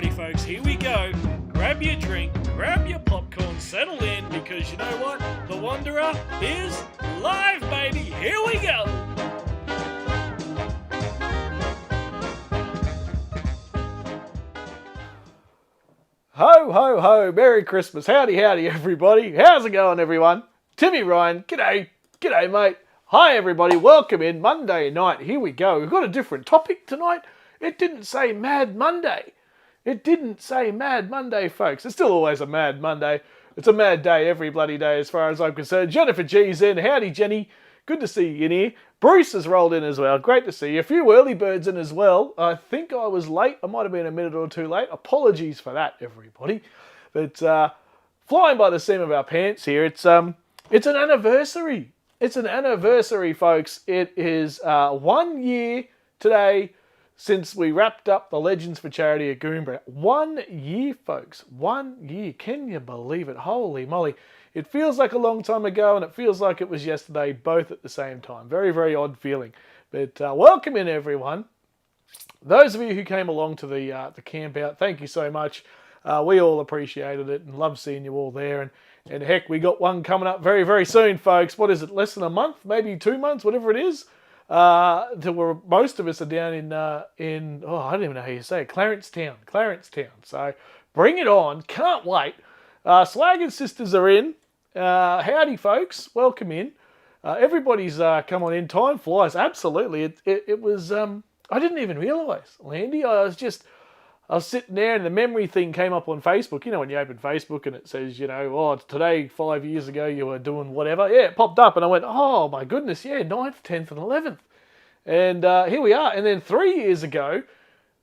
Alrighty folks, here we go. Grab your drink, grab your popcorn, settle in, because you know what? The Wanderer is live, baby. Here we go. Ho, ho, ho. Merry Christmas. Howdy, howdy, everybody. How's it going, everyone? Timmy Ryan. G'day. G'day, mate. Hi, everybody. Welcome in Monday night. Here we go. We've got a different topic tonight. It didn't say Mad Monday. It didn't say Mad Monday, folks. It's still always a Mad Monday. It's a mad day every bloody day as far as I'm concerned. Jennifer G's in. Howdy, Jenny. Good to see you in here. Bruce has rolled in as well. Great to see you. A few early birds in as well. I think I was late. I might have been a minute or two late. Apologies for that, everybody. But flying by the seam of our pants here. It's an anniversary. It's an anniversary, folks. It is 1 year today since we wrapped up the Legends for Charity at Goomburra. 1 year, folks. 1 year. Can you believe it? Holy moly. It feels like a long time ago and it feels like it was yesterday, both at the same time. Very, very odd feeling. But welcome in, everyone. Those of you who came along to the camp out, thank you so much. We all appreciated it and love seeing you all there. And heck, we got one coming up very, very soon, folks. What is it, less than a month? Maybe 2 months, whatever it is. Most of us are down in I don't even know how you say it, Clarencetown. So bring it on. Can't wait. Slag and Sisters are in. Howdy, folks. Welcome in. Everybody's come on in. Time flies. Absolutely. It was, I didn't even realise, Landy. I was sitting there and the memory thing came up on Facebook. You know, when you open Facebook and it says, today, 5 years ago, you were doing whatever. Yeah, it popped up and I went, oh my goodness, yeah, 9th, 10th and 11th. And here we are. And then 3 years ago,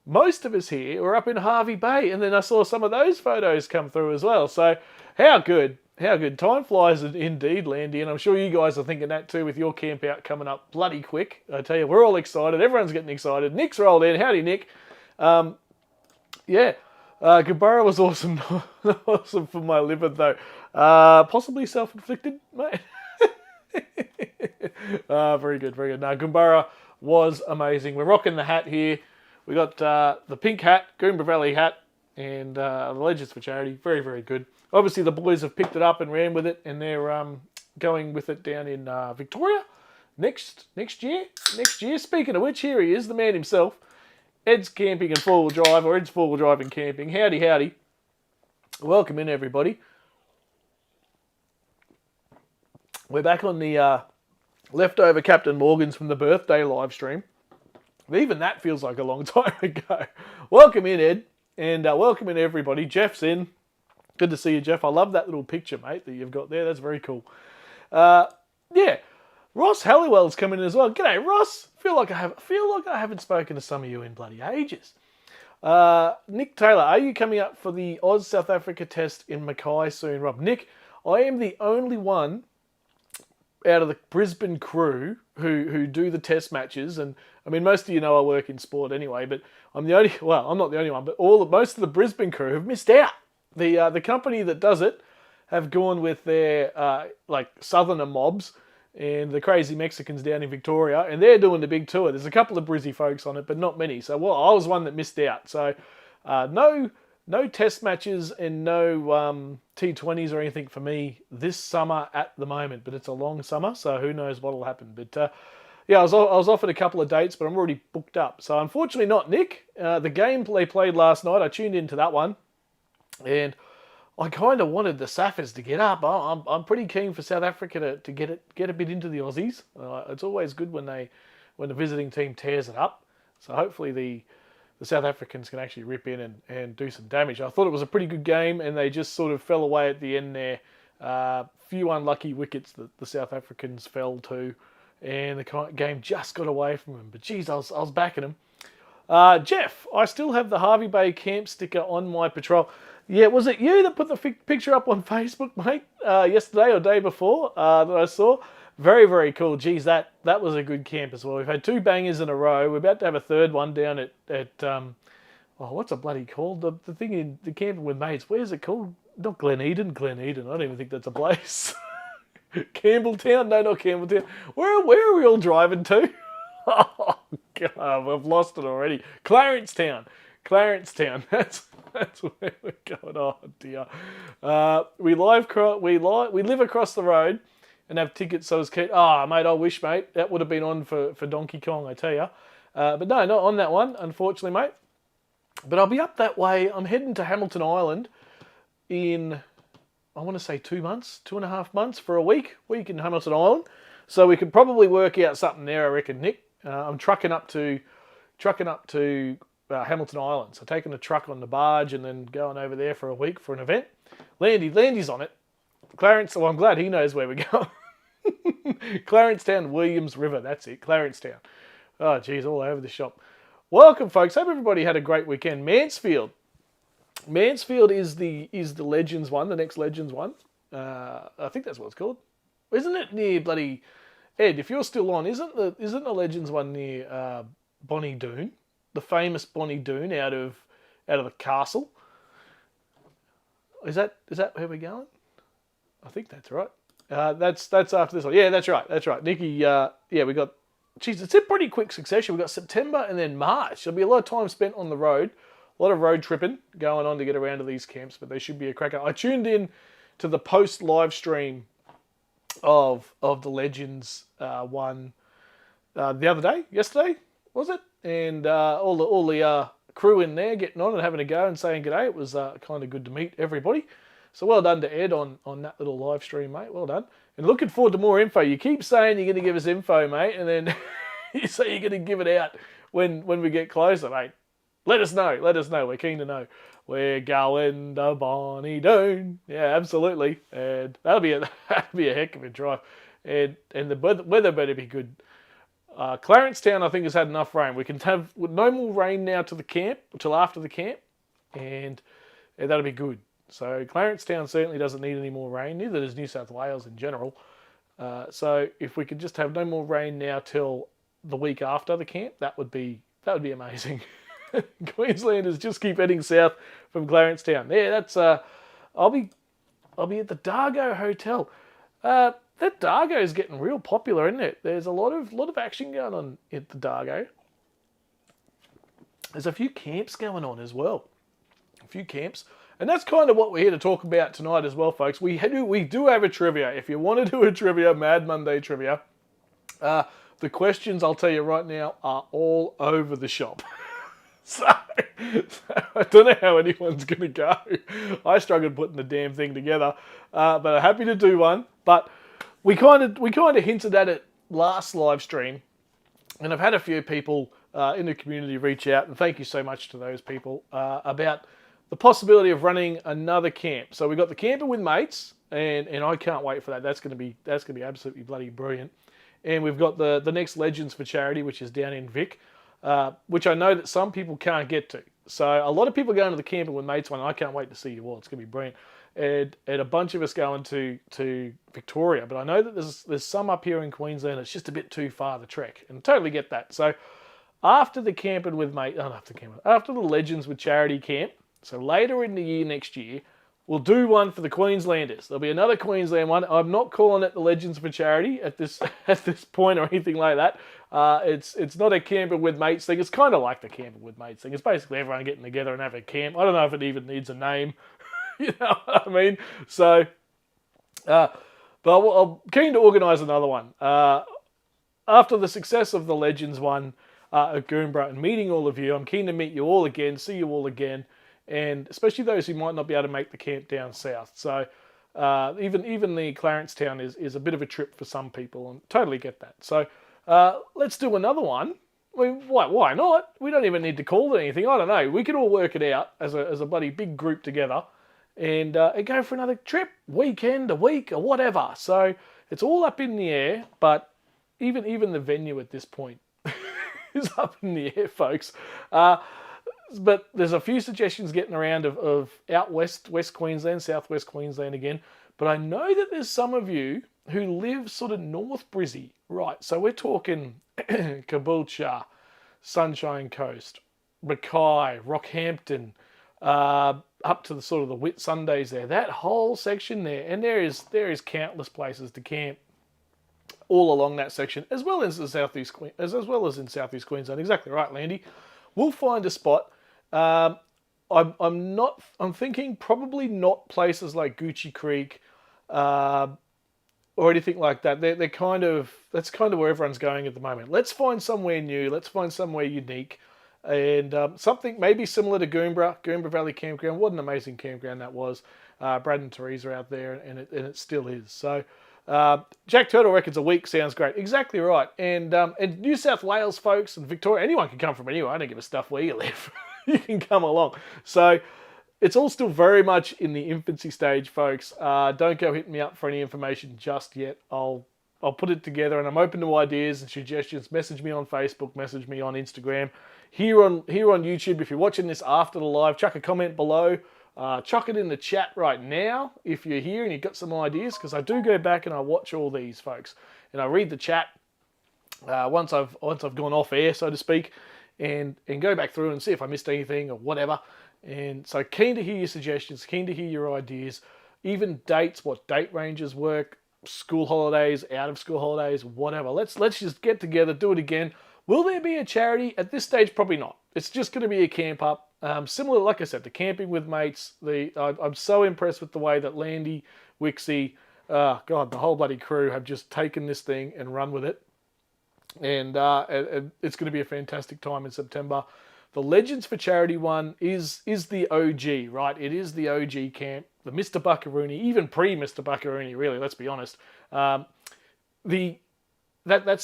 most of us here were up in Hervey Bay. And then I saw some of those photos come through as well. So how good. How good. Time flies indeed, Landy. And I'm sure you guys are thinking that too with your camp out coming up bloody quick. I tell you, we're all excited. Everyone's getting excited. Nick's rolled in. Howdy, Nick. Goomburra was awesome. Awesome for my liver, though. Possibly self-inflicted, mate. Very good, very good. Now, Goomburra was amazing. We're rocking the hat here. We got the pink hat, Goomburra Valley hat, and the Legends for Charity. Very, very good. Obviously, the boys have picked it up and ran with it, and they're going with it down in Victoria next year. Speaking of which, here he is, the man himself. Ed's camping and four-wheel drive, or Ed's four-wheel drive and camping. Howdy, howdy. Welcome in, everybody. We're back on the leftover Captain Morgans from the birthday live stream. Even that feels like a long time ago. Welcome in, Ed, and welcome in, everybody. Jeff's in. Good to see you, Jeff. I love that little picture, mate, that you've got there. That's very cool. Ross Halliwell's coming in as well. G'day, Ross. Feel like I haven't spoken to some of you in bloody ages. Nick Taylor, are you coming up for the Oz South Africa test in Mackay soon, Rob? Nick, I am the only one out of the Brisbane crew who do the test matches, and I mean most of you know I work in sport anyway, but I'm not the only one, but most of the Brisbane crew have missed out. The company that does it have gone with their southerner mobs and the crazy Mexicans down in Victoria, and they're doing the big tour. There's a couple of Brizzy folks on it, but not many. So I was one that missed out. So no test matches and no T20s or anything for me this summer at the moment. But it's a long summer, so who knows what'll happen. But I was offered a couple of dates, but I'm already booked up. So unfortunately not, Nick. The game they played last night, I tuned into that one, and I kind of wanted the Saffers to get up. I'm pretty keen for South Africa to get a bit into the Aussies. It's always good when the visiting team tears it up. So hopefully the South Africans can actually rip in and do some damage. I thought it was a pretty good game, and they just sort of fell away at the end there. Few unlucky wickets that the South Africans fell to, and the game just got away from them. But geez, I was backing them. Jeff, I still have the Hervey Bay camp sticker on my patrol. Yeah, was it you that put the picture up on Facebook, mate, yesterday or day before that I saw? Very, very cool. Geez, that was a good camp as well. We've had 2 bangers in a row. We're about to have a third one down at what's it bloody called? The thing in the camping with mates. Where's it called? Not Glen Eden. I don't even think that's a place. Campbelltown? No, not Campbelltown. Where are we all driving to? Oh, God, we've lost it already. Clarencetown. Clarence Town. That's where we're going. Oh dear. We live across the road and have tickets. So it's mate, I wish, mate, that would have been on for Donkey Kong, I tell you. But no, not on that one, unfortunately, mate. But I'll be up that way. I'm heading to Hamilton Island in, I want to say 2.5 months for a week in Hamilton Island. So we could probably work out something there, I reckon, Nick. I'm trucking up to Hamilton Island. So taking a truck on the barge and then going over there for a week for an event. Landy's on it. Clarence, well, I'm glad he knows where we're going. Clarencetown, Williams River. That's it, Clarencetown. Oh, geez, all over the shop. Welcome, folks. Hope everybody had a great weekend. Mansfield is the Legends one, the next Legends one. I think that's what it's called. Isn't it near bloody Ed? If you're still on, isn't the Legends one near Bonnie Doon, the famous Bonnie Doon out of the castle? Is that where we're going? I think that's right. That's after this one. Yeah, that's right. Nikki, we got. Geez, it's a pretty quick succession. We've got September and then March. There'll be a lot of time spent on the road. A lot of road tripping going on to get around to these camps, but they should be a cracker. I tuned in to the post live stream of the Legends one yesterday, was it? And all the crew in there getting on and having a go and saying g'day. It was kind of good to meet everybody. So well done to Ed on that little live stream, mate. Well done. And looking forward to more info. You keep saying you're going to give us info, mate, and then you say you're going to give it out when we get closer, mate. Let us know. We're keen to know. We're going to Bonnie Doon. Yeah, absolutely. And that'll be a heck of a drive. And the weather better be good. Clarencetown, I think, has had enough rain. We can have no more rain now till after the camp, and that'll be good. So Clarencetown certainly doesn't need any more rain. Neither does New South Wales in general. So if we could just have no more rain now till the week after the camp, that would be amazing. Queenslanders just keep heading south from Clarencetown. Yeah, that's I'll be at the Dargo Hotel. That Dargo is getting real popular, isn't it? There's a lot of action going on at the Dargo. There's a few camps going on as well. And that's kind of what we're here to talk about tonight as well, folks. We do have a trivia. If you want to do a trivia, Mad Monday trivia, the questions, I'll tell you right now, are all over the shop. So I don't know how anyone's going to go. I struggled putting the damn thing together, but I'm happy to do one. But we kind of hinted at it last live stream, and I've had a few people in the community reach out, and thank you so much to those people about the possibility of running another camp. So we got the Camping with Mates, and I can't wait for that. That's going to be absolutely bloody brilliant. And we've got the next Legends for Charity, which is down in Vic, which I know that some people can't get to. So a lot of people going to the Camping with Mates one. I can't wait to see you all. It's going to be brilliant. And a bunch of us going to Victoria. But I know that there's some up here in Queensland. It's just a bit too far the trek, and totally get that. So after the Camping with Mates, after the Legends with Charity camp. So later in the year next year, we'll do one for the Queenslanders. There'll be another Queensland one. I'm not calling it the Legends for Charity at this point or anything like that. It's not a Camping with Mates thing. It's kind of like the Camping with Mates thing. It's basically everyone getting together and having a camp. I don't know if it even needs a name. You know what I mean? So, but I'm keen to organise another one. After the success of the Legends one at Goomburra and meeting all of you, I'm keen to meet you all again, see you all again. And especially those who might not be able to make the camp down south. So even the Clarencetown is a bit of a trip for some people, and totally get that. So let's do another one. I mean, why not? We don't even need to call it anything. I don't know. We could all work it out as a bloody big group together and go for another trip, weekend, a week, or whatever. So it's all up in the air, but even the venue at this point is up in the air, folks. But there's a few suggestions getting around of out west, West Queensland, southwest Queensland again. But I know that there's some of you who live sort of North Brizzy. Right, so we're talking Caboolture, Sunshine Coast, Mackay, Rockhampton, up to the sort of the Whitsundays there. That whole section there. And there is countless places to camp all along that section, as well as in Southeast Queensland. Exactly right, Landy. We'll find a spot. I'm thinking probably not places like Gucci Creek, or anything like that. They're kind of, that's kind of where everyone's going at the moment. Let's find somewhere new. Let's find somewhere unique, and something maybe similar to Goomburra Valley Campground. What an amazing campground that was. Brad and Teresa out there, and it still is. So Jack Turtle reckons a week sounds great. Exactly right. And New South Wales folks and Victoria, anyone can come from anywhere. I don't give a stuff where you live. You can come along. So it's all still very much in the infancy stage, folks. Don't go hitting me up for any information just yet. I'll put it together, and I'm open to ideas and suggestions. Message me on Facebook, message me on Instagram. Here on YouTube, if you're watching this after the live, chuck a comment below. Chuck it in the chat right now if you're here and you've got some ideas, because I do go back and I watch all these, folks, and I read the chat once I've gone off air, so to speak, and go back through and see if I missed anything or whatever. And so keen to hear your suggestions, keen to hear your ideas, even dates, what date ranges work, school holidays, out of school holidays, whatever. Let's just get together, do it again. Will there be a charity? At this stage, probably not. It's just going to be a camp up. Similar, like I said, to camping with mates. I'm so impressed with the way that Landy, Wixie, God, the whole bloody crew have just taken this thing and run with it. And it's going to be a fantastic time in September. The Legends for Charity one is the OG, right? It is the OG camp. The Mr. Buckaroony, even pre-Mr. Buckaroony, really, let's be honest. That's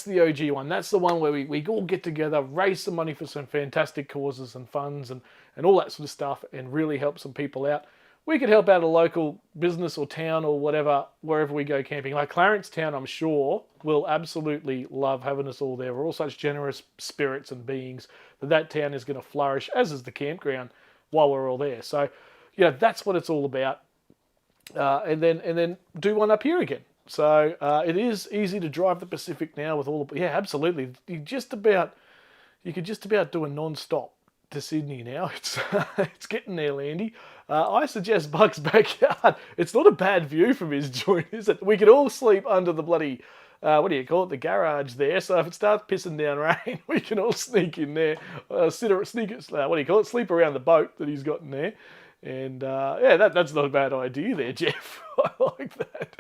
the OG one. That's the one where we all get together, raise some money for some fantastic causes and funds and all that sort of stuff, and really help some people out. We could help out a local business or town or whatever, wherever we go camping. Like Clarence Town, I'm sure, will absolutely love having us all there. We're all such generous spirits and beings that town is going to flourish, as is the campground, while we're all there. So, that's what it's all about. And then do one up here again. So it is easy to drive the Pacific now with all the... Yeah, absolutely. You could just about do a non-stop to Sydney now. It's getting there, Landy. I suggest Buck's backyard. It's not a bad view from his joint, is it? We could all sleep under the bloody... what do you call it? The garage there. So if it starts pissing down rain, we can all sneak in there. Sleep around the boat that he's got in there. And that's not a bad idea there, Jeff. I like that.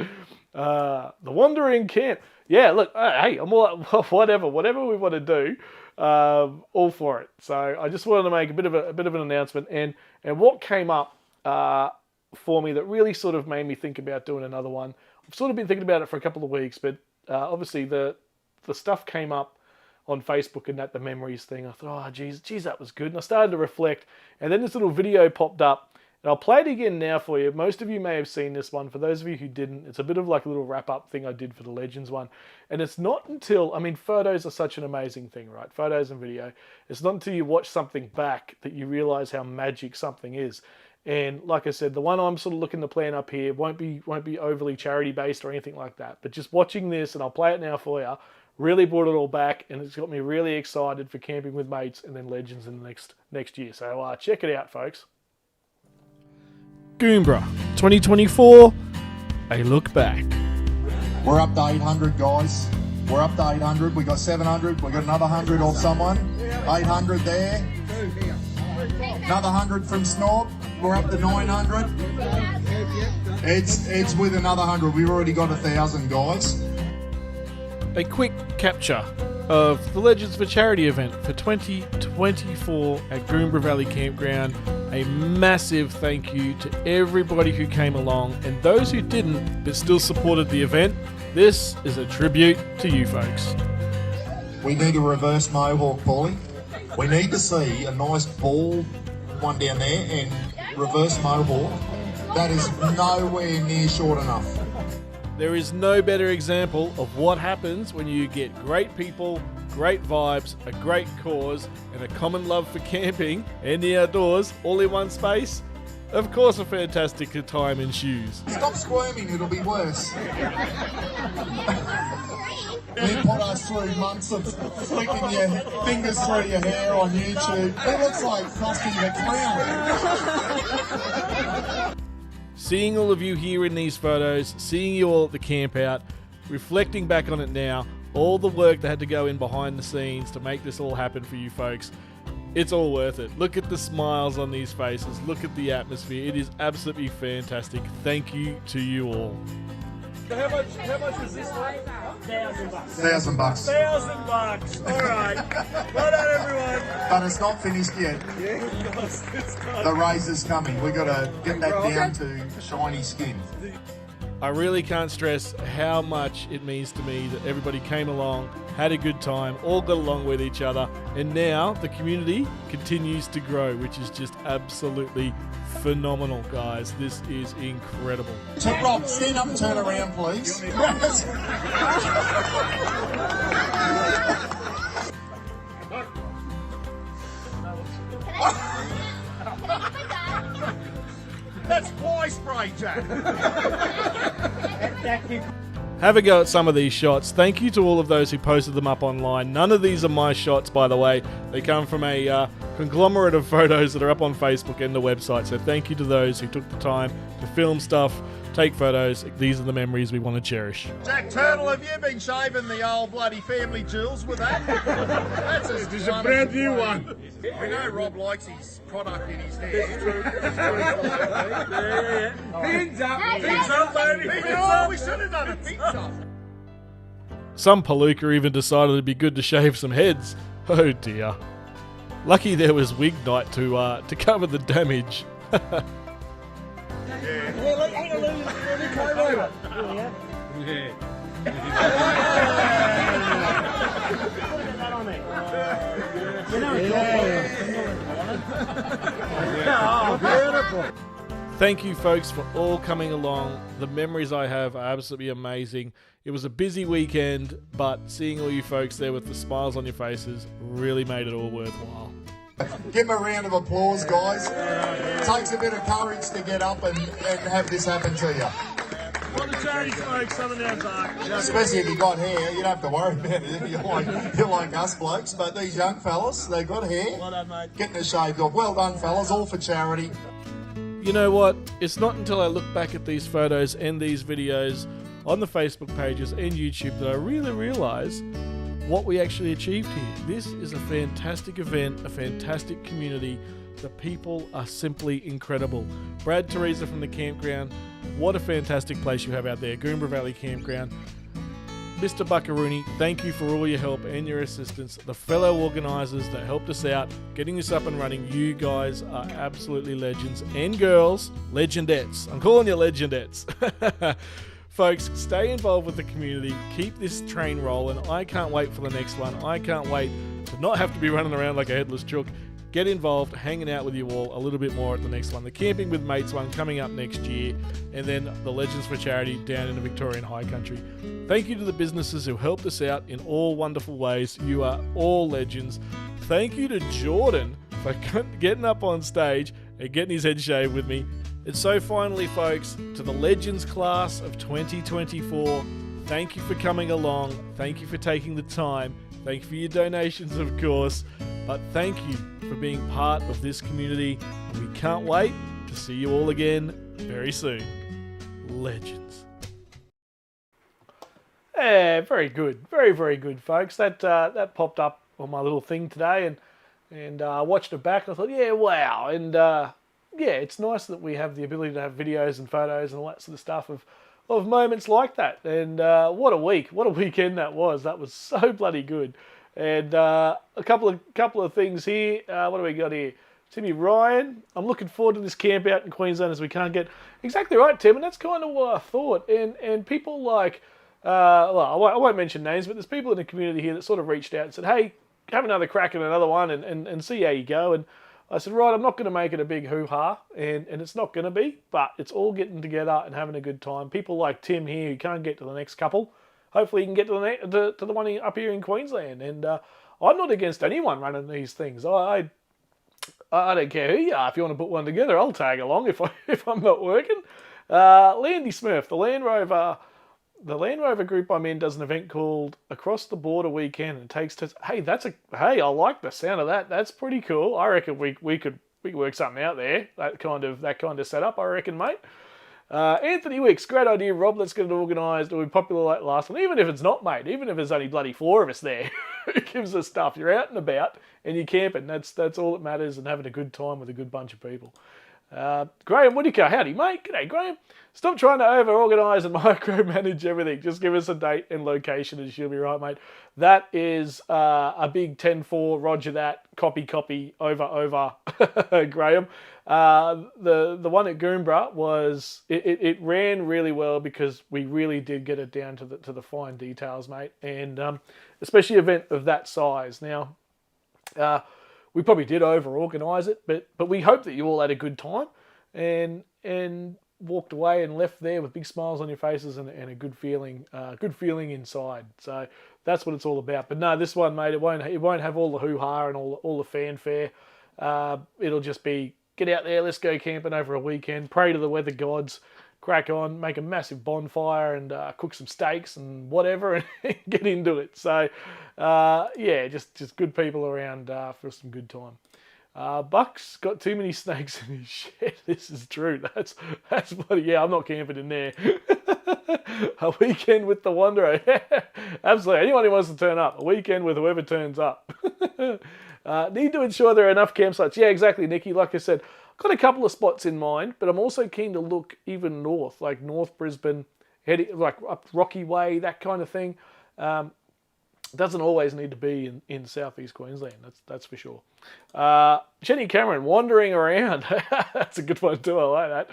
The Wandering Camp. Yeah, look, hey, I'm all whatever we want to do, all for it. So I just wanted to make a bit of an announcement, and what came up for me that really sort of made me think about doing another one. I've sort of been thinking about it for a couple of weeks, but obviously the stuff came up on Facebook and the memories thing. I thought, oh, geez, that was good. And I started to reflect, and then this little video popped up, and I'll play it again now for you. Most of you may have seen this one. For those of you who didn't, it's a bit of like a little wrap-up thing I did for the Legends one. And it's not until, photos are such an amazing thing, right? Photos and video. It's not until you watch something back that you realize how magic something is. And like I said, the one I'm sort of looking to plan up here won't be overly charity-based or anything like that. But just watching this, and I'll play it now for you, really brought it all back, and it's got me really excited for camping with mates and then Legends in the next year. So check it out, folks. Goomburra 2024, a look back. We're up to 800, guys. We're up to 800. We got 700. We got another 100 off someone. 800 there. Another 100 from Snob. We're up to 900. It's with another 100. We've already got 1,000, guys. A quick capture of the Legends for Charity event for 2024 at Goomburra Valley Campground. A massive thank you to everybody who came along, and those who didn't but still supported the event. This is a tribute to you folks. We need a reverse mohawk, Paulie. We need to see a nice bald one down there and reverse mohawk. That is nowhere near short enough. There is no better example of what happens when you get great people, great vibes, a great cause, and a common love for camping and the outdoors all in one space. Of course, a fantastic time ensues. Stop squirming, it'll be worse. You put us through months of flicking your fingers through your hair on YouTube. It looks like Frosty the Clown. Seeing all of you here in these photos, seeing you all at the camp out, reflecting back on it now, all the work that had to go in behind the scenes to make this all happen for you folks. It's all worth it. Look at the smiles on these faces. Look at the atmosphere. It is absolutely fantastic. Thank you to you all. How much is this one? $1,000. $1,000. $1,000. All right. Well done, everyone. But it's not finished yet. The race is coming. We've got to get that down to shiny skin. I really can't stress how much it means to me that everybody came along, had a good time, all got along with each other, and now the community continues to grow, which is just absolutely phenomenal, guys. This is incredible. So, Rob, stand up and turn around, please. That's fly spray, Jack. Have a go at some of these shots. Thank you to all of those who posted them up online. None of these are my shots, by the way. They come from a conglomerate of photos that are up on Facebook and the website. So thank you to those who took the time to film stuff, take photos. These are the memories we want to cherish. Jack Turtle, have you been shaving the old bloody family jewels with that? That's a brand new one. We know Rob likes his product in his hair. Pins up, baby. Oh, we should have done a pins up. Some palooka even decided it'd be good to shave some heads. Oh dear. Lucky there was wig night to cover the damage. Thank you, folks, for all coming along. The memories I have are absolutely amazing. It was a busy weekend, but seeing all you folks there with the smiles on your faces really made it all worthwhile. Give them a round of applause, guys. It takes a bit of courage to get up and have this happen to you. Well, the charity folks, Southern Ozark. Especially if you got hair, you don't have to worry about it. You're like us blokes, but these young fellas, they got hair. Well done, mate. Getting it shaved off. Well done, fellas. All for charity. You know what? It's not until I look back at these photos and these videos on the Facebook pages and YouTube that I really realise what we actually achieved here. This is a fantastic event, a fantastic community. The people are simply incredible. Brad, Teresa from the campground, what a fantastic place you have out there. Goomburra Valley Campground. Mr. Buckaroony, thank you for all your help and your assistance. The fellow organisers that helped us out, getting this up and running, you guys are absolutely legends. And girls, legendettes. I'm calling you legendettes. Folks, stay involved with the community. Keep this train rolling. I can't wait for the next one. I can't wait to not have to be running around like a headless chook. Get involved, hanging out with you all a little bit more at the next one. The Camping with Mates one coming up next year, and then the Legends for Charity down in the Victorian High Country. Thank you to the businesses who helped us out in all wonderful ways. You are all legends. Thank you to Jordan for getting up on stage and getting his head shaved with me. And so finally, folks, to the Legends class of 2024, thank you for coming along. Thank you for taking the time. Thank you for your donations, of course. But thank you for being part of this community. And we can't wait to see you all again very soon. Legends. Yeah, very good. Very, very good, folks. That popped up on my little thing today, and I watched it back and I thought, yeah, wow. And yeah, it's nice that we have the ability to have videos and photos and all that sort of stuff of moments like that. And what a week, what a weekend that was. That was so bloody good. And a couple of things here. What do we got here? Timmy Ryan, I'm looking forward to this camp out in Queensland as we can't get... Exactly right, Tim, and that's kind of what I thought. And people like... well, I won't mention names, but there's people in the community here that sort of reached out and said, hey, have another crack at another one and see how you go. And I said, right, I'm not going to make it a big hoo-ha, and it's not going to be, but it's all getting together and having a good time. People like Tim here who can't get to the next couple, hopefully you can get to the one up here in Queensland. And I'm not against anyone running these things. I don't care who you are. If you want to put one together, I'll tag along if I'm not working. Landy Smurf, the Land Rover group I'm in does an event called Across the Border Weekend and takes tests. Hey, I like the sound of that. That's pretty cool. I reckon we could work something out there. That kind of setup, I reckon, mate. Anthony Wicks, great idea, Rob. Let's get it organised. It'll be popular like last one. Even if it's not, mate. Even if there's only bloody 4 of us there. Who gives a stuff? You're out and about and you're camping. That's all that matters, and having a good time with a good bunch of people. Graham Whittaker, howdy mate. G'day Graham. Stop trying to over-organise and micromanage everything. Just give us a date and location and she'll be right, mate. That is a big 10-4, roger that, copy, over, Graham. The one at Goomburra was, it ran really well because we really did get it down to the fine details, mate. And especially an event of that size. Now, we probably did over-organise it, but we hope that you all had a good time and walked away and left there with big smiles on your faces and a good feeling inside. So that's what it's all about. But no, this one, mate, it won't have all the hoo-ha and all the fanfare. It'll just be, get out there, let's go camping over a weekend, pray to the weather gods, crack on, make a massive bonfire and cook some steaks and whatever and get into it. So, yeah, just good people around for some good time. Buck's got too many snakes in his shed. This is true. That's bloody, yeah, I'm not camping in there. A weekend with the Wanderer. Absolutely. Anyone who wants to turn up. A weekend with whoever turns up. Need to ensure there are enough campsites. Yeah, exactly, Nikki. Like I said, got a couple of spots in mind, but I'm also keen to look even north, like North Brisbane, heading like up Rocky Way, that kind of thing. Doesn't always need to be in southeast Queensland. That's for sure. Jenny Cameron, wandering around. That's a good one too. I like that.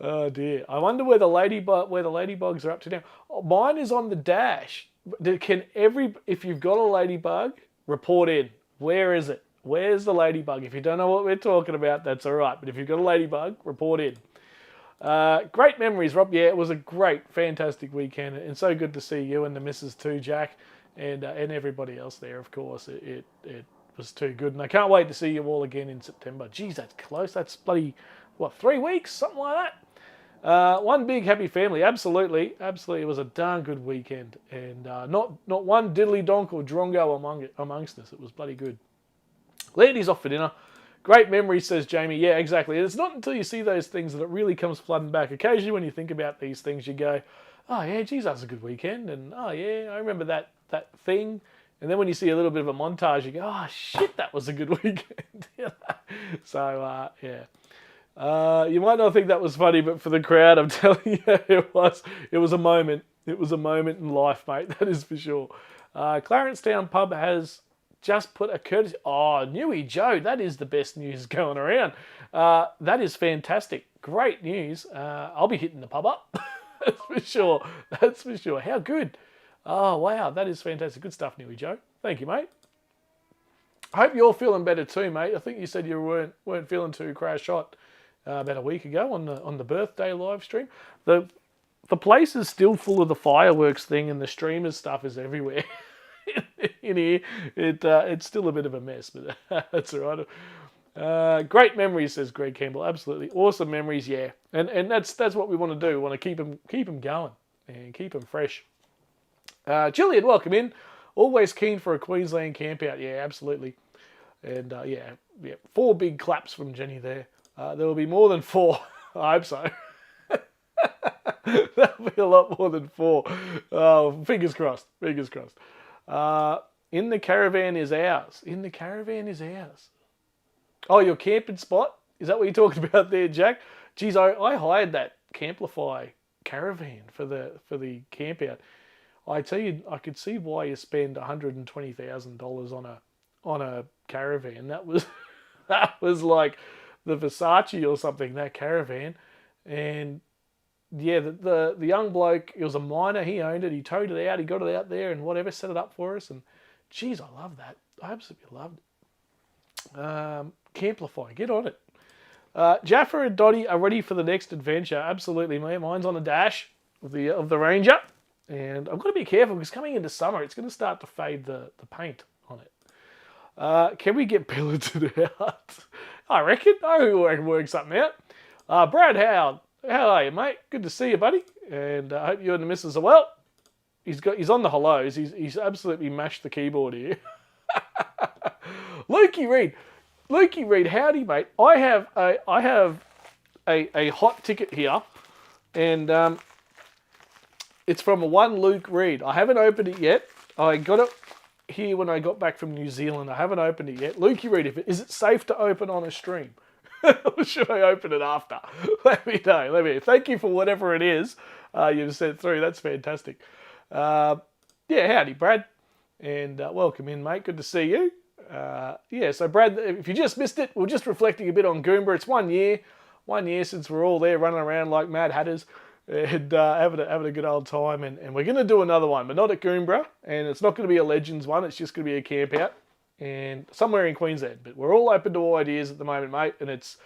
Oh dear. I wonder where the ladybugs are up to now. Oh, mine is on the dash. If you've got a ladybug, report in. Where is it? Where's the ladybug? If you don't know what we're talking about, that's all right. But if you've got a ladybug, report in. Great memories, Rob. Yeah, it was a great, fantastic weekend, and so good to see you and the missus too, Jack, and everybody else there. Of course, it was too good, and I can't wait to see you all again in September. Geez, that's close. That's bloody 3 weeks, something like that. One big happy family. Absolutely. It was a darn good weekend, and not one diddly donk or drongo amongst us. It was bloody good. Landy's off for dinner. Great memory, says Jamie. Yeah, exactly. And it's not until you see those things that it really comes flooding back. Occasionally when you think about these things, you go, oh yeah, geez, that was a good weekend. And oh yeah, I remember that thing. And then when you see a little bit of a montage, you go, oh shit, that was a good weekend. So, yeah. You might not think that was funny, but for the crowd, I'm telling you, it was a moment. It was a moment in life, mate. That is for sure. Clarencetown Pub has just put a courtesy. Oh, Newy Joe, that is the best news going around. That is fantastic. Great news. I'll be hitting the pub up. That's for sure. That's for sure. How good. Oh, wow. That is fantastic. Good stuff, Newy Joe. Thank you, mate. I hope you're feeling better too, mate. I think you said you weren't feeling too crash hot about a week ago on the birthday live stream. The place is still full of the fireworks thing, and the streamers stuff is everywhere. In here, it's still a bit of a mess, but that's all right. Great memories, says Greg Campbell. Absolutely awesome memories, yeah. And that's what we want to do. We want to keep them going and keep them fresh. Gillian, welcome in. Always keen for a Queensland camp out. Yeah, absolutely. And yeah, 4 big claps from Jenny there. There will be more than 4. I hope so. That'll be a lot more than 4. Oh, fingers crossed. Fingers crossed. In the caravan is ours. In the caravan is ours. Oh, your camping spot? Is that what you're talking about there, Jack? Geez, I hired that Camplify caravan for the camp out. I tell you, I could see why you spend $120,000 on a caravan. That was like the Versace or something, that caravan. And yeah, the young bloke, he was a miner, he owned it, he towed it out, he got it out there and whatever, set it up for us. And geez, I love that. I absolutely loved it. Camplify, get on it. Jaffa and Dottie are ready for the next adventure. Absolutely, mate. Mine's on the dash of the Ranger. And I've got to be careful because coming into summer, it's going to start to fade the paint on it. Can we get piloted out? I reckon. I can work something out. Brad Howard. How are you, mate? Good to see you, buddy. And I hope you and the missus are well. He's on the hellos. He's absolutely mashed the keyboard here. Lukey Reed, howdy, mate. I have a hot ticket here, and it's from one Luke Reed. I haven't opened it yet. I got it here when I got back from New Zealand. I haven't opened it yet. Lukey, read is it safe to open on a stream? Or should I open it after? Let me know. Thank you for whatever it is you've sent through. That's fantastic. Howdy, Brad. And welcome in, mate. Good to see you. So Brad, if you just missed it, we're just reflecting a bit on Goomburra. It's 1 year. 1 year since we're all there running around like mad hatters and having a good old time. And we're going to do another one, but not at Goomburra. And it's not going to be a Legends one. It's just going to be a camp out and somewhere in Queensland. But we're all open to all ideas at the moment, mate. And it's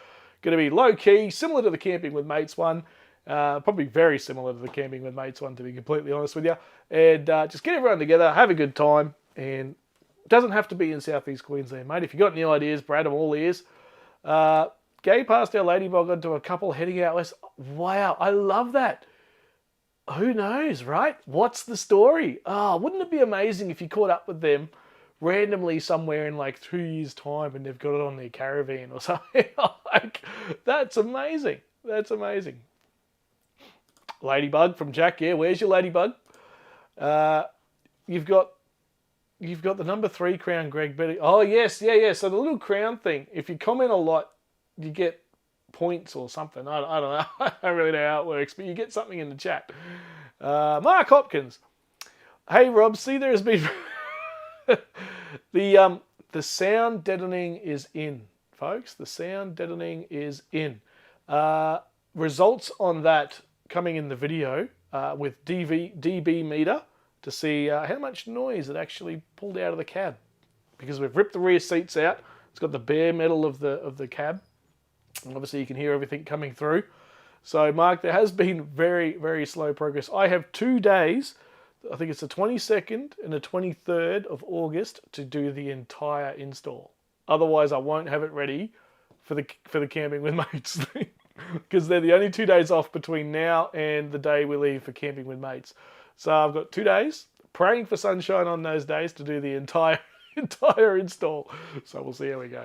going to be low key, similar to the Camping with Mates one. Probably very similar to the Camping with Mates one, to be completely honest with you. And just get everyone together, have a good time. And it doesn't have to be in southeast Queensland, mate. If you've got any ideas, Brad, I'm all ears. Gay passed our ladybug onto a couple heading out west. Wow, I love that. Who knows, right? What's the story? Wouldn't it be amazing if you caught up with them randomly somewhere in like 2 years' time and they've got it on their caravan or something? Like, that's amazing. That's amazing. Ladybug from Jack. Yeah, where's your ladybug? You've got the number 3 crown, Greg Betty. Oh, yes, yeah. So the little crown thing, if you comment a lot, you get points or something. I don't know. I don't really know how it works, but you get something in the chat. Mark Hopkins. Hey, Rob, see there has been... the sound deadening is in, folks. The sound deadening is in. Results on that coming in the video with dB meter to see how much noise it actually pulled out of the cab, because we've ripped the rear seats out. It's got the bare metal of the cab, and obviously you can hear everything coming through. So Mark, there has been very, very slow progress. I have 2 days, I think it's the 22nd and the 23rd of August, to do the entire install. Otherwise I won't have it ready for the Camping with Mates thing, because they're the only 2 days off between now and the day we leave for Camping with Mates. So I've got 2 days, praying for sunshine on those days to do the entire install. So we'll see how we go.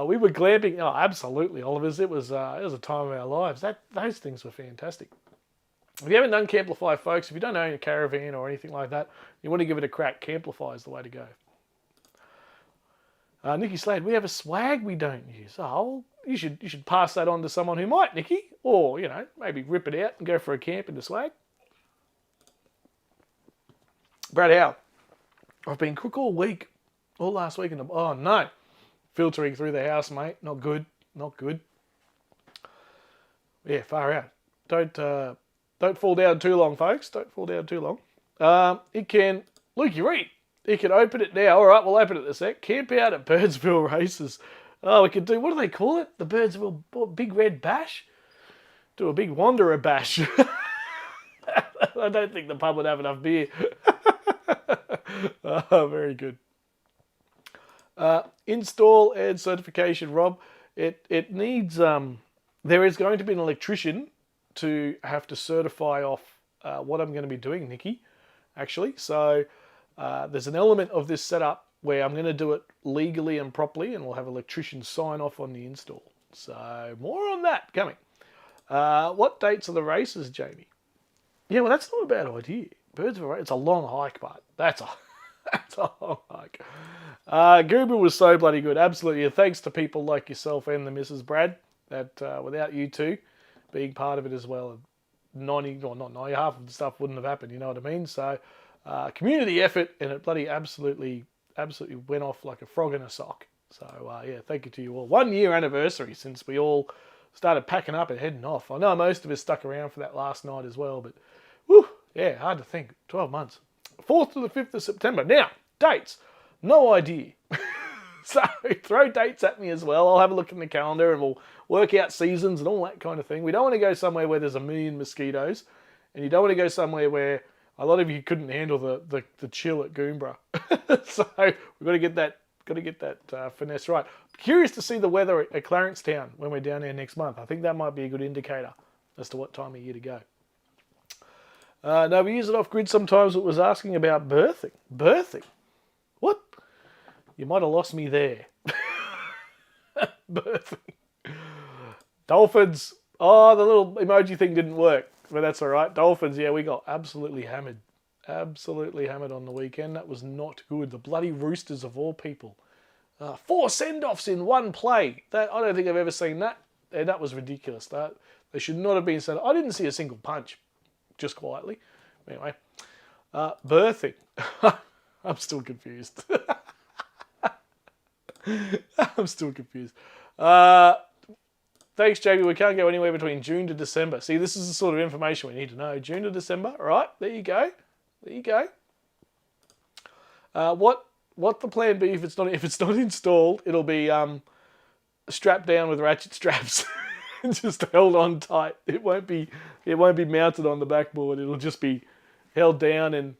We were glamping. Oh, absolutely, Olivers. It was a time of our lives. Those things were fantastic. If you haven't done Camplify, folks, if you don't own a caravan or anything like that, you want to give it a crack, Camplify is the way to go. Nikki Slade, we have a swag we don't use. Oh, you should pass that on to someone who might, Nikki. Or, maybe rip it out and go for a camp in the swag. Brad Howe, I've been crook all week, all last week, and oh no, filtering through the house, mate. Not good. Yeah, far out. Don't fall down too long, folks. Don't fall down too long. Lukey Reed, you can open it now. All right, we'll open it in a sec. Camp out at Birdsville Races. Oh, we could do, what do they call it? The Birdsville Big Red Bash? Do a big Wanderer Bash. I don't think the pub would have enough beer. Oh, very good. Install and certification, Rob. It needs, there is going to be an electrician to have to certify off what I'm going to be doing, Nikki, actually. So there's an element of this setup where I'm going to do it legally and properly, and we'll have electricians sign off on the install. So more on that coming. What dates are the races, Jamie? Yeah, well, that's not a bad idea. Birdsville, it's a long hike, but that's a long hike. Goomburra was so bloody good, absolutely. And thanks to people like yourself and the Mrs. Brad, that without you two being part of it as well, 90, or not 90, half of the stuff wouldn't have happened, you know what I mean? So community effort, and it bloody absolutely went off like a frog in a sock. So yeah, thank you to you all. 1 year anniversary since we all started packing up and heading off. I know most of us stuck around for that last night as well, but whew, yeah, hard to think. 12 months. 4th to the 5th of September. Now, dates. No idea. So throw dates at me as well. I'll have a look in the calendar and we'll work out seasons and all that kind of thing. We don't want to go somewhere where there's a million mosquitoes, and you don't want to go somewhere where a lot of you couldn't handle the chill at Goomburra. So we've got to get that finesse right. Curious to see the weather at Clarencetown when we're down there next month. I think that might be a good indicator as to what time of year to go. No, we use it off grid sometimes. It was asking about birthing. Birthing? What? You might have lost me there. Birthing. Dolphins. Oh, the little emoji thing didn't work, but that's all right. Dolphins, yeah, we got absolutely hammered. Absolutely hammered on the weekend. That was not good. The bloody Roosters of all people. 4 send-offs in one play. That I don't think I've ever seen that. And that was ridiculous. They should not have been sent. I didn't see a single punch, just quietly. Anyway, birthing. I'm still confused. I'm still confused. Thanks, JB. We can't go anywhere between June to December. See, this is the sort of information we need to know. June to December. All right, there you go. There you go. What the plan be if it's not installed? It'll be strapped down with ratchet straps and just held on tight. It won't be mounted on the backboard. It'll just be held down, and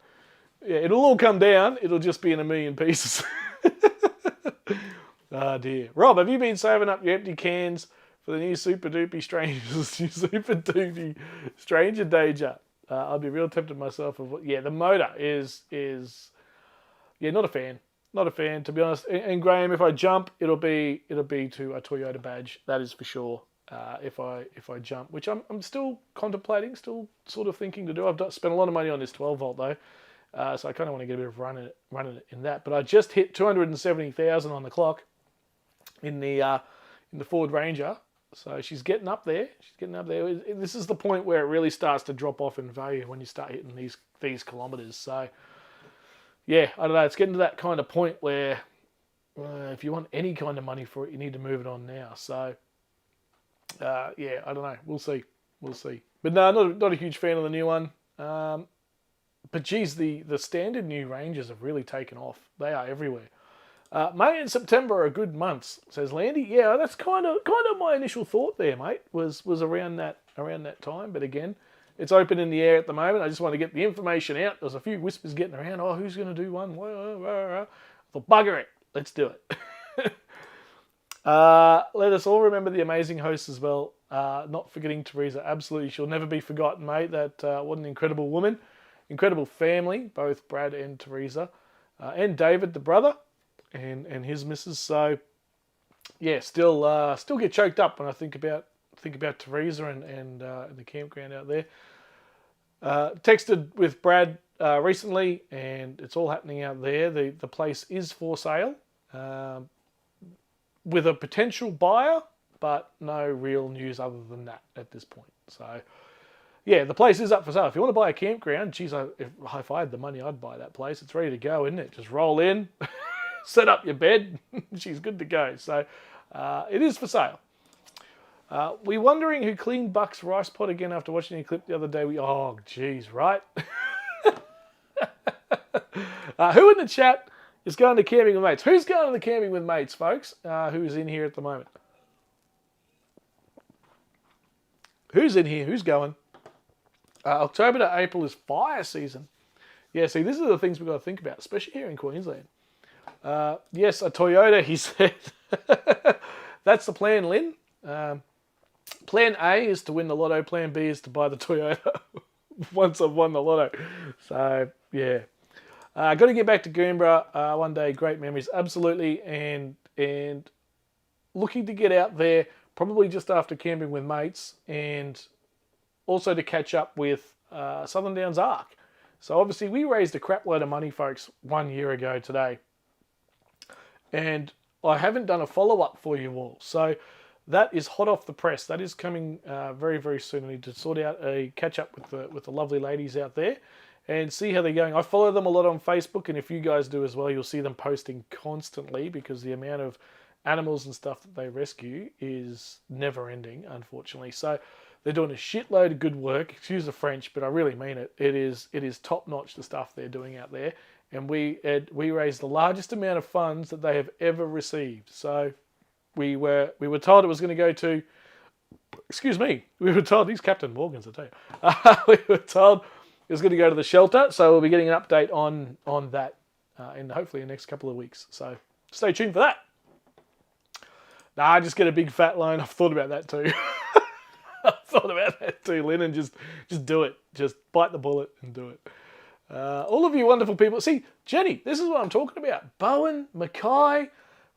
it'll all come down. It'll just be in a million pieces. Oh dear. Rob, have you been saving up your empty cans for the new Super Doopy Stranger Danger? I'd be real tempted myself. The motor is not a fan. Not a fan, to be honest. And Graham, if I jump, it'll be to a Toyota badge. That is for sure. If I jump, which I'm still contemplating, still sort of thinking to do. I've spent a lot of money on this 12 volt though, so I kind of want to get a bit of running it in that. But I just hit 270,000 on the clock in the Ford Ranger, so she's getting up there. This is the point where it really starts to drop off in value when you start hitting these kilometres. So. Yeah, I don't know. It's getting to that kind of point where if you want any kind of money for it, you need to move it on now. So, I don't know. We'll see. But no, not a huge fan of the new one. But geez, the standard new Rangers have really taken off. They are everywhere. May and September are good months, says Landy. Yeah, that's kind of my initial thought there, mate. Was around that time. But again, it's open in the air at the moment. I just want to get the information out. There's a few whispers getting around. Oh, who's going to do one? I thought, bugger it. Let's do it. Let us all remember the amazing hosts as well. Not forgetting Teresa. Absolutely. She'll never be forgotten, mate. What an incredible woman. Incredible family, both Brad and Teresa. And David, the brother, and his missus. So, yeah, still get choked up when I think about Teresa and the campground out there. Texted with Brad recently, and it's all happening out there. The place is for sale with a potential buyer, but no real news other than that at this point. So, yeah, the place is up for sale. If you want to buy a campground, geez, if I had the money, I'd buy that place. It's ready to go, isn't it? Just roll in, set up your bed, she's good to go. So, it is for sale. We're wondering who cleaned Buck's rice pot again after watching a clip the other day. Oh, geez, right? Who in the chat is going to camping with mates? Who's going to the camping with mates, folks? Who's in here at the moment? Who's in here? Who's going? October to April is fire season. Yeah, see, these are the things we've got to think about, especially here in Queensland. Yes, a Toyota, he said. That's the plan, Lynn. Plan A is to win the lotto. Plan B is to buy the Toyota once I've won the lotto. So, yeah. Got to get back to Goomburra one day. Great memories, absolutely. And looking to get out there probably just after camping with mates, and also to catch up with Southern Downs Arc. So obviously we raised a crap load of money, folks, 1 year ago today. And I haven't done a follow-up for you all. So that is hot off the press. That is coming very, very soon. I need to sort out a catch-up with the lovely ladies out there and see how they're going. I follow them a lot on Facebook, and if you guys do as well, you'll see them posting constantly because the amount of animals and stuff that they rescue is never-ending, unfortunately. So they're doing a shitload of good work. Excuse the French, but I really mean it. It is top-notch, the stuff they're doing out there. And we raised the largest amount of funds that they have ever received. So we were told it was going to go to, excuse me, we were told, these Captain Morgans, I tell you, we were told it was going to go to the shelter. So we'll be getting an update on that in hopefully the next couple of weeks. So stay tuned for that. Nah, just get a big fat loan. I've thought about that too. I've thought about that too, Lynn, and just do it. Just bite the bullet and do it. All of you wonderful people. See, Jenny, this is what I'm talking about. Bowen, Mackay,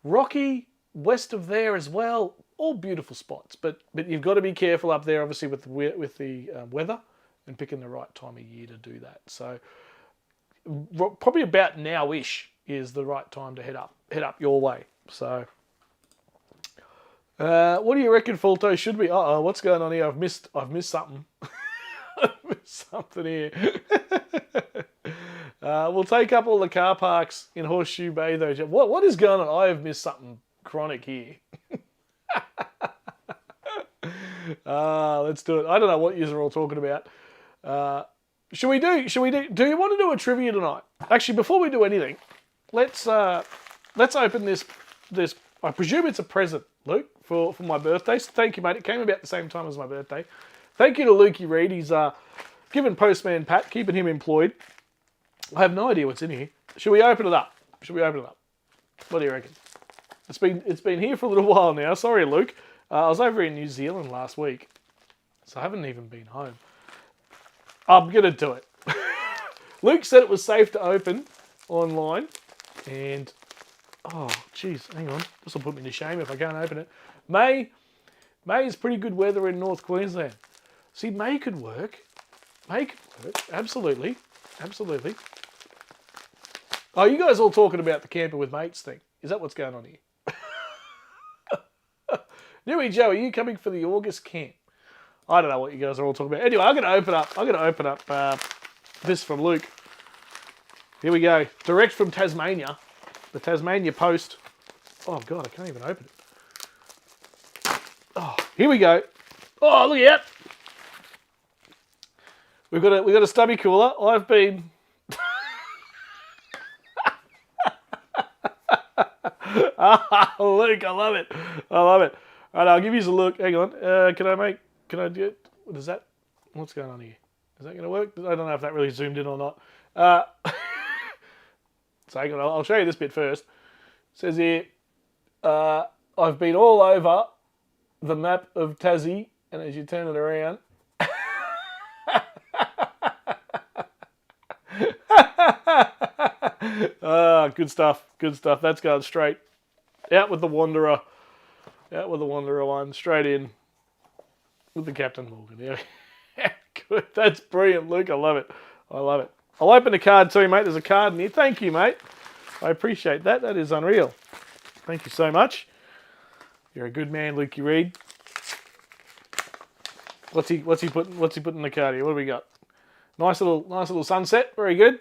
Rocky, west of there as well. All beautiful spots. But you've got to be careful up there, obviously, with the weather and picking the right time of year to do that. So probably about now-ish is the right time to head up your way. So, what do you reckon, Fulto? Should we? What's going on here? I've missed something. I've missed something here. We'll take up all the car parks in Horseshoe Bay, though. What is going on? I have missed something chronic here. Let's do it. I don't know what you are all talking about. Do you want to do a trivia tonight? Actually, before we do anything, let's open this. I presume it's a present, Luke, for my birthday. So thank you, mate. It came about the same time as my birthday. Thank you to Lukey Reed. He's given Postman Pat, keeping him employed. I have no idea what's in here. Should we open it up? What do you reckon? It's been here for a little while now. Sorry, Luke. I was over in New Zealand last week, so I haven't even been home. I'm going to do it. Luke said it was safe to open online, and oh, geez, hang on. This will put me to shame if I can't open it. May is pretty good weather in North Queensland. See, May could work. Absolutely. Oh, you guys all talking about the camping with mates thing. Is that what's going on here? Newy Joe, are you coming for the August camp? I don't know what you guys are all talking about. Anyway, I'm going to open up this from Luke. Here we go. Direct from Tasmania. The Tasmania Post. Oh, God, I can't even open it. Oh, here we go. Oh, look at that. We've got a stubby cooler. I've been... Luke, I love it. All right, I'll give you a look. Hang on. Can I do it? What is that? What's going on here? Is that going to work? I don't know if that really zoomed in or not. So hang on, I'll show you this bit first. It says here, I've been all over the map of Tassie, and as you turn it around, good stuff. That's going straight. Out with the Wanderer. One. Straight in with the Captain Morgan. Yeah. Good. That's brilliant, Luke. I love it. I'll open the card too, mate. There's a card in here. Thank you, mate. I appreciate that. That is unreal. Thank you so much. You're a good man, Lukey Reed. What's he putting in the card here? What do we got? Nice little sunset. Very good.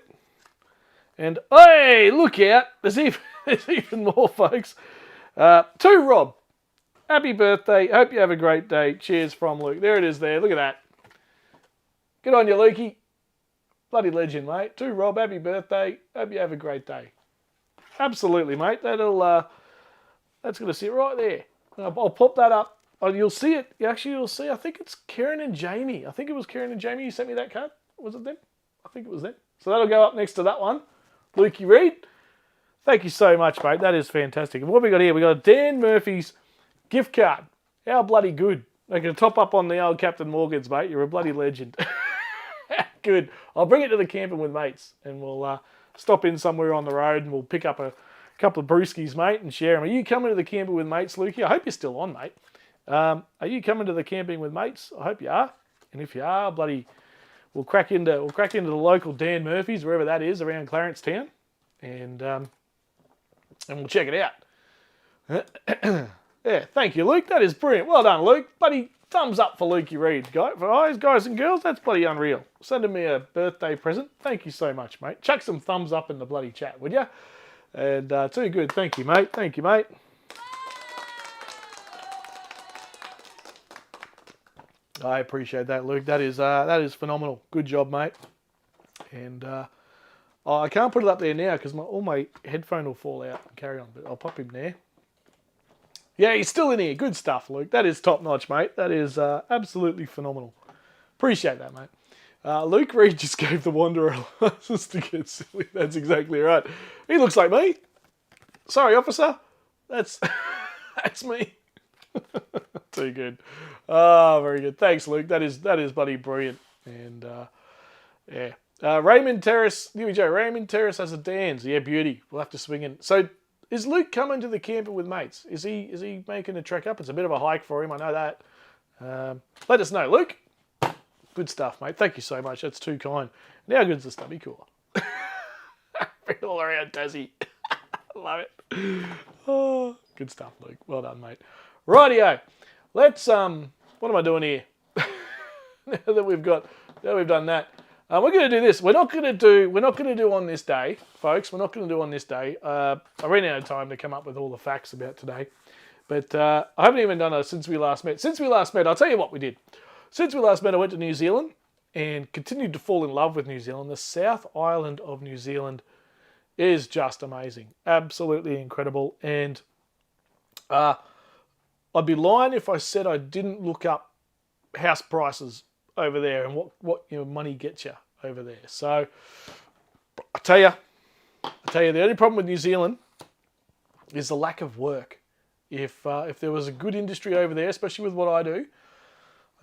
And hey, look out! There's even more, folks. To Rob. Happy birthday. Hope you have a great day. Cheers from Luke. There it is there. Look at that. Good on you, Lukey. Bloody legend, mate. To Rob, happy birthday. Hope you have a great day. Absolutely, mate. That's going to sit right there. I'll pop that up. Oh, you'll see it. You'll see. I think it's Karen and Jamie. I think it was Karen and Jamie who sent me that card. Was it them? I think it was them. So that'll go up next to that one. Lukey Reed. Thank you so much, mate. That is fantastic. And what have we got here? We got a Dan Murphy's gift card. How bloody good. They can top up on the old Captain Morgan's, mate. You're a bloody legend. Good. I'll bring it to the camping with mates, and we'll stop in somewhere on the road, and we'll pick up a couple of brewskis, mate, and share them. Are you coming to the camping with mates, Lukey? I hope you're still on, mate. Are you coming to the camping with mates? I hope you are. And if you are, we'll crack into the local Dan Murphy's, wherever that is, around Clarence Town, and we'll check it out. Yeah, thank you, Luke. That is brilliant. Well done, Luke. Bloody thumbs up for Lukey Reed, guys and girls. That's bloody unreal. Sending me a birthday present. Thank you so much, mate. Chuck some thumbs up in the bloody chat, would you? And too good. Thank you, mate. I appreciate that, Luke. That is phenomenal. Good job, mate. And I can't put it up there now because all my headphone will fall out and carry on. But I'll pop him there. Yeah, he's still in here. Good stuff, Luke. That is top notch, mate. That is absolutely phenomenal. Appreciate that, mate. Luke Reed just gave the Wanderer a license to get silly. That's exactly right. He looks like me. Sorry, officer. That's me. Too good. Oh, very good. Thanks, Luke. That is bloody brilliant. And yeah. Raymond Terrace, Raymond Terrace has a dance. Yeah, beauty. We'll have to swing in. So is Luke coming to the camper with mates? Is he making a trek up? It's a bit of a hike for him, I know that. Let us know, Luke. Good stuff, mate. Thank you so much. That's too kind. Now good's the stubby cooler. Been all around Tassie. Love it. Oh, good stuff, Luke. Well done, mate. Rightio. Let's what am I doing here? now that we've done that. We're going to do this. We're not going to do on this day, folks. We're not going to do on this day. I ran out of time to come up with all the facts about today. But I haven't even done it since we last met. Since we last met, I'll tell you what we did. Since we last met, I went to New Zealand and continued to fall in love with New Zealand. The South Island of New Zealand is just amazing. Absolutely incredible. And I'd be lying if I said I didn't look up house prices over there and what your money gets you over there. So I tell you, the only problem with New Zealand is the lack of work. If there was a good industry over there, especially with what I do,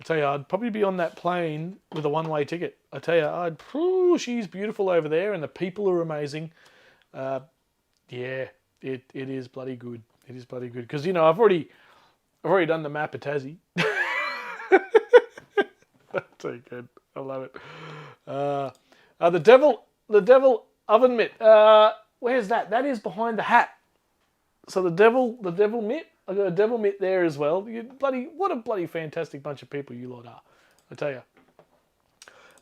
I tell you, I'd probably be on that plane with a one-way ticket. I tell you, she's beautiful over there, and the people are amazing. Yeah, it is bloody good. It is bloody good because I've already done the map of Tassie. That's so good. I love it. The devil oven mitt. Where's that? That is behind the hat. So the devil mitt. I got a devil mitt there as well. What a bloody fantastic bunch of people you lot are. I tell you.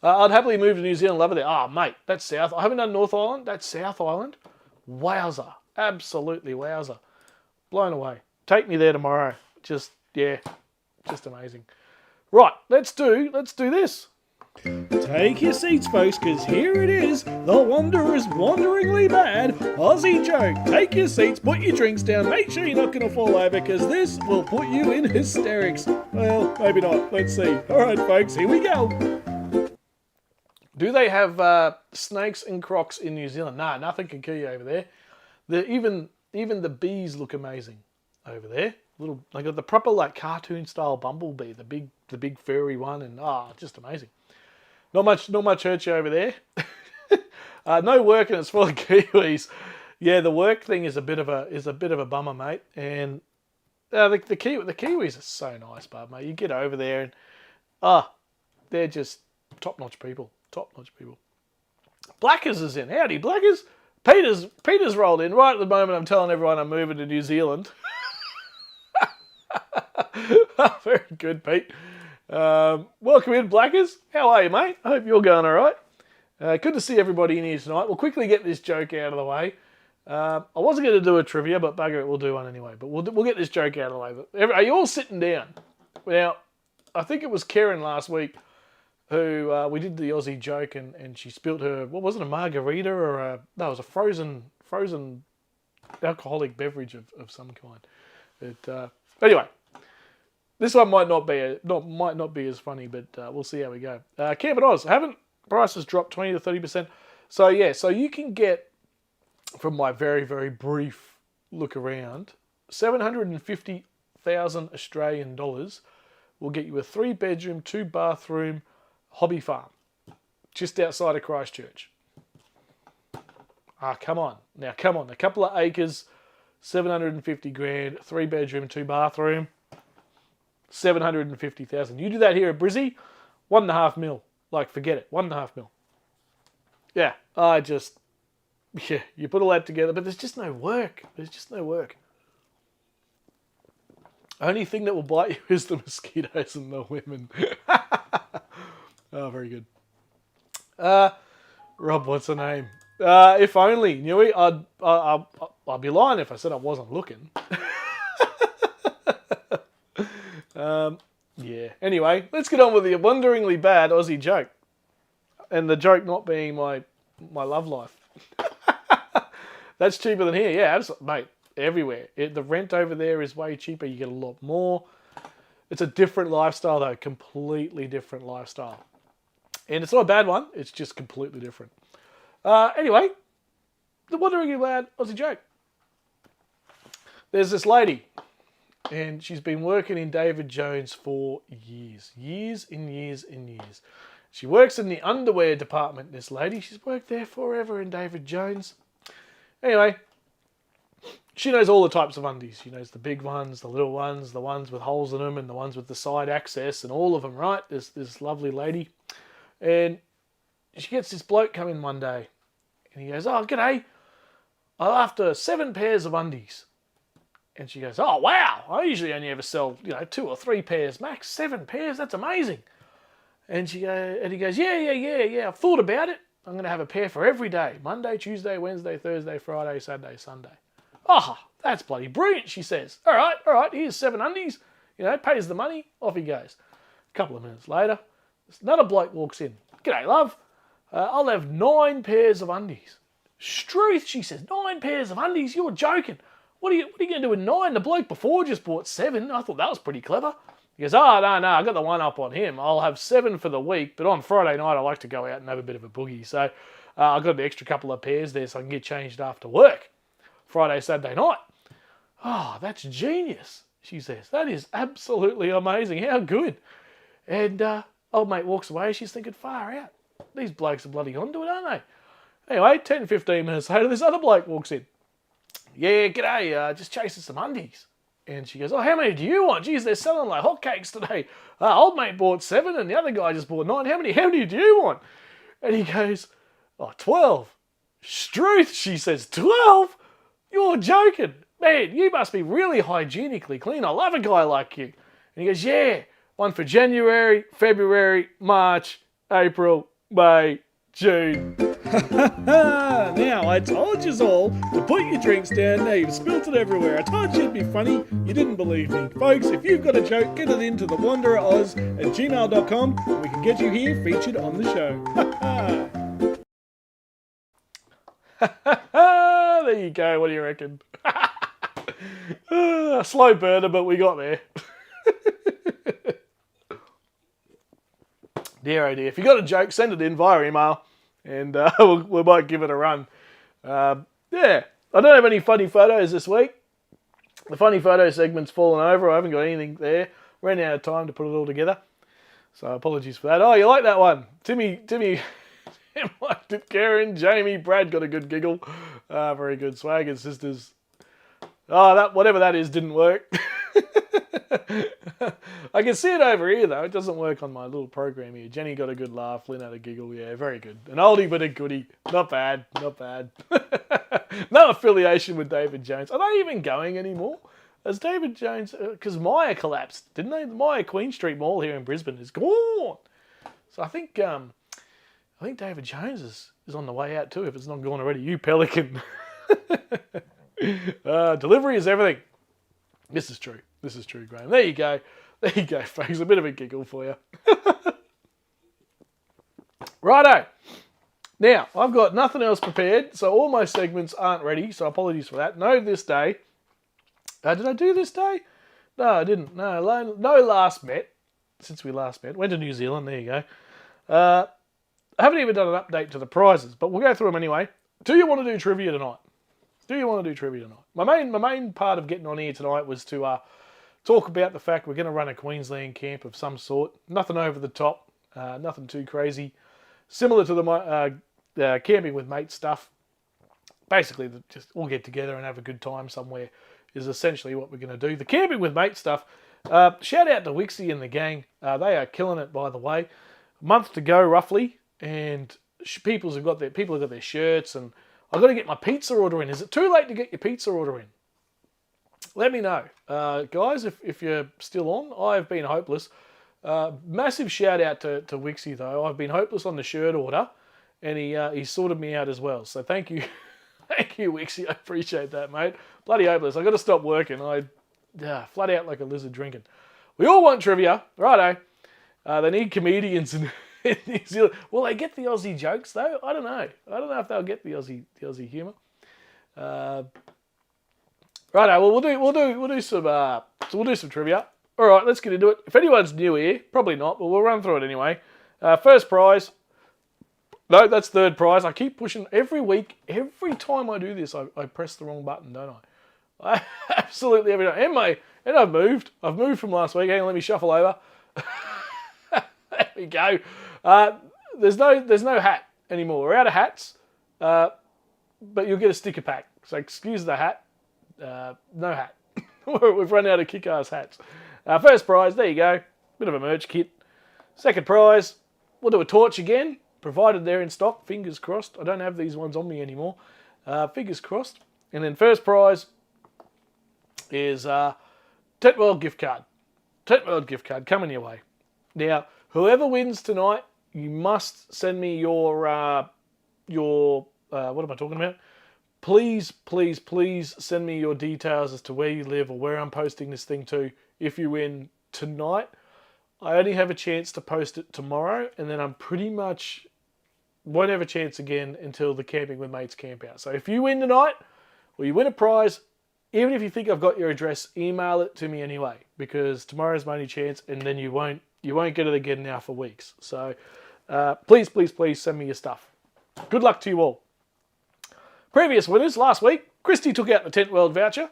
I'd happily move to New Zealand. Love it there. Oh, mate, that's South. I haven't done North Island. That's South Island. Wowzer. Absolutely wowzer. Blown away. Take me there tomorrow. Just amazing. Right, let's do this. Take your seats, folks, because here it is, the Wanderer's Wanderingly Bad Aussie Joke. Take your seats, put your drinks down, make sure you're not going to fall over, because this will put you in hysterics. Well, maybe not. Let's see. All right, folks, here we go. Do they have snakes and crocs in New Zealand? Nah, nothing can kill you over there. Even the bees look amazing over there. They got the proper cartoon style bumblebee, the big furry one, and just amazing. Not much hurt you over there. No work, and it's full of Kiwis. Yeah, the work thing is a bit of a bummer, mate. And the Kiwis are so nice, bud, mate. You get over there and they're just top notch people. Top notch people. Blackers is in. Howdy, Blackers. Peter's rolled in right at the moment. I'm telling everyone I'm moving to New Zealand. Very good, Pete. Welcome in, Blackers. How are you, mate? I hope you're going all right. Good to see everybody in here tonight. We'll quickly get this joke out of the way. I wasn't going to do a trivia, but bugger it, we'll do one anyway. But we'll get this joke out of the way. But are you all sitting down? Now, I think it was Karen last week who we did the Aussie joke, and she spilt her, what was it, a margarita or it was a frozen alcoholic beverage of some kind. But anyway. This one might not be as funny, but we'll see how we go. Camp at Oz, haven't prices dropped 20 to 30%? So you can get, from my very, very brief look around, 750,000 Australian dollars will get you a 3-bedroom, 2-bathroom hobby farm just outside of Christchurch. Come on. Now, come on. A couple of acres, 750 grand, 3-bedroom, 2-bathroom. 750,000. You do that here at Brizzy, 1.5 mil. Forget it. 1.5 mil. Yeah, you put all that together, but there's just no work. Only thing that will bite you is the mosquitoes and the women. Oh, very good. Rob, what's the name? If only, Newey, I'd be lying if I said I wasn't looking. Yeah. Anyway, let's get on with the wonderingly bad Aussie joke. And the joke not being my love life. That's cheaper than here. Yeah, absolutely, mate. Everywhere. The rent over there is way cheaper. You get a lot more. It's a different lifestyle, though. Completely different lifestyle. And it's not a bad one. It's just completely different. Anyway, the wonderingly bad Aussie joke. There's this lady. And she's been working in David Jones for years. Years and years and years. She works in the underwear department, this lady. She's worked there forever in David Jones. Anyway, she knows all the types of undies. She knows the big ones, the little ones, the ones with holes in them, and the ones with the side access, and all of them, right? This lovely lady. And she gets this bloke come in one day. And he goes, oh, g'day. I'm after 7 pairs of undies. And she goes, oh, wow. I usually only ever sell, 2 or 3 pairs max. 7 pairs, that's amazing. And he goes, yeah. I've thought about it. I'm going to have a pair for every day. Monday, Tuesday, Wednesday, Thursday, Friday, Saturday, Sunday. Oh, that's bloody brilliant, she says. All right, here's 7 undies. Pays the money, off he goes. A couple of minutes later, another bloke walks in. G'day, love. I'll have 9 pairs of undies. Struth, she says, 9 pairs of undies? You're joking. What are you going to do with 9? The bloke before just bought 7. I thought that was pretty clever. He goes, oh, no, I got the one up on him. I'll have 7 for the week, but on Friday night I like to go out and have a bit of a boogie. So I've got an extra couple of pairs there so I can get changed after work. Friday, Saturday night. Oh, that's genius, she says. That is absolutely amazing. How good. And old mate walks away. She's thinking, far out. These blokes are bloody onto it, aren't they? Anyway, 10, 15 minutes later, this other bloke walks in. Yeah, g'day, just chasing some undies. And she goes, oh, how many do you want? Geez, they're selling like hotcakes today. Old mate bought 7 and the other guy just bought 9. How many do you want? And he goes, oh, 12. Struth, she says, 12? You're joking. Man, you must be really hygienically clean. I love a guy like you. And he goes, yeah, one for January, February, March, April, May, June. Now, I told you all to put your drinks down. Now you've spilt it everywhere. I told you it'd be funny. You didn't believe me. Folks, if you've got a joke, get it into thewandereroz@gmail.com and we can get you here featured on the show. There you go. What do you reckon? Slow burner, but we got there. Dear oh dear. If you got a joke, send it in via email and we might give it a run. Yeah, I don't have any funny photos this week. The funny photo segment's fallen over. I haven't got anything there. Ran out of time to put it all together. So apologies for that. Oh, you like that one? Timmy liked it. Karen, Jamie, Brad got a good giggle. Very good. Swag and sisters. Oh, that whatever that is didn't work. I can see it over here though. It doesn't work on my little program here. Jenny got a good laugh. Lynn had a giggle. Yeah, very good. An oldie but a goodie. Not bad. No affiliation with David Jones. Are they even going anymore? Has David Jones? Because Myer collapsed, didn't they? The Myer Queen Street Mall here in Brisbane is gone. So I think David Jones is on the way out too. If it's not gone already, you pelican. Delivery is everything. This is true, Graham. There you go, folks. A bit of a giggle for you. Righto. Now, I've got nothing else prepared, so all my segments aren't ready, so apologies for that. No, this day. Did I do this day? No, I didn't. No last met, since we last met. Went to New Zealand, there you go. I haven't even done an update to the prizes, but we'll go through them anyway. Do you want to do trivia tonight? My main part of getting on here tonight was to talk about the fact we're going to run a Queensland camp of some sort. Nothing over the top, nothing too crazy. Similar to the camping with mates stuff. Basically, just all get together and have a good time somewhere is essentially what we're going to do. The camping with mates stuff. Shout out to Wixie and the gang. They are killing it, by the way. A month to go, roughly, and people have got their shirts, and I've got to get my pizza order in. Is it too late to get your pizza order in? Let me know. Guys, if you're still on, I've been hopeless. Massive shout out to Wixie, though. I've been hopeless on the shirt order, and he sorted me out as well. So thank you. Thank you, Wixie. I appreciate that, mate. Bloody hopeless. I've got to stop working. Flat out like a lizard drinking. We all want trivia. Righto. They need comedians in New Zealand. Will they get the Aussie jokes, though? I don't know. I don't know if they'll get the Aussie humour. Righto. Well, we'll do some trivia. All right, let's get into it. If anyone's new here, probably not, but we'll run through it anyway. First prize. No, that's third prize. I keep pushing every week. Every time I do this, I press the wrong button, don't I? Absolutely every time. And I've moved. I've moved from last week. Hang on, let me shuffle over. There we go. There's no hat anymore. We're out of hats, but you'll get a sticker pack. So excuse the hat. No hat. We've run out of kick-ass hats. First prize, there you go. Bit of a merch kit. Second prize, we'll do a torch again. provided they're in stock, fingers crossed. I don't have these ones on me anymore. Fingers crossed. And then first prize is Tent World gift card. Tent World gift card coming your way. Now, whoever wins tonight, you must send me your what am I talking about? Please, please, please send me your details as to where you live or where I'm posting this thing to if you win tonight. I only have a chance to post it tomorrow, and then I'm pretty much won't have a chance again until the Camping with Mates camp out. So if you win tonight, or you win a prize, even if you think I've got your address, email it to me anyway, because tomorrow's my only chance, and then you won't get it again now for weeks. So please, please, please send me your stuff. Good luck to you all. Previous winners last week, Christy took out the Tent World voucher,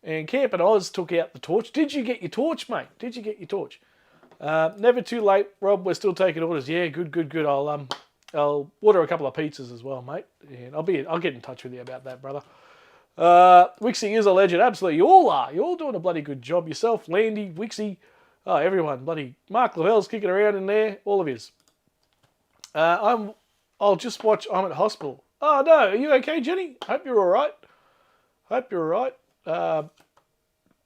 and Camp and Oz took out the torch. Did you get your torch, mate? Did you get your torch? Never too late, Rob. We're still taking orders. Yeah, good. I'll order a couple of pizzas as well, mate. And I'll get in touch with you about that, brother. Wixie is a legend. Absolutely, you all are. You're all doing a bloody good job. Yourself, Landy, Wixie, everyone. Bloody Mark Lavelle's kicking around in there. All of yous. I'll just watch. I'm at hospital. Oh no, are you okay, Jenny? Hope you're all right.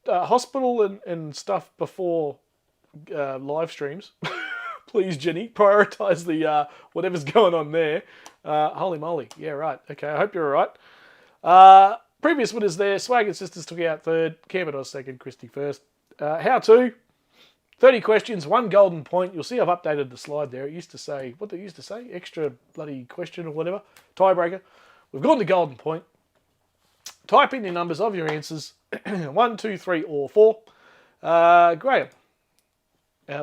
Hospital and stuff before live streams. Please, Jenny, prioritise the whatever's going on there. Holy moly. Yeah, right. Okay, I hope you're all right. Previous winners there. Swag and Sisters took out third. Camp and Oz second. Christy first. How to? 30 questions, 1 golden point. You'll see I've updated the slide there. It used to say, what they used to say? Extra bloody question or whatever. Tiebreaker. We've gone to golden point. Type in your numbers of your answers. 1, 2, 3, or 4. Graham.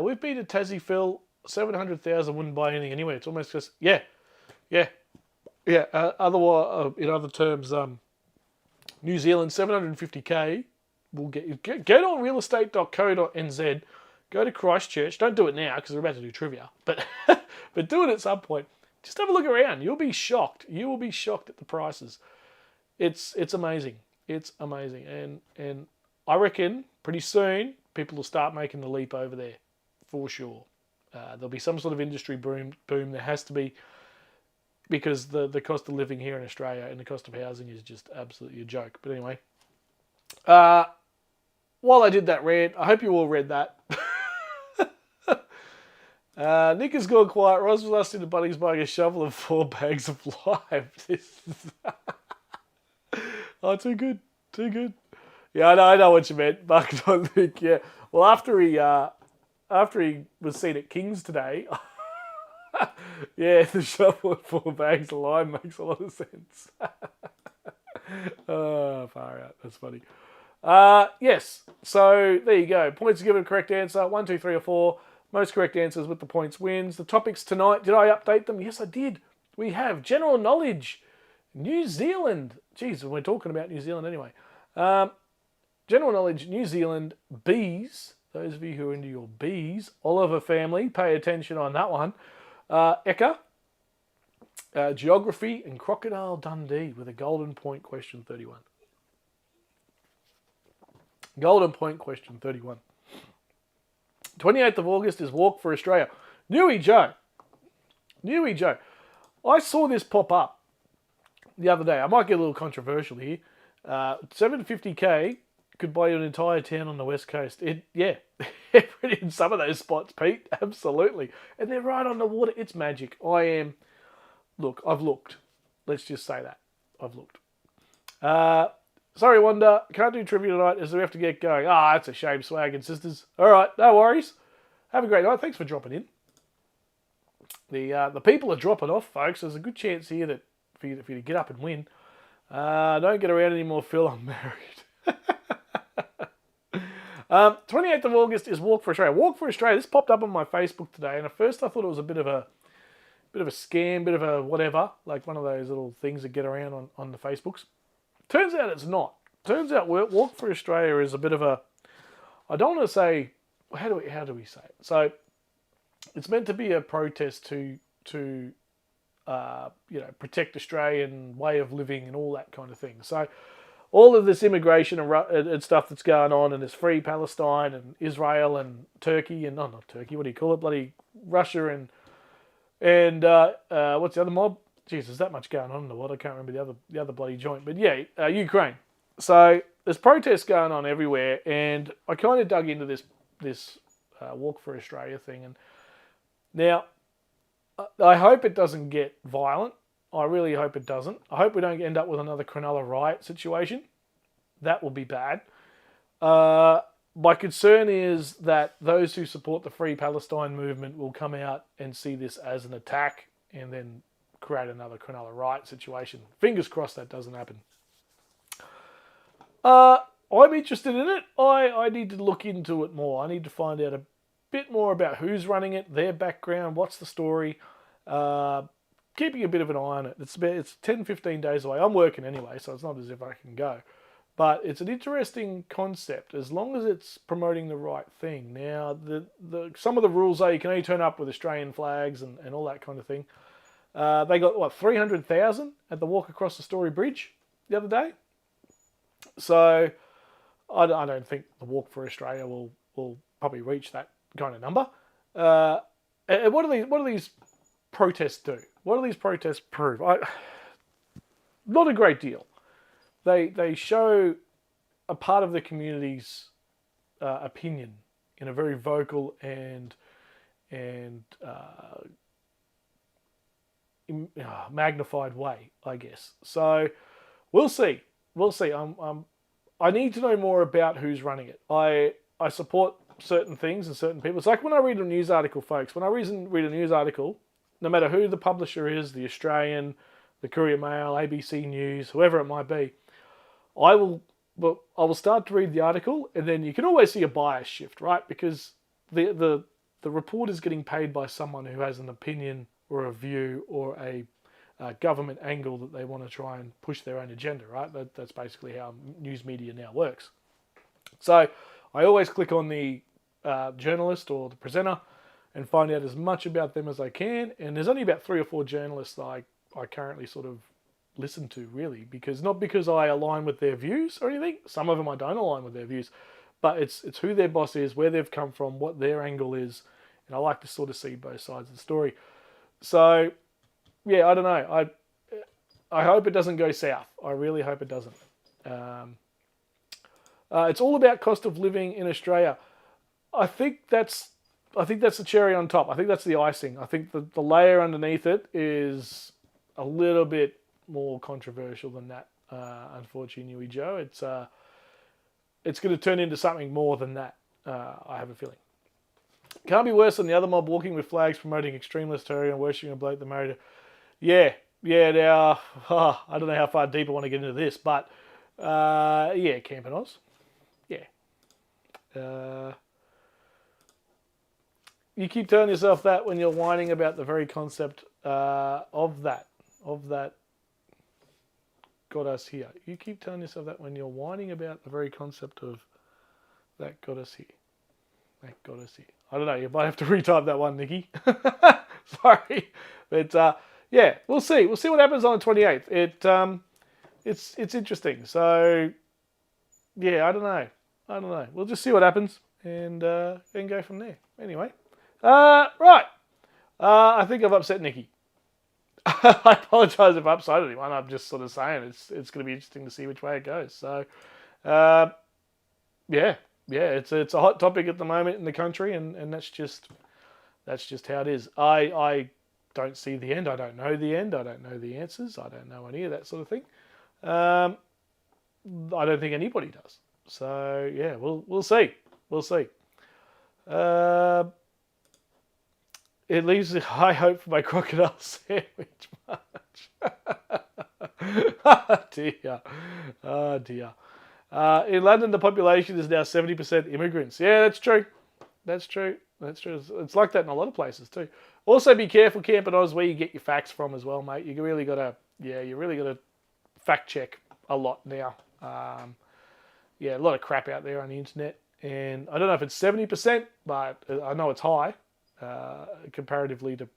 We've been to Tassie, Phil. 700,000 wouldn't buy anything anyway. It's almost just, yeah. Otherwise, in other terms, New Zealand, 750k will get you. Get on realestate.co.nz. Go to Christchurch. Don't do it now because we're about to do trivia. But do it at some point. Just have a look around. You'll be shocked. You will be shocked at the prices. It's amazing. It's amazing. And I reckon pretty soon people will start making the leap over there for sure. There'll be some sort of industry boom. There has to be, because the cost of living here in Australia and the cost of housing is just absolutely a joke. But anyway, while I did that rant, I hope you all read that. Nick has gone quiet. Roz was asked in the Bunnings buying a shovel and 4 bags of lime. Oh, too good. Yeah, I know what you meant. Mark, don't think, yeah. Well, after he was seen at King's today, yeah, the shovel and 4 bags of lime makes a lot of sense. Oh, far out. That's funny. Yes, so there you go. Points are given a correct answer. 1, 2, 3, or 4. Most correct answers with the points wins. The topics tonight, did I update them? Yes, I did. We have general knowledge. New Zealand. Jeez, we're talking about New Zealand anyway. General knowledge, New Zealand, bees. Those of you who are into your bees. Oliver family, pay attention on that one. Ekka. Geography and Crocodile Dundee with a golden point question 31. Golden point question 31. 28th of August is Walk for Australia. Newy Joe. I saw this pop up the other day. I might get a little controversial here. 750k could buy you an entire town on the west coast. Yeah, in some of those spots, Pete. Absolutely. And they're right on the water. It's magic. Look, I've looked. Let's just say that. I've looked. Sorry, Wanda. Can't do trivia tonight as we have to get going. That's a shame, Swag and Sisters. All right, no worries. Have a great night. Thanks for dropping in. The people are dropping off, folks. There's a good chance here for you to get up and win. Don't get around anymore, Phil. I'm married. 28th of August is Walk for Australia. Walk for Australia. This popped up on my Facebook today, and at first I thought it was a bit of a scam, bit of a whatever, like one of those little things that get around on the Facebooks. Turns out it's not. Turns out Walk for Australia is a bit of a, I don't want to say, how do we say it? So it's meant to be a protest to protect Australian way of living and all that kind of thing. So all of this immigration and stuff that's going on, and this free Palestine and Israel and Turkey and not Turkey, what do you call it? Bloody Russia and And what's the other mob? Jeez, there's that much going on in the world. I can't remember the other bloody joint. But yeah, Ukraine. So there's protests going on everywhere, and I kind of dug into this Walk for Australia thing. And now, I hope it doesn't get violent. I really hope it doesn't. I hope we don't end up with another Cronulla riot situation. That will be bad. My concern is that those who support the Free Palestine movement will come out and see this as an attack and then create another Cronulla riot situation. Fingers crossed that doesn't happen. I'm interested in it. I need to look into it more. I need to find out a bit more about who's running it, their background, what's the story. Keeping a bit of an eye on it. It's 10, 15 days away. I'm working anyway, so it's not as if I can go. But it's an interesting concept as long as it's promoting the right thing. Now, some of the rules are you can only turn up with Australian flags and all that kind of thing. They got, 300,000 at the walk across the Story Bridge the other day. So I don't think the Walk for Australia will probably reach that kind of number. And what do these protests do? What do these protests prove? Not a great deal. They show a part of the community's opinion in a very vocal and magnified way, I guess. So we'll see. I need to know more about who's running it. I support certain things and certain people. It's like when I read a news article, folks. When I read a news article, no matter who the publisher is, the Australian, the Courier Mail, ABC News, whoever it might be, I will start to read the article, and then you can always see a bias shift, right? Because the reporter's getting paid by someone who has an opinion or a view or a government angle that they want to try and push their own agenda, right? That's basically how news media now works. So I always click on the journalist or the presenter and find out as much about them as I can. And there's only about 3 or 4 journalists that I currently sort of listen to, really, not because I align with their views or anything. Some of them I don't align with their views, but it's who their boss is, where they've come from, what their angle is, and I like to sort of see both sides of the story. So, yeah, I don't know. I hope it doesn't go south. I really hope it doesn't. It's all about cost of living in Australia. I think that's the cherry on top. I think that's the icing. I think the layer underneath it is a little bit more controversial than that. Unfortunately, Nui Joe, it's going to turn into something more than that. I have a feeling. Can't be worse than the other mob walking with flags promoting extremist terror and worshipping a bloke that married. Yeah. Now I don't know how far deep I want to get into this, but Camp and Oz. Yeah. You keep telling yourself that when you're whining about the very concept of that got us here. You keep telling yourself that when you're whining about the very concept of that got us here. That got us here. I don't know. You might have to retype that one, Nikki. Sorry, but we'll see. We'll see what happens on the 28th. It's interesting. So yeah, I don't know. We'll just see what happens and go from there. Anyway. Right. I think I've upset Nikki. I apologise if I upset anyone. I'm just sort of saying it's going to be interesting to see which way it goes. So, it's a hot topic at the moment in the country, and that's just how it is. I don't see the end. I don't know the end. I don't know the answers. I don't know any of that sort of thing. I don't think anybody does. So yeah, we'll see. We'll see. It leaves high hope for my crocodile sandwich much. Oh dear. In London, the population is now 70% immigrants. Yeah, that's true. It's like that in a lot of places too. Also, be careful, Camp and Oz, where you get your facts from as well, mate. You really got to fact check a lot now. A lot of crap out there on the internet, and I don't know if it's 70%, but I know it's high. Comparatively to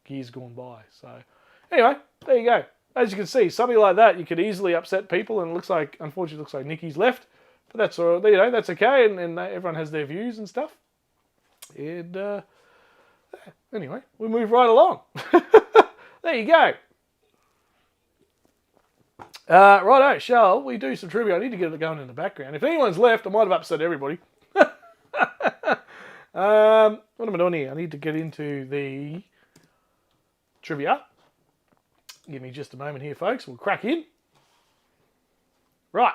years gone by. So anyway, there you go. As you can see, something like that you could easily upset people, and unfortunately, looks like Nikki's left, but that's all. That's okay, and everyone has their views and stuff. And Anyway, we move right along. There you go. Righto, shall we do some trivia? I need to get it going in the background. If anyone's left, I might have upset everybody. What am I doing here? I need to get into the trivia. Give me just a moment here, folks. We'll crack in. Right.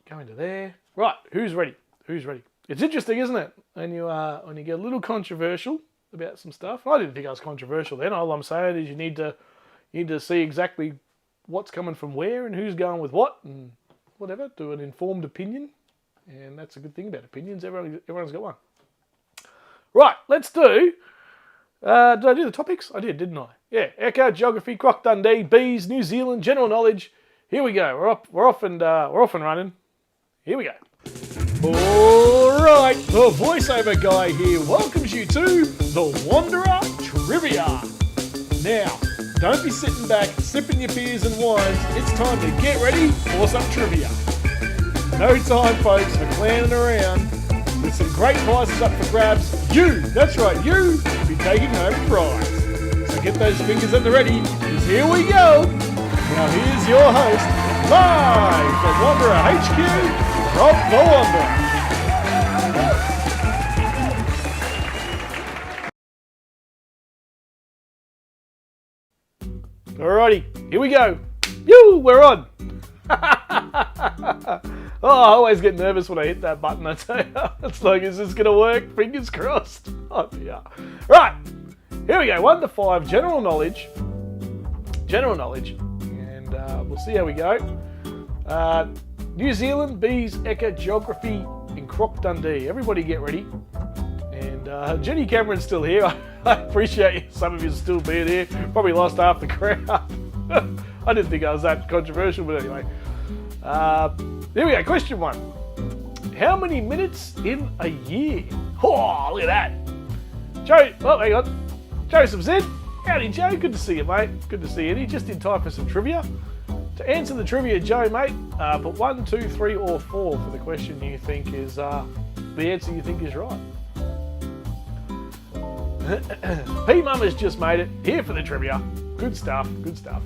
Go into there. Right. Who's ready? Who's ready? It's interesting, isn't it? When you get a little controversial about some stuff. I didn't think I was controversial then. All I'm saying is you need to see exactly what's coming from where and who's going with what and whatever. Do an informed opinion. And that's a good thing about opinions. Everyone's got one. Right. Let's do... did I do the topics? I did, didn't I? Yeah. Ekka, geography, Croc Dundee, bees, New Zealand, general knowledge. Here we go. We're off and running. Here we go. All right, the voiceover guy here welcomes you to the Wanderer Trivia. Now, don't be sitting back, sipping your beers and wines. It's time to get ready for some trivia. No time, folks, for clowning around. With some great prizes up for grabs, that's right, you will be taking home a prize. So get those fingers at the ready, because here we go. Now here's your host, live from Wanderer HQ, Rob the Wanderer. Alrighty, here we go. We're on. Oh, I always get nervous when I hit that button, I tell you. It's like, is this going to work? Fingers crossed. Oh, yeah. Right, here we go. 1 to 5, general knowledge. And we'll see how we go. New Zealand, bees, Ekka, geography, and Croc Dundee. Everybody get ready. And Jenny Cameron's still here. I appreciate some of you still being here. Probably lost half the crowd. I didn't think I was that controversial, but anyway. Here we go. Question 1. How many minutes in a year? Oh, look at that. Joe, oh, hang on. Joseph's in. Howdy, Joe. Good to see you, mate. Good to see you. Just in time for some trivia. To answer the trivia, Joe, mate, put 1, 2, 3, or 4 for the question you think is the answer you think is right. P Mama's just made it. Here for the trivia. Good stuff. Good stuff.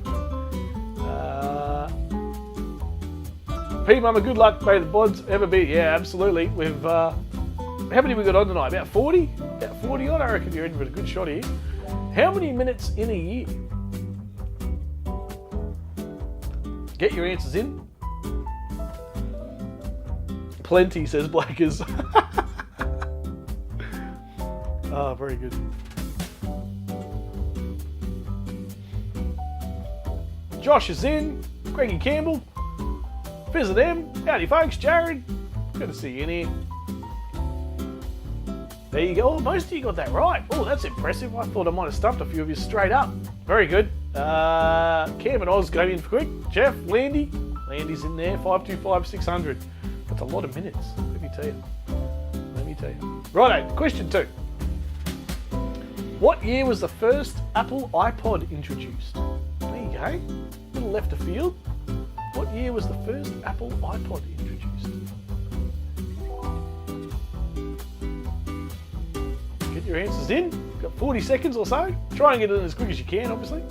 P Mama, good luck. May the bods ever be. Yeah, absolutely. We've how many have we got on tonight? About 40? About 40 on. I reckon you're in for a good shot here. How many minutes in a year? Get your answers in. Plenty, says Blackers. Oh, very good. Josh is in. Greggy Campbell. Visit them. Howdy, folks. Jared. Good to see you in here. There you go. Oh, most of you got that right. Oh, that's impressive. I thought I might have stumped a few of you straight up. Very good. Cam and Oz go in for quick. Jeff, Landy. Landy's in there. 525 600. That's a lot of minutes. Let me tell you. Righto. Question 2. What year was the first Apple iPod introduced? There you go. A little left of field. What year was the first Apple iPod introduced? Get your answers in. Got 40 seconds or so. Try and get it in as quick as you can, obviously.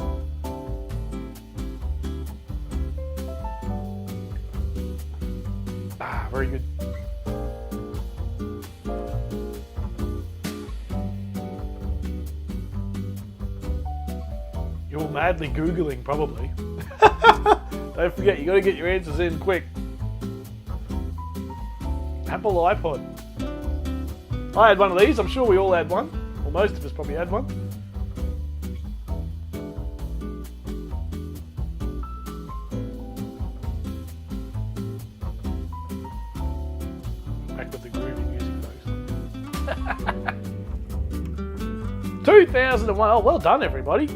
Ah, very good. You're madly Googling, probably. Don't forget, you got to get your answers in quick. Apple iPod. I had one of these. I'm sure we all had one. Well, most of us probably had one. Back with the groovy music, folks. 2001. Oh, well done, everybody.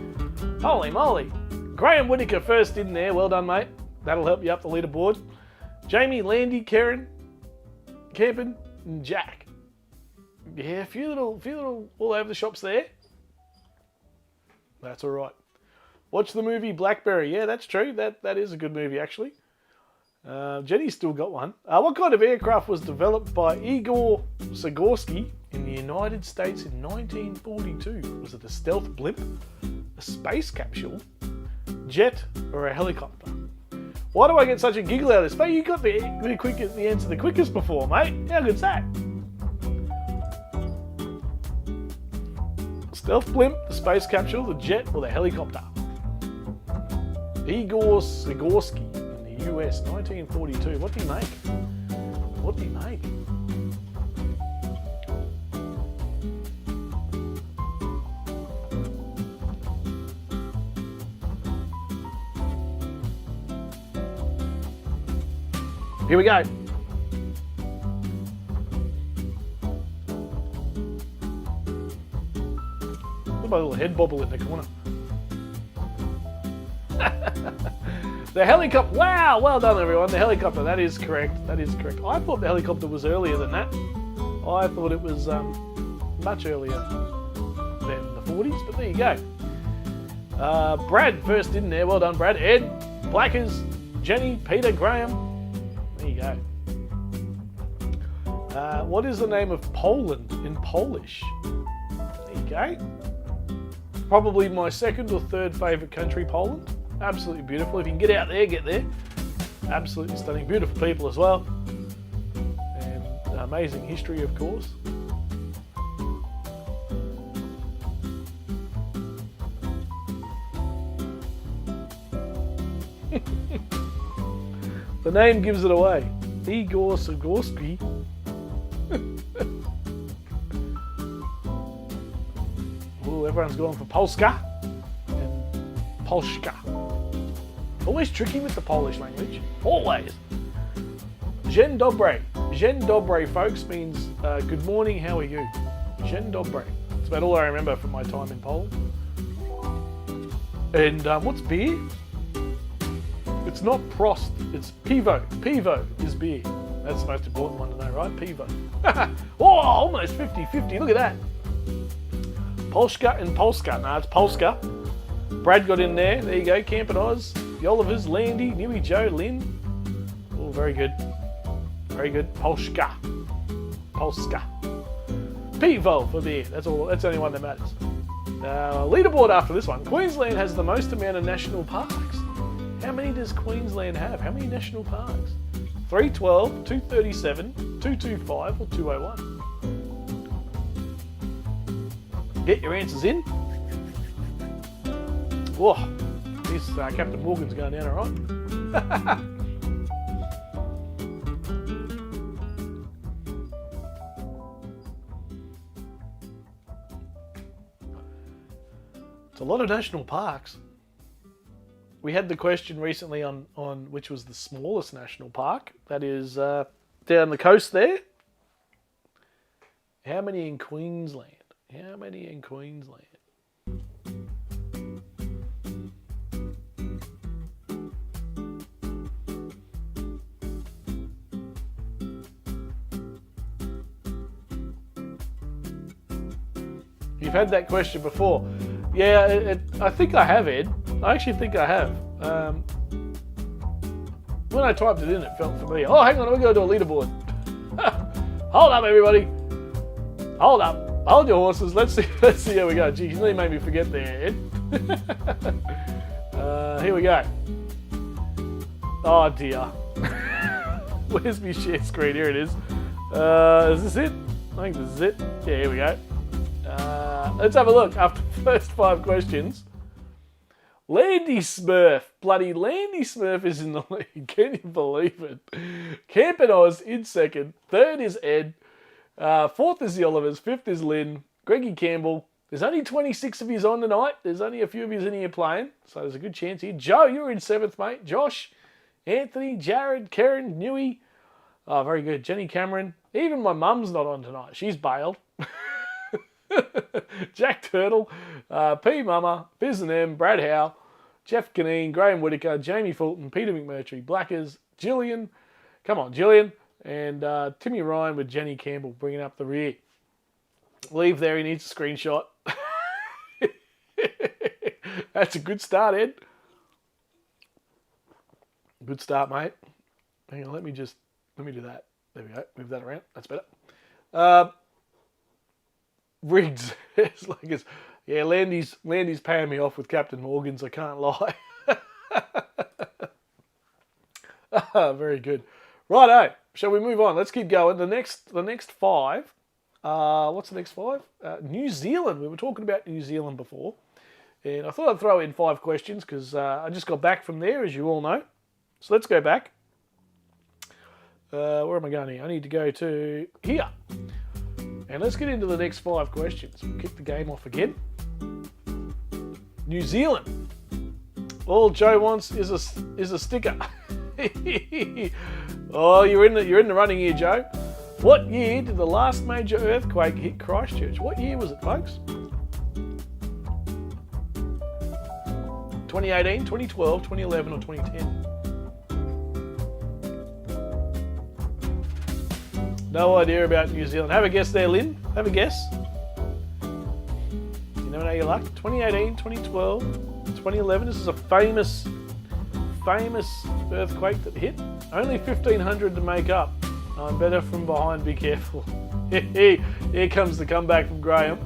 Holy moly. Graham Whittaker first in there. Well done, mate. That'll help you up the leaderboard. Jamie, Landy, Karen, Campin, and Jack. Yeah, a few little all over the shops there. That's all right. Watch the movie Blackberry. Yeah, that's true. That is a good movie, actually. Jenny's still got one. What kind of aircraft was developed by Igor Sigorsky in the United States in 1942? Was it a stealth blimp, a space capsule, jet, or a helicopter? Why do I get such a giggle out of this? Mate, you got the answer the quickest before, mate. How good's that? Stealth blimp, the space capsule, the jet, or the helicopter? Igor Sigorsky in the US, 1942. What did he make? What did he make? Here we go. Look at my little head bobble in the corner. The helicopter. Wow, well done everyone. The helicopter, that is correct. That is correct. I thought the helicopter was earlier than that. I thought it was much earlier than the 40s, but there you go. Brad first in there. Well done, Brad. Ed, Blackers, Jenny, Peter, Graham. There you go. What is the name of Poland in Polish? There you go. Probably my second or third favourite country, Poland. Absolutely beautiful. If you can get out there, get there. Absolutely stunning. Beautiful people as well. And amazing history, of course. The name gives it away. Igor Sigorsky. Ooh, everyone's going for Polska and Polska. Always tricky with the Polish language. Always. Dzień dobry. Dzień dobry, folks, means good morning, how are you? Dzień dobry. That's about all I remember from my time in Poland. And what's beer? It's not Prost, it's Pivo. Pivo is beer. That's the most important one to know, right? Pivo. Oh, almost 50-50. Look at that. Polska and Polska. No, it's Polska. Brad got in there. There you go. Camp and Oz. The Olivers, Landy, Newy Joe, Lynn. Oh, very good. Very good. Polska. Polska. Pivo for beer. That's all. That's the only one that matters. Leaderboard after this one. Queensland has the most amount of national parks. How many does Queensland have? How many national parks? 312, 237, 225 or 201? Get your answers in. Whoa, this Captain Morgan's going down all right. It's a lot of national parks. We had the question recently on which was the smallest national park. That is down the coast there. How many in Queensland? How many in Queensland? You've had that question before. Yeah, I think I have, Ed. I actually think I have. When I typed it in, it felt familiar. Oh, hang on, we're going to do a leaderboard. Hold up, everybody. Hold up. Hold your horses. Let's see how we go. Gee, you nearly made me forget there, Ed. Here we go. Oh, dear. Where's my share screen? Here it is. Is this it? I think this is it. Yeah, here we go. Let's have a look after the first 5 questions. Landy Smurf. Bloody Landy Smurf is in the lead. Can you believe it? Camp and Oz in second. Third is Ed. Fourth is the Olivers. Fifth is Lynn. Greggy Campbell. There's only 26 of yous on tonight. There's only a few of yous in here playing. So there's a good chance here. Joe, you're in 7th, mate. Josh, Anthony, Jared, Karen, Newey. Oh, very good. Jenny Cameron. Even my mum's not on tonight. She's bailed. Jack Turtle, P Mama, Biz and M, Brad Howe, Jeff Caneen, Graham Whitaker, Jamie Fulton, Peter McMurtry, Blackers, Gillian, come on Gillian, and Timmy Ryan with Jenny Campbell bringing up the rear. Leave there, he needs a screenshot. That's a good start, Ed. Good start, mate. Hang on, let me do that. There we go, move that around, that's better. Rigged. It's like it's, yeah, Landy's paying me off with Captain Morgan's, I can't lie. Very good. Righto, shall we move on? Let's keep going. The next 5. What's the next 5? New Zealand. We were talking about New Zealand before. And I thought I'd throw in 5 questions because I just got back from there, as you all know. So let's go back. Where am I going here? I need to go to here. And let's get into the next 5 questions. We'll kick the game off again. New Zealand. All Joe wants is a sticker. Oh, you're in the running here, Joe. What year did the last major earthquake hit Christchurch? What year was it, folks? 2018, 2012, 2011, or 2010? No idea about New Zealand. Have a guess there, Lynn. Have a guess. You never know your luck. 2018, 2012, 2011. This is a famous earthquake that hit. Only 1,500 to make up. I'm better from behind, be careful. Here comes the comeback from Graham.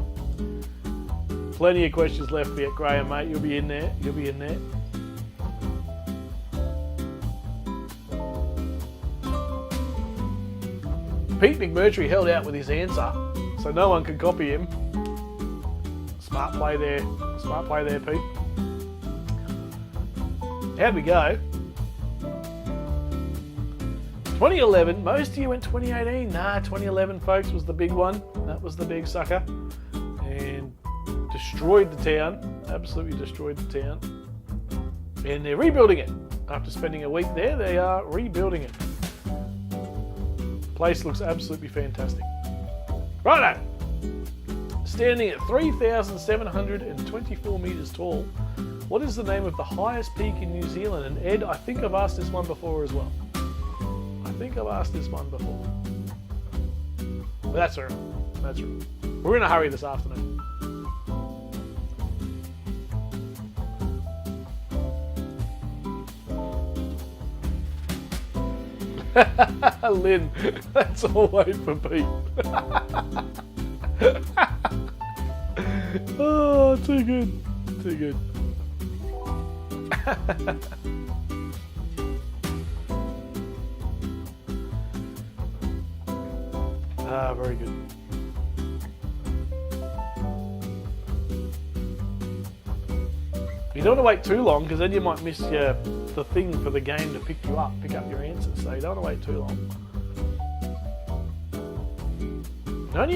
Plenty of questions left for you, Graham, mate. You'll be in there. You'll be in there. Pete McMurtry held out with his answer, so no one could copy him. Smart play there. Smart play there, Pete. How'd we go? 2011. Most of you went 2018. Nah, 2011, folks, was the big one. That was the big sucker. And destroyed the town. Absolutely destroyed the town. And they're rebuilding it. After spending a week there, they are rebuilding it. Place looks absolutely fantastic. Righto. Standing at 3,724 metres tall, what is the name of the highest peak in New Zealand? And Ed, I think I've asked this one before as well. But that's all right. That's all right. We're in a hurry this afternoon. Lynn, that's all wait for Pete. Oh, too good. Too good. Very good. You don't want to wait too long because then you might miss the thing for the game to pick up your answers. So you don't want to wait too long. Not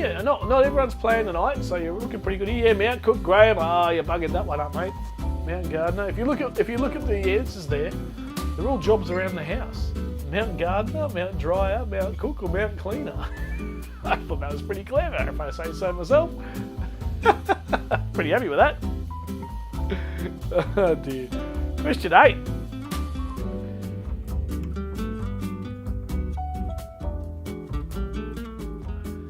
everyone's playing tonight, so you're looking pretty good here. Yeah, Mount Cook, Graham. You buggered that one up, mate. Mount Gardner. If you look at the answers there, they're all jobs around the house. Mount Gardner, Mount Dryer, Mount Cook, or Mount Cleaner. I thought that was pretty clever, if I say so myself. Pretty happy with that. Oh dear. Question 8.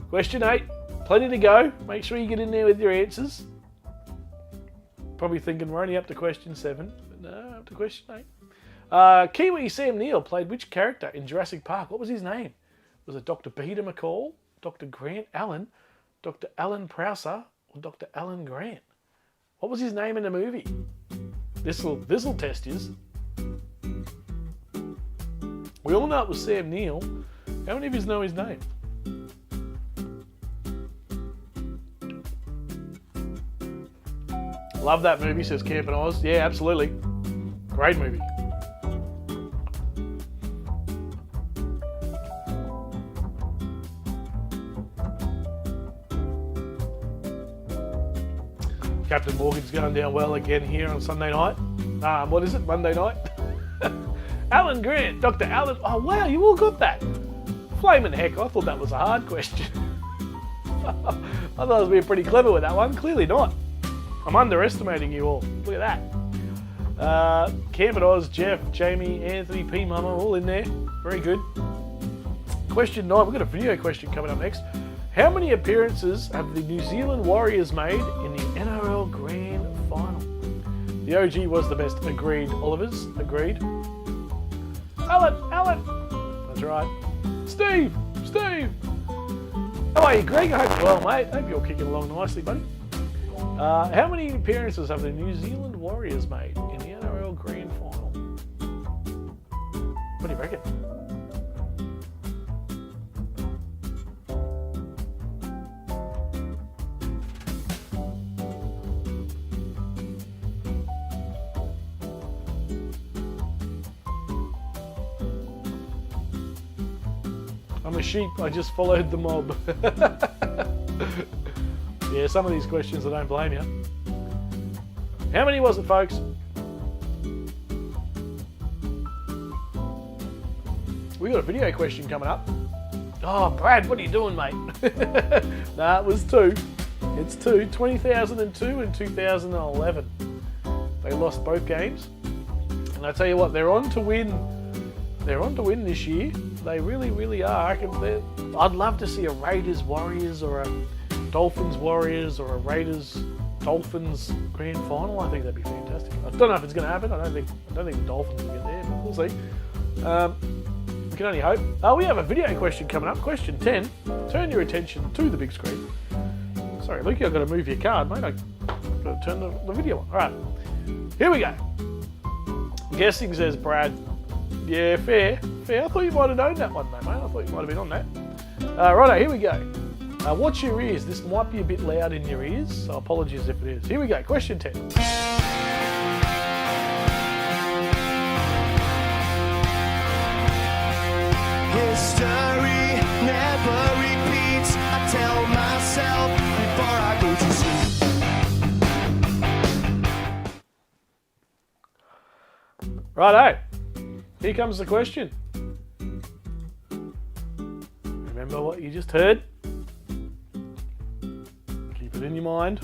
Question 8. Plenty to go. Make sure you get in there with your answers. Probably thinking we're only up to question 7. But no, up to question 8. Kiwi Sam Neill played which character in Jurassic Park? What was his name? Was it Dr. Peter McCall, Dr. Grant Allen, Dr. Alan Prouser, or Dr. Alan Grant? What was his name in the movie? This'll test yous. We all know it was Sam Neill. How many of yous know his name? Love that movie, says Camp and Oz. Yeah, absolutely. Great movie. Captain Morgan's going down well again here on Sunday night. What is it? Monday night? Alan Grant, Dr. Alan. Oh, wow, you all got that. Flaming heck, I thought that was a hard question. I thought I was being pretty clever with that one. Clearly not. I'm underestimating you all. Look at that. Camp and Oz, Jeff, Jamie, Anthony, P. Mama, all in there. Very good. Question 9. We've got a video question coming up next. How many appearances have the New Zealand Warriors made in the NRL Grand Final? The OG was the best. Agreed. Olivers. Agreed. Alan. That's right. Steve. How are you, Greg? I hope you're well, mate. Hope you're kicking along nicely, buddy. How many appearances have the New Zealand Warriors made in the NRL Grand Final? What do you reckon? I'm a sheep, I just followed the mob. Yeah, some of these questions I don't blame you. How many was it, folks? We got a video question coming up. Oh, Brad, what are you doing, mate? Nah, it was 2. It's 2. 2002 and 2011. They lost both games. And I tell you what, they're on to win. They're on to win this year. They really, really are. I'd love to see a Raiders Warriors or a Dolphins Warriors or a Raiders Dolphins Grand Final. I think that'd be fantastic. I don't know if it's going to happen. I don't think the Dolphins will get there, but we'll see. We can only hope. We have a video question coming up. Question 10. Turn your attention to the big screen. Sorry, Lukey, I've got to move your card, mate. I've got to turn the video on. All right, here we go. Guessing, says Brad. Yeah, fair. I thought you might have known that one, though, mate. I thought you might have been on that. Righto, here we go. Watch your ears. This might be a bit loud in your ears, so apologies if it is. Here we go. Question 10. History never repeats. I tell myself before I go to sleep. Righto. Here comes the question. Remember what you just heard? Keep it in your mind.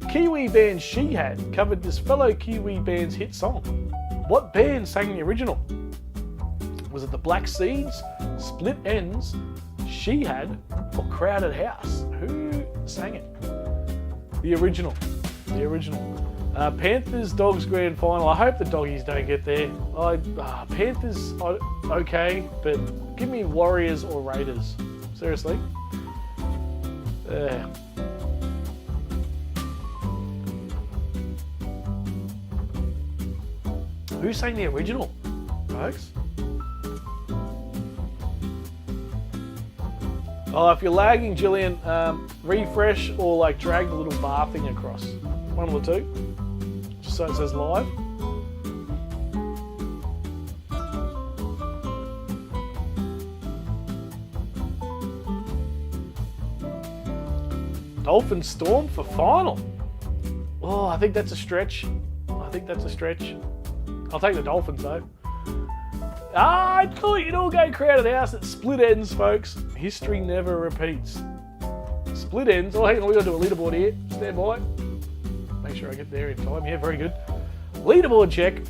Kiwi band She Had covered this fellow Kiwi band's hit song. What band sang the original? Was it the Black Seeds, Split Ends, She Had, or Crowded House? Who sang it? The original. Panthers Dogs Grand Final. I hope the doggies don't get there. Panthers okay, but give me Warriors or Raiders. Seriously. Who sang the original, folks? Oh, if you're lagging, Gillian, refresh or like drag the little bar thing across. One of the two. Just so it says live. Dolphin Storm for final. Oh, I think that's a stretch. I'll take the Dolphins though. I thought you'd all go Crowded House at Split Ends, folks. History never repeats. Split Ends. Oh, hang on, we got to do a leaderboard here. Stand by. Make sure I get there in time. Yeah, very good. Leaderboard check.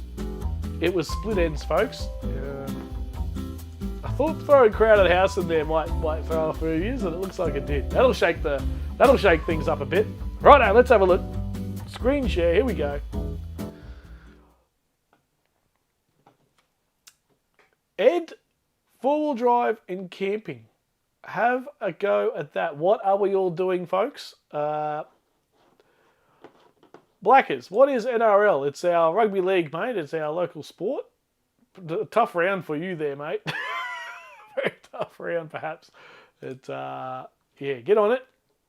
It was Split Ends, folks. I thought throwing Crowded House in there might throw off a few years, and it looks like it did. That'll shake things up a bit. Righto, let's have a look. Screen share. Here we go. Ed, 4-wheel drive and camping. Have a go at that. What are we all doing, folks? Blackers, what is NRL? It's our rugby league, mate. It's our local sport. Tough round for you there, mate. Very tough round, perhaps. Yeah, get on it.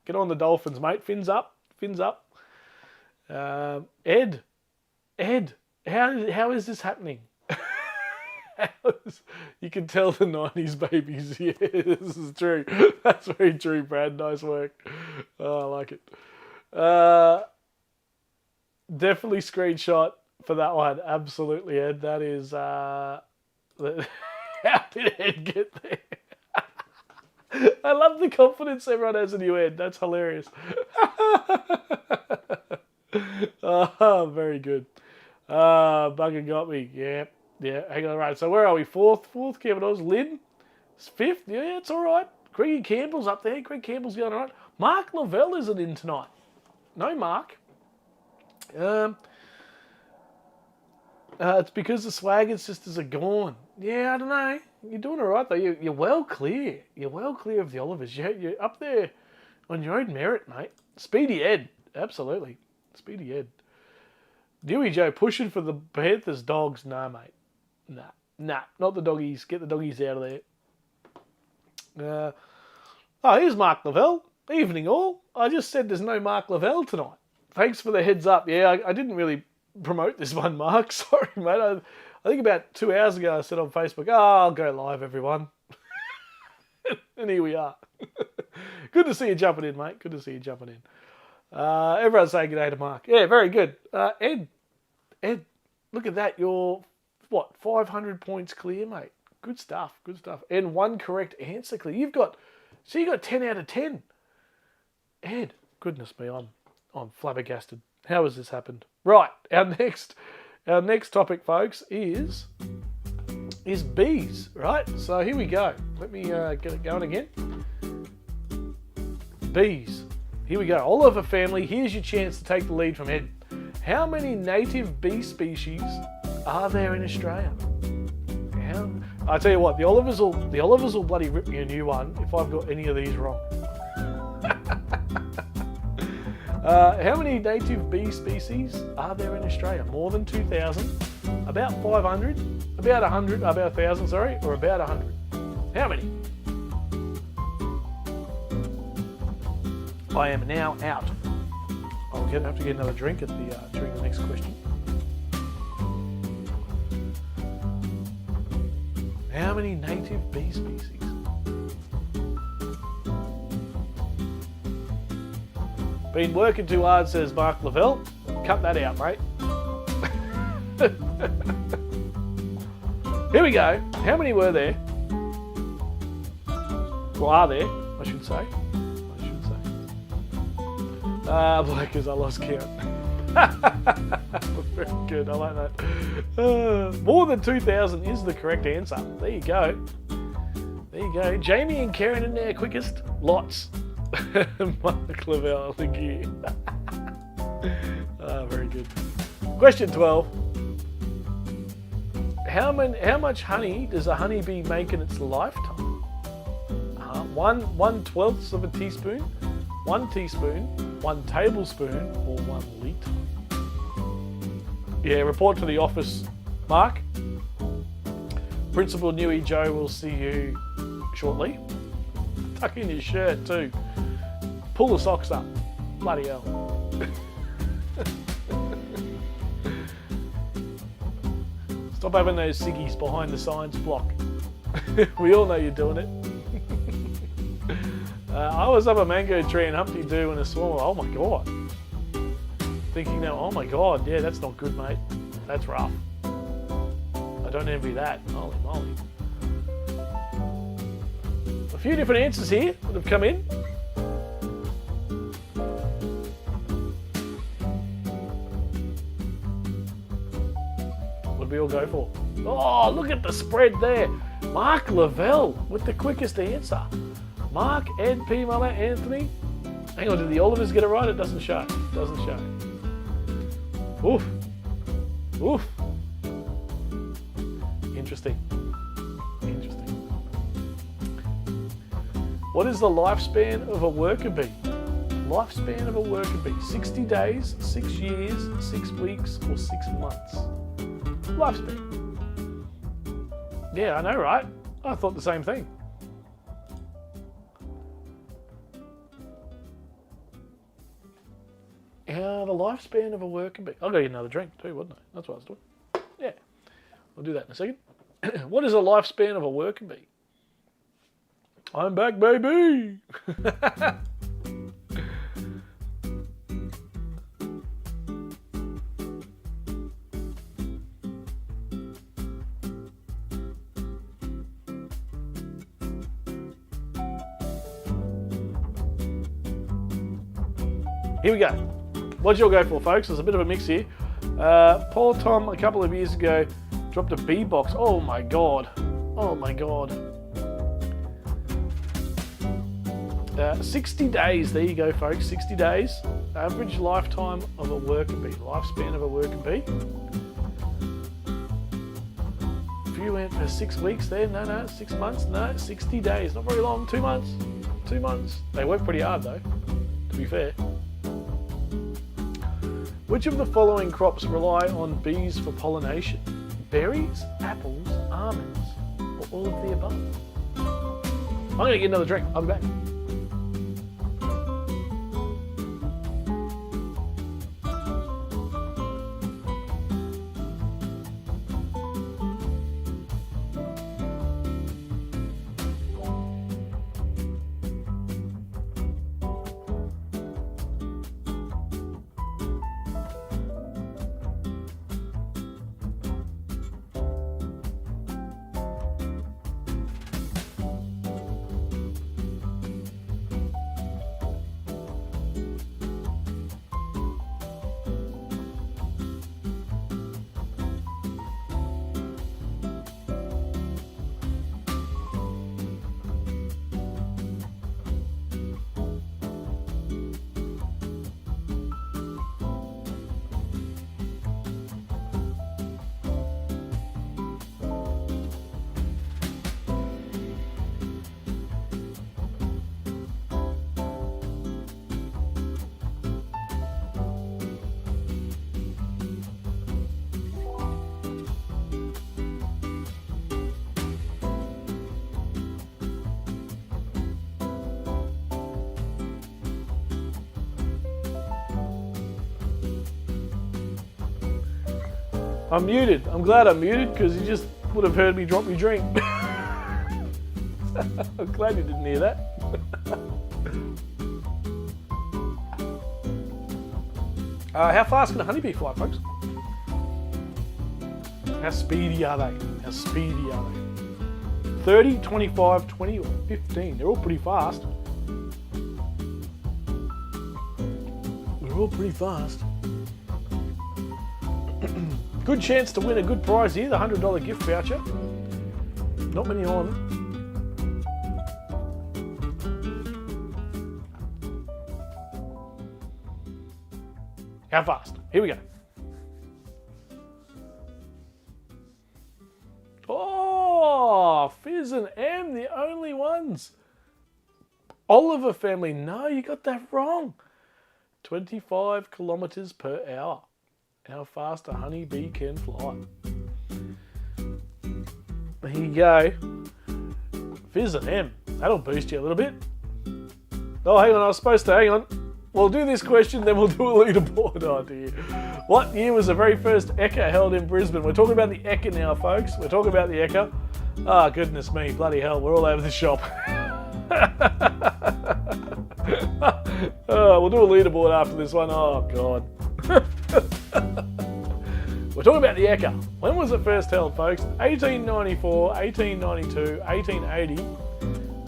Get on the Dolphins, mate. Fins up. Ed, how is this happening? You can tell the 90s babies. Yeah, this is true. That's very true, Brad. Nice work. Oh, I like it. Definitely screenshot for that one. Absolutely, Ed. That is... how did Ed get there? I love the confidence everyone has in you, Ed. That's hilarious. Oh, very good. Bugger got me. Yeah, hang on, right. So where are we? Fourth, Campbell's. Lynn, 5th. Yeah, it's all right. Greggy Campbell's up there. Greg Campbell's going all right. Mark Lavelle isn't in tonight. No Mark. It's because the Swagger sisters are gone. Yeah, I don't know. You're doing all right, though. You're well clear. You're well clear of the Olivers. You're up there on your own merit, mate. Speedy Ed. Absolutely. Speedy Ed. Dewey Joe pushing for the Panthers dogs. Nah, mate. Nah. Not the doggies. Get the doggies out of there. Here's Mark Lavelle. Evening all. I just said there's no Mark Lavelle tonight. Thanks for the heads up. Yeah, I didn't really promote this one, Mark. Sorry, mate. I think about 2 hours ago I said on Facebook, I'll go live, everyone. And here we are. Good to see you jumping in, mate. Good to see you jumping in. Everyone's saying g'day to Mark. Yeah, very good. Ed, look at that. You're, 500 points clear, mate. Good stuff. And one correct answer clear. You got 10 out of 10. Ed, goodness me, I'm flabbergasted. How has this happened? Right, our next topic, folks, is bees, right? So here we go. Let me get it going again. Bees. Here we go. Oliver family, here's your chance to take the lead from Ed. How many native bee species are there in Australia? I tell you what, the Olivers will bloody rip me a new one if I've got any of these wrong. How many native bee species are there in Australia? More than 2,000? About 500? About 100? About 1,000, sorry? Or about 100? How many? I am now out. I'll have to get another drink at during the next question. How many native bee species? Been working too hard, says Mark Lavelle. Cut that out, mate. Here we go. How many were there? Well, are there, I should say. Because I lost count. Very good, I like that. More than 2,000 is the correct answer. There you go. Jamie and Karen in there quickest. Lots. Mark Lavelle, thank you. Very good. Question 12. How much honey does a honeybee make in its lifetime? 1/12 of a teaspoon, 1 teaspoon, 1 tablespoon, or 1 litre? Yeah, report to the office, Mark. Principal Newey Joe will see you shortly. Tuck in your shirt too. Pull the socks up. Bloody hell. Stop having those ciggies behind the science block. We all know you're doing it. I was up a mango tree in Humpty Doo in a swamp. Oh my God. Thinking now, oh my God, yeah, that's not good, mate. That's rough. I don't envy that. Holy moly. A few different answers here that have come in. What did we all go for? Oh, look at the spread there. Mark Lavelle with the quickest answer. Mark, Ed, P, Mama, Anthony. Hang on, did the Olivers get it right? It doesn't show. Oof. Interesting. What is the lifespan of a worker bee? Lifespan of a worker bee. 60 days, 6 years, 6 weeks, or 6 months? Lifespan. Yeah, I know, right? I thought the same thing. The lifespan of a worker bee. I'll go get another drink too, wouldn't I? That's what I was doing. Yeah. I'll do that in a second. What is the lifespan of a worker bee? I'm back, baby! Here we go. What did you all go for, folks? There's a bit of a mix here. Paul Tom, a couple of years ago, dropped a bee box. Oh my God. 60 days. There you go, folks. 60 days. Average lifetime of a worker bee. Lifespan of a worker bee. A few you went for 6 weeks there. No, 6 months. No, 60 days. Not very long. 2 months. 2 months. They work pretty hard though, to be fair. Which of the following crops rely on bees for pollination? Berries, apples, almonds, or all of the above? I'm going to get another drink. I'll be back. I'm muted. I'm glad I'm muted because you just would have heard me drop my drink. I'm glad you didn't hear that. How fast can a honeybee fly, folks? How speedy are they? How speedy are they? 30, 25, 20, or 15. They're all pretty fast. They're all pretty fast. Good chance to win a good prize here, the $100 gift voucher. Not many on. How fast? Here we go. Oh, Fizz and M, the only ones. Oliver family, no, you got that wrong. 25 kilometers per hour. How fast a honeybee can fly. There you go. Fizz and M. That'll boost you a little bit. Oh, hang on. I was supposed to. Hang on. We'll do this question, then we'll do a leaderboard. Oh, dear. What year was the very first Ekka held in Brisbane? We're talking about the Ekka now, folks. We're talking about the Ekka. Ah, oh, goodness me. Bloody hell. We're all over the shop. We'll do a leaderboard after this one. Oh, God. We're talking about the Ekka. When was it first held, folks? 1894, 1892, 1880,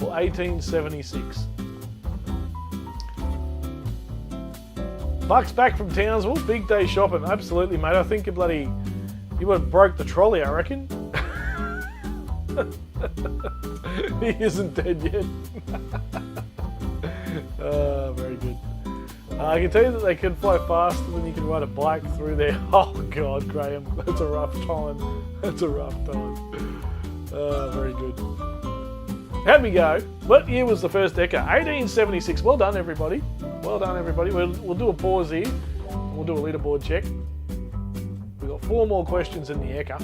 or 1876? Buck's back from Townsville. Big day shopping. Absolutely, mate. I think you would have broke the trolley, I reckon. He isn't dead yet. Very good. I can tell you that they can fly faster than you can ride a bike through there. Oh, God, Graham. That's a rough time. That's a rough time. Very good. How'd we go? What year was the first Ekka? 1876. Well done, everybody. Well done, everybody. We'll do a pause here. And we'll do a leaderboard check. We've got 4 more questions in the Ekka.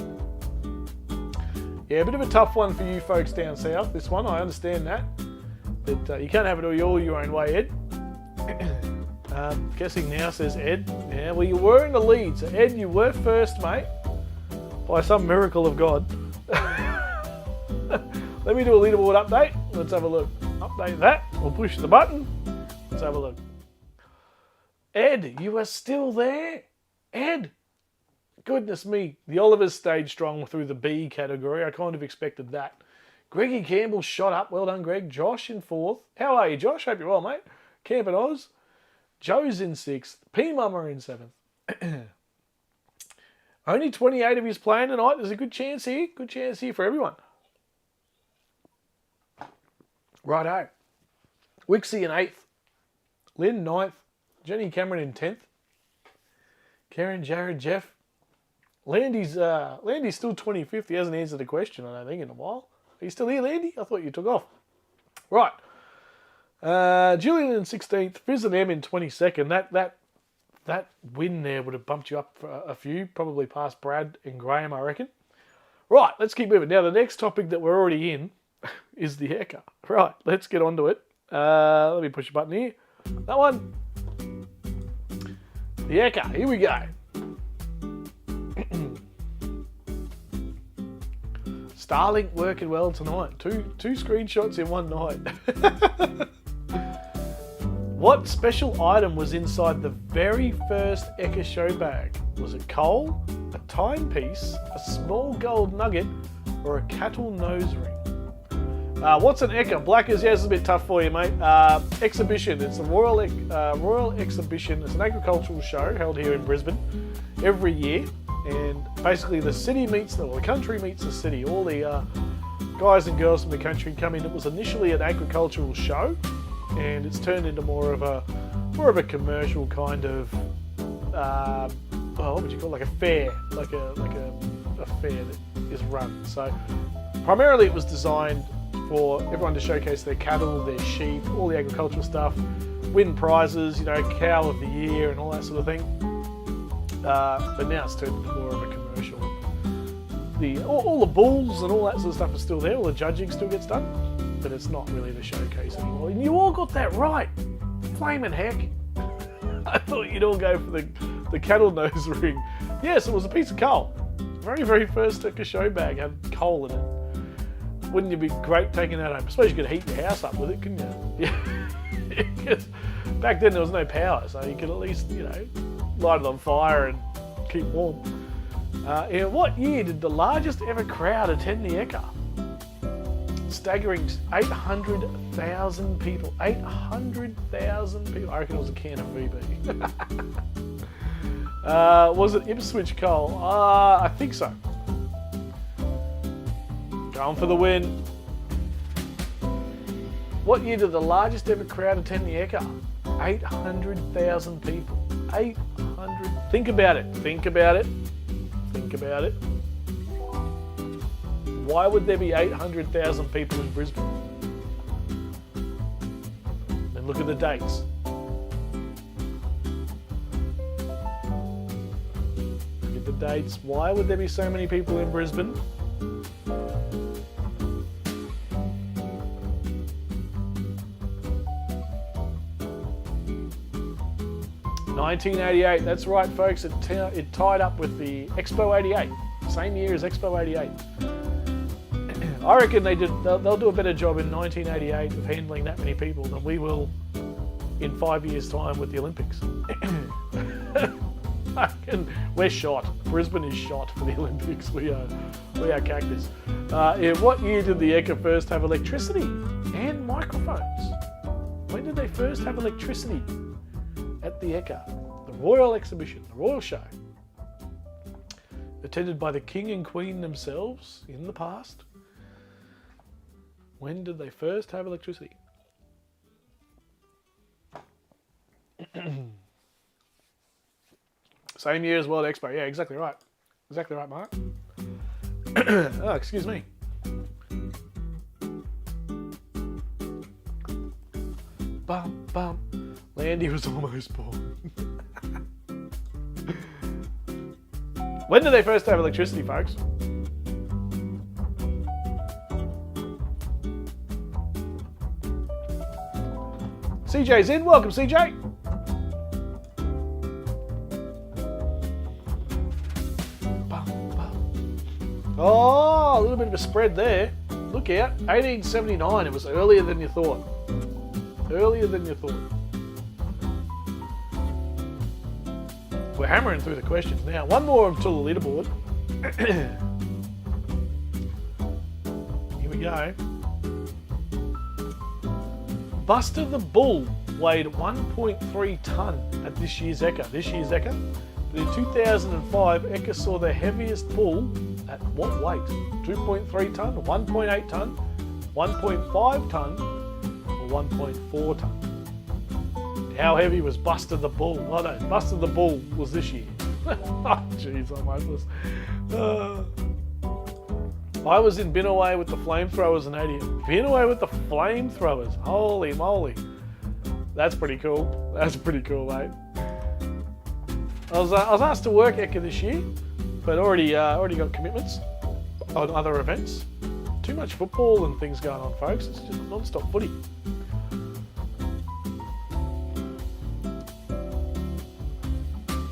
Yeah, a bit of a tough one for you folks down south, this one. I understand that. But you can't have it all your own way, Ed. Guessing now, says Ed. Yeah, well, you were in the lead. So, Ed, you were first, mate. By some miracle of God. Let me do a leaderboard update. Let's have a look. Update that. We'll push the button. Let's have a look. Ed, you are still there. Ed. Goodness me. The Olivers stayed strong through the B category. I kind of expected that. Greggy Campbell shot up. Well done, Greg. Josh in 4th. How are you, Josh? Hope you're well, mate. Camp and Oz. Joe's in 6th. P-Mama in 7th. Only 28 of yous playing tonight. There's a good chance here. Good chance here for everyone. Righto. Wixie in 8th. Lynn 9th. Jenny Cameron in 10th. Karen, Jared, Jeff. Landy's still 25th. He hasn't answered a question, I don't think, in a while. Are you still here, Landy? I thought you took off. Right. Julian in 16th, Fizz and M in 22nd. That win there would have bumped you up for a few, probably past Brad and Graham, I reckon. Right, let's keep moving. Now, the next topic that we're already in is the Ekka. Right, let's get on to it. Let me push a button here. That one. The Ekka, here we go. Starlink working well tonight. Two screenshots in one night. What special item was inside the very first Ekka show bag? Was it coal, a timepiece, a small gold nugget, or a cattle nose ring? What's an Ekka? Blackers, yeah, this is a bit tough for you, mate. Exhibition. It's a Royal Exhibition. It's an agricultural show held here in Brisbane every year. And basically the city meets the country meets the city. All the guys and girls from the country come in. It was initially an agricultural show, and it's turned into more of a commercial kind of what would you call it? Like a fair, like a fair that is run. So primarily it was designed for everyone to showcase their cattle, their sheep, all the agricultural stuff, win prizes, cow of the year and all that sort of thing. But now it's turned into more of a commercial. All the bulls and all that sort of stuff is still there. All the judging still gets done, but it's not really the showcase anymore. And you all got that right. Flaming heck. I thought you'd all go for the cattle nose ring. Yes, it was a piece of coal. Very, very first Ekka show bag had coal in it. Wouldn't it be great taking that home? I suppose you could heat your house up with it, couldn't you? Yeah. Because back then there was no power, so you could at least, light it on fire and keep warm. In what year did the largest ever crowd attend the Ekka? Staggering 800,000 people. 800,000 people. I reckon it was a can of VB. Was it Ipswich Coal? I think so. Going for the win. What year did the largest ever crowd attend the Ekka? 800,000 people. 800. Think about it. Think about it. Think about it. Why would there be 800,000 people in Brisbane? And look at the dates. Look at the dates. Why would there be so many people in Brisbane? 1988, that's right folks, it tied up with the Expo 88, same year as Expo 88. I reckon they'll do a better job in 1988 of handling that many people than we will in 5 years' time with the Olympics. We're shot. Brisbane is shot for the Olympics. We are cactus. In what year did the Ekka first have electricity and microphones? When did they first have electricity at the Ekka? The Royal Exhibition, the Royal Show. Attended by the King and Queen themselves in the past. When did they first have electricity? Same year as World Expo. Yeah, exactly right. Exactly right, Mark. Oh, excuse me. Bum, bum. Landy was almost born. When did they first have electricity, folks? CJ's in. Welcome, CJ. Oh, a little bit of a spread there. Look out. 1879. It was earlier than you thought. Earlier than you thought. We're hammering through the questions now. One more until the leaderboard. Here we go. Buster the Bull weighed 1.3 tonne at this year's Ekka. But in 2005, Ekka saw the heaviest bull at what weight? 2.3 tonne, 1.8 tonne, 1.5 tonne, or 1.4 tonne? How heavy was Buster the Bull? Oh no, Buster the Bull was this year. Oh, jeez, I'm hopeless. I was in Binaway with the flamethrowers in 80. Binaway with the flamethrowers. Holy moly. That's pretty cool. That's pretty cool, mate. I was asked to work Ekka this year, but already got commitments on other events. Too much football and things going on, folks. It's just non-stop footy.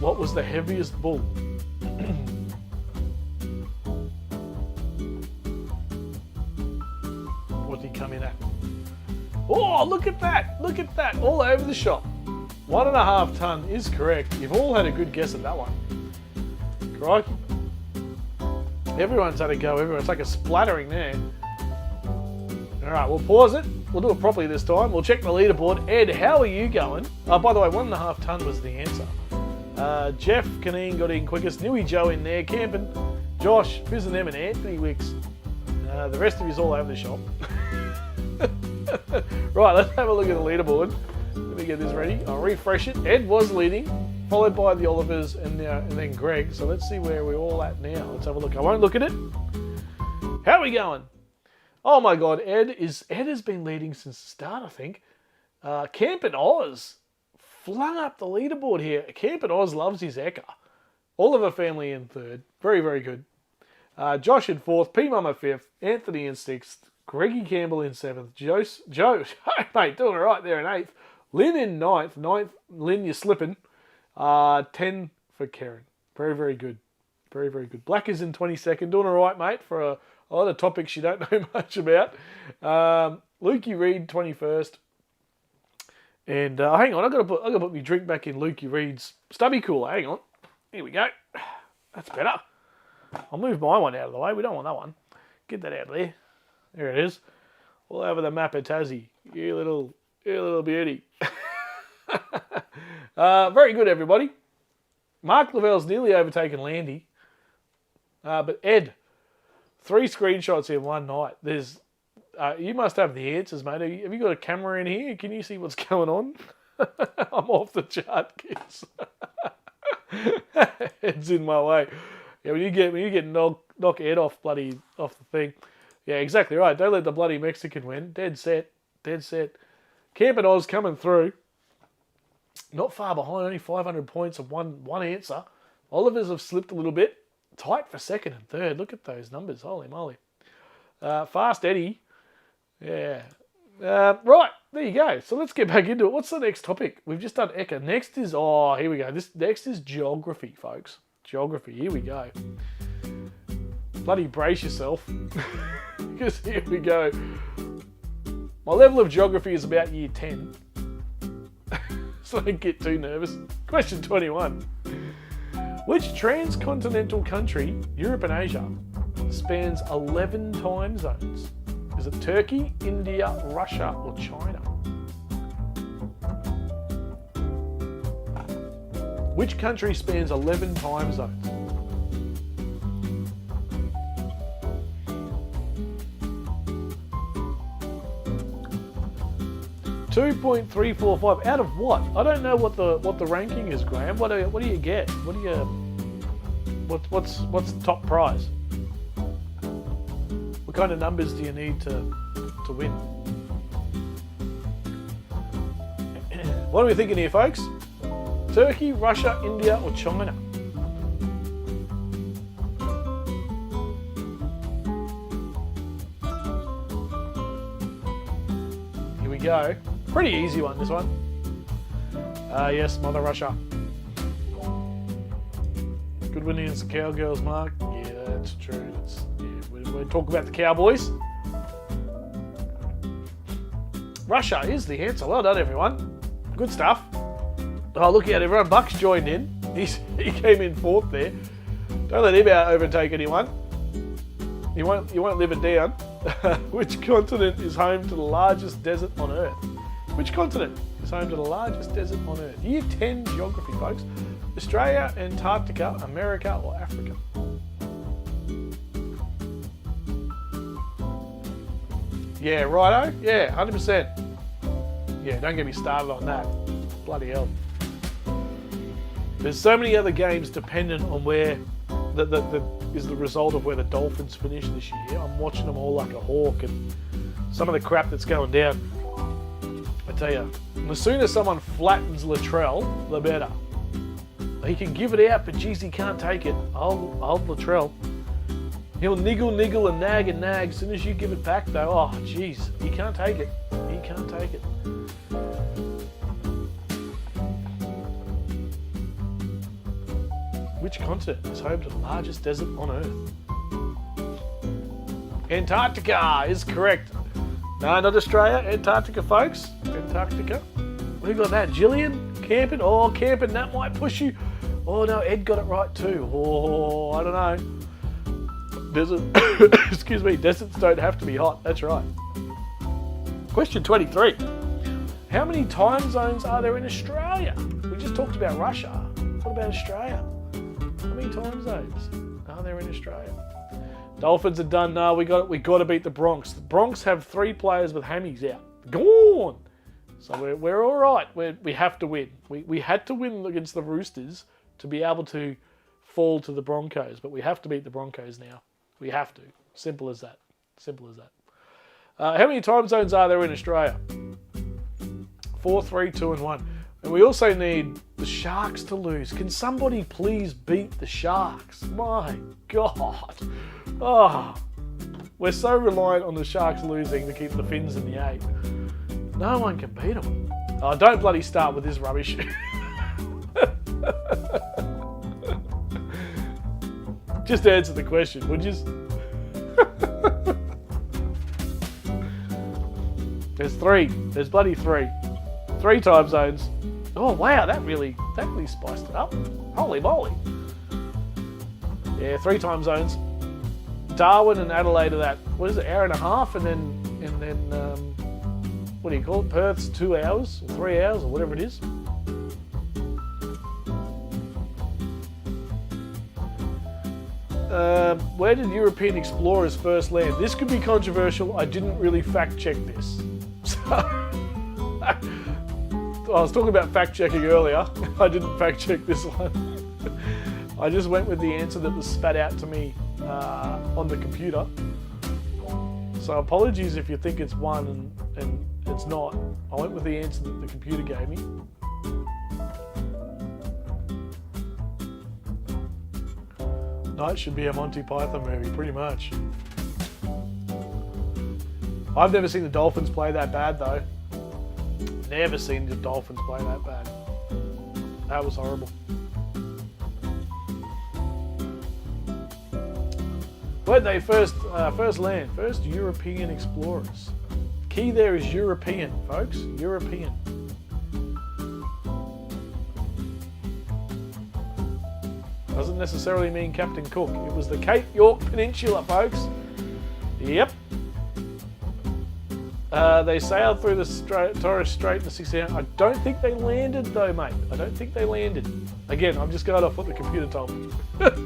What was the heaviest bull? What did he come in at? Oh, look at that! Look at that! All over the shop. 1.5 ton is correct. You've all had a good guess at that one. Crikey. Everyone's had a go. Everyone's like a splattering there. Alright, we'll pause it. We'll do it properly this time. We'll check the leaderboard. Ed, how are you going? Oh, by the way, 1.5 ton was the answer. Jeff Canine got in quickest. Newy Joe in there. Camping. Josh, Fizz and M and Anthony Wicks. The rest of you's all over the shop. Right, let's have a look at the leaderboard. Let me get this ready. I'll refresh it. Ed was leading, followed by the Olivers and then Greg. So let's see where we're all at now. Let's have a look. I won't look at it. How are we going? Oh my God, Ed has been leading since the start, I think. Camp and Oz flung up the leaderboard here. Camp and Oz loves his Ekka. Oliver family in third. Very, very good. Josh in fourth. P Mama fifth. Anthony in sixth. Greggy Campbell in seventh. Joe, mate, doing all right there in eighth. Lynn in ninth. Lynn, you're slipping. 10 for Karen. Very, very good. Very, very good. Black is in 22nd. Doing all right, mate, for a lot of topics you don't know much about. Lukey Reed, 21st. And hang on, I've got to put my drink back in Lukey Reed's stubby cooler. Hang on. Here we go. That's better. I'll move my one out of the way. We don't want that one. Get that out of there. There it is. All over the map of Tassie. You little beauty. Very good, everybody. Mark Lavell's nearly overtaken Landy. But Ed, 3 screenshots in one night. You must have the answers, mate. Have you got a camera in here? Can you see what's going on? I'm off the chart, kids. Ed's in my way. Yeah, when you get knock Ed off the thing. Yeah, exactly right. Don't let the bloody Mexican win. Dead set. Camp and Oz coming through. Not far behind, only 500 points of one answer. Olivers have slipped a little bit. Tight for second and third. Look at those numbers. Holy moly. Fast Eddie. Yeah. Right, there you go. So let's get back into it. What's the next topic? We've just done Ekka. Next is, here we go. Next is geography, folks. Geography. Here we go. Bloody brace yourself. Because here we go. My level of geography is about year 10. So don't get too nervous. Question 21. Which transcontinental country, Europe and Asia, spans 11 time zones? Is it Turkey, India, Russia, or China? Which country spans 11 time zones? $2.345 out of what? I don't know what the ranking is, Graham. What do you get? What's the top prize? What kind of numbers do you need to win? What are we thinking here, folks? Turkey, Russia, India, or China? Here we go. Pretty easy one, this one. Yes, Mother Russia. Good win against the Cowgirls, Mark. Yeah, that's true. We talk about the Cowboys. Russia is the answer. Well done, everyone. Good stuff. Oh, look out, everyone. Buck's joined in. He came in fourth there. Don't let him overtake anyone. You won't live it down. Which continent is home to the largest desert on Earth? Which continent is home to the largest desert on Earth? Year 10 geography, folks. Australia, Antarctica, America, or Africa? Yeah, righto. Yeah, 100%. Yeah, don't get me started on that. Bloody hell. There's so many other games dependent on where that is the result of where the Dolphins finish this year. I'm watching them all like a hawk, and some of the crap that's going down. I tell you, the sooner someone flattens Latrell, the better. He can give it out, but geez, he can't take it. Old Latrell. He'll niggle and nag. As soon as you give it back, though, oh, geez, he can't take it. He can't take it. Which continent is home to the largest desert on Earth? Antarctica is correct. No, not Australia. Antarctica, folks. Antarctica. We got that. Gillian, camping. Oh, camping, that might push you. Oh, no, Ed got it right too. Oh, I don't know. Excuse me, deserts don't have to be hot. That's right. Question 23. How many time zones are there in Australia? We just talked about Russia. What about Australia? How many time zones are there in Australia? Dolphins are done now. We got to beat the Bronx. The Bronx have 3 players with hammies out. Gone. So we're all right. We have to win. We had to win against the Roosters to be able to fall to the Broncos, but we have to beat the Broncos now. We have to. Simple as that. Simple as that. How many time zones are there in Australia? 4, 3, 2, and 1. And we also need the Sharks to lose. Can somebody please beat the Sharks? My God. Oh, we're so reliant on the Sharks losing to keep the Finns in the 8. No one can beat them. Oh, don't bloody start with this rubbish. Just answer the question, would you? There's 3. There's bloody 3. 3 time zones. Oh wow, that really spiced it up. Holy moly. Yeah, 3 time zones. Darwin and Adelaide are that, what is it, hour and a half, and then what do you call it? Perth's 2 hours or 3 hours or whatever it is. Where did European explorers first land? This could be controversial. I didn't really fact check this. So, I was talking about fact checking earlier. I didn't fact check this one. I just went with the answer that was spat out to me on the computer. So apologies if you think it's 1 and it's not. I went with the answer that the computer gave me. Night should be a Monty Python movie, pretty much. I've never seen the Dolphins play that bad, though. Never seen the Dolphins play that bad. That was horrible. Where'd they first land? First European explorers. Key there is European, folks. European. Doesn't necessarily mean Captain Cook. It was the Cape York Peninsula, folks. Yep. They sailed through the Torres Strait in the 1600s. I don't think they landed, though, mate. I don't think they landed. Again, I'm just going off what the computer told me.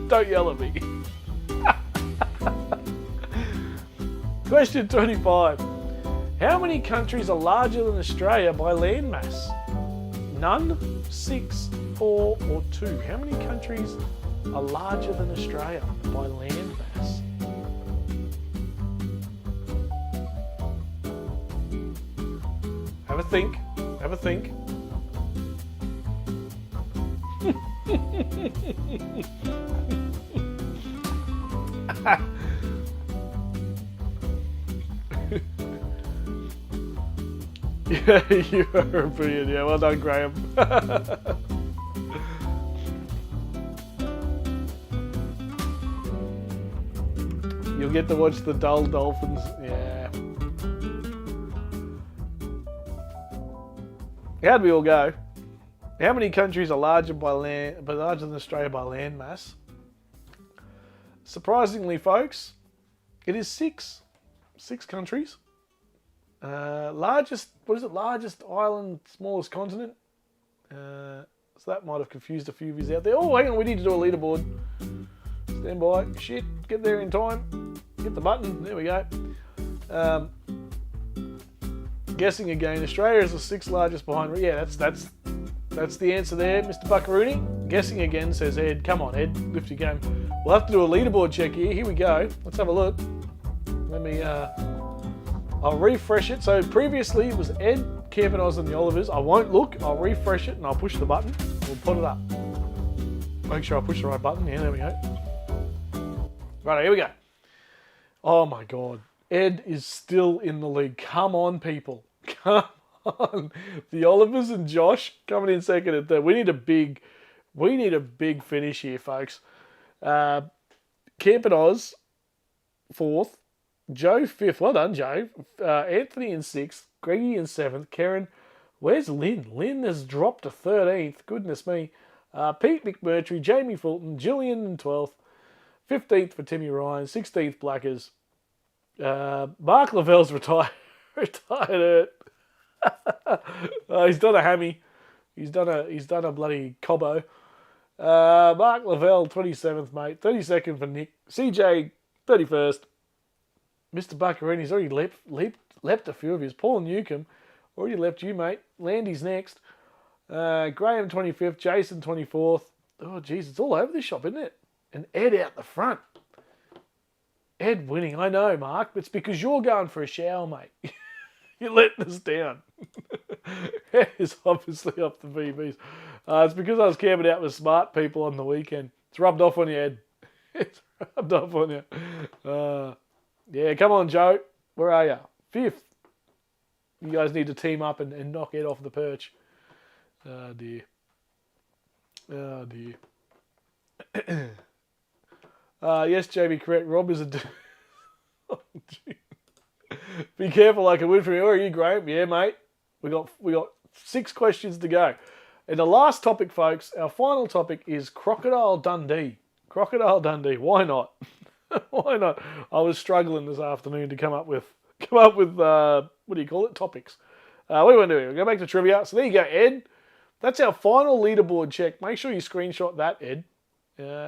Don't yell at me. Question 25. How many countries are larger than Australia by landmass? None, 6, 4, or 2. How many countries are larger than Australia by landmass? Have a think. Have a think. Yeah, European. Yeah, well done, Graham. You'll get to watch the dull Dolphins. Yeah. How'd we all go? How many countries are larger than Australia by land mass? Surprisingly, folks, it is 6. 6 countries. Largest island, smallest continent. So that might have confused a few of you out there. Oh, hang on, we need to do a leaderboard. Stand by. Shit, get there in time. Hit the button. There we go. Guessing again. Australia is the 6th largest behind. Yeah, that's That's the answer there, Mr. Buckaroony. Guessing again, says Ed. Come on, Ed, lift your game. We'll have to do a leaderboard check here. Here we go. Let's have a look. Let me, I'll refresh it. So previously it was Ed, Camp and Oz and the Olivers. I won't look. I'll refresh it and I'll push the button. We'll put it up. Make sure I push the right button. Yeah, there we go. Right, here we go. Oh my God. Ed is still in the lead. Come on, people. Come on. The Olivers and Josh coming in second and third. We need a big finish here, folks. Camp and Oz, fourth. Joe, fifth. Well done, Joe. Anthony in sixth. Greggy in seventh. Karen, where's Lynn? Lynn has dropped to 13th. Goodness me. Pete McMurtry, Jamie Fulton, Gillian in 12th. 15th for Timmy Ryan. 16th Blackers. Mark Lavelle's retired hurt. He's done a hammy. He's done a bloody cobbo. Mark Lavelle, 27th, mate. 32nd for Nick. CJ, 31st. Mr. Buccarooni's already leapt a few of his. Paul Newcomb already left you, mate. Landy's next. Graham, 25th. Jason, 24th. Oh, geez, it's all over this shop, isn't it? And Ed out the front. Ed winning. I know, Mark. But it's because you're going for a shower, mate. You're letting us down. Ed is obviously off the VBs. It's because I was camping out with smart people on the weekend. It's rubbed off on you, Ed. It's rubbed off on you. Yeah, come on, Joe. Where are you? Fifth. You guys need to team up and knock Ed off the perch. Oh, dear. Oh, dear. Yes, Jamie, correct. Rob is a... Oh, be careful, I can win from you. Or are you, Graham? Yeah, mate. We got 6 questions to go. And the last topic, folks, our final topic is Crocodile Dundee. Crocodile Dundee. Why not? Why not? I was struggling this afternoon to come up with what do you call it? Topics. What do we want to do? We'll go back to trivia. So there you go, Ed. That's our final leaderboard check. Make sure you screenshot that, Ed,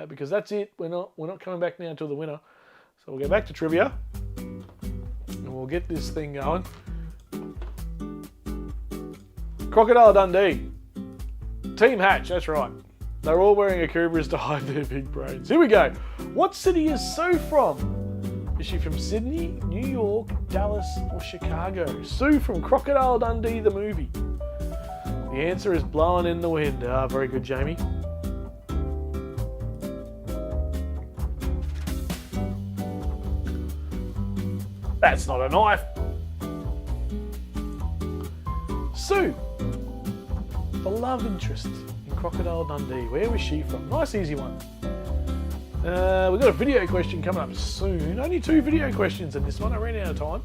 because that's it. We're not coming back now until the winner. So we'll go back to trivia, and we'll get this thing going. Crocodile Dundee. Team Hatch, that's right. They're all wearing Akubaras to hide their big brains. Here we go. What city is Sue from? Is she from Sydney, New York, Dallas, or Chicago? Sue from Crocodile Dundee, the movie. The answer is blowing in the wind. Ah, very good, Jamie. That's not a knife. Sue, the love interest in Crocodile Dundee. Where was she from? Nice easy one. We've got a video question coming up soon. Only 2 video questions in this one. I ran out of time.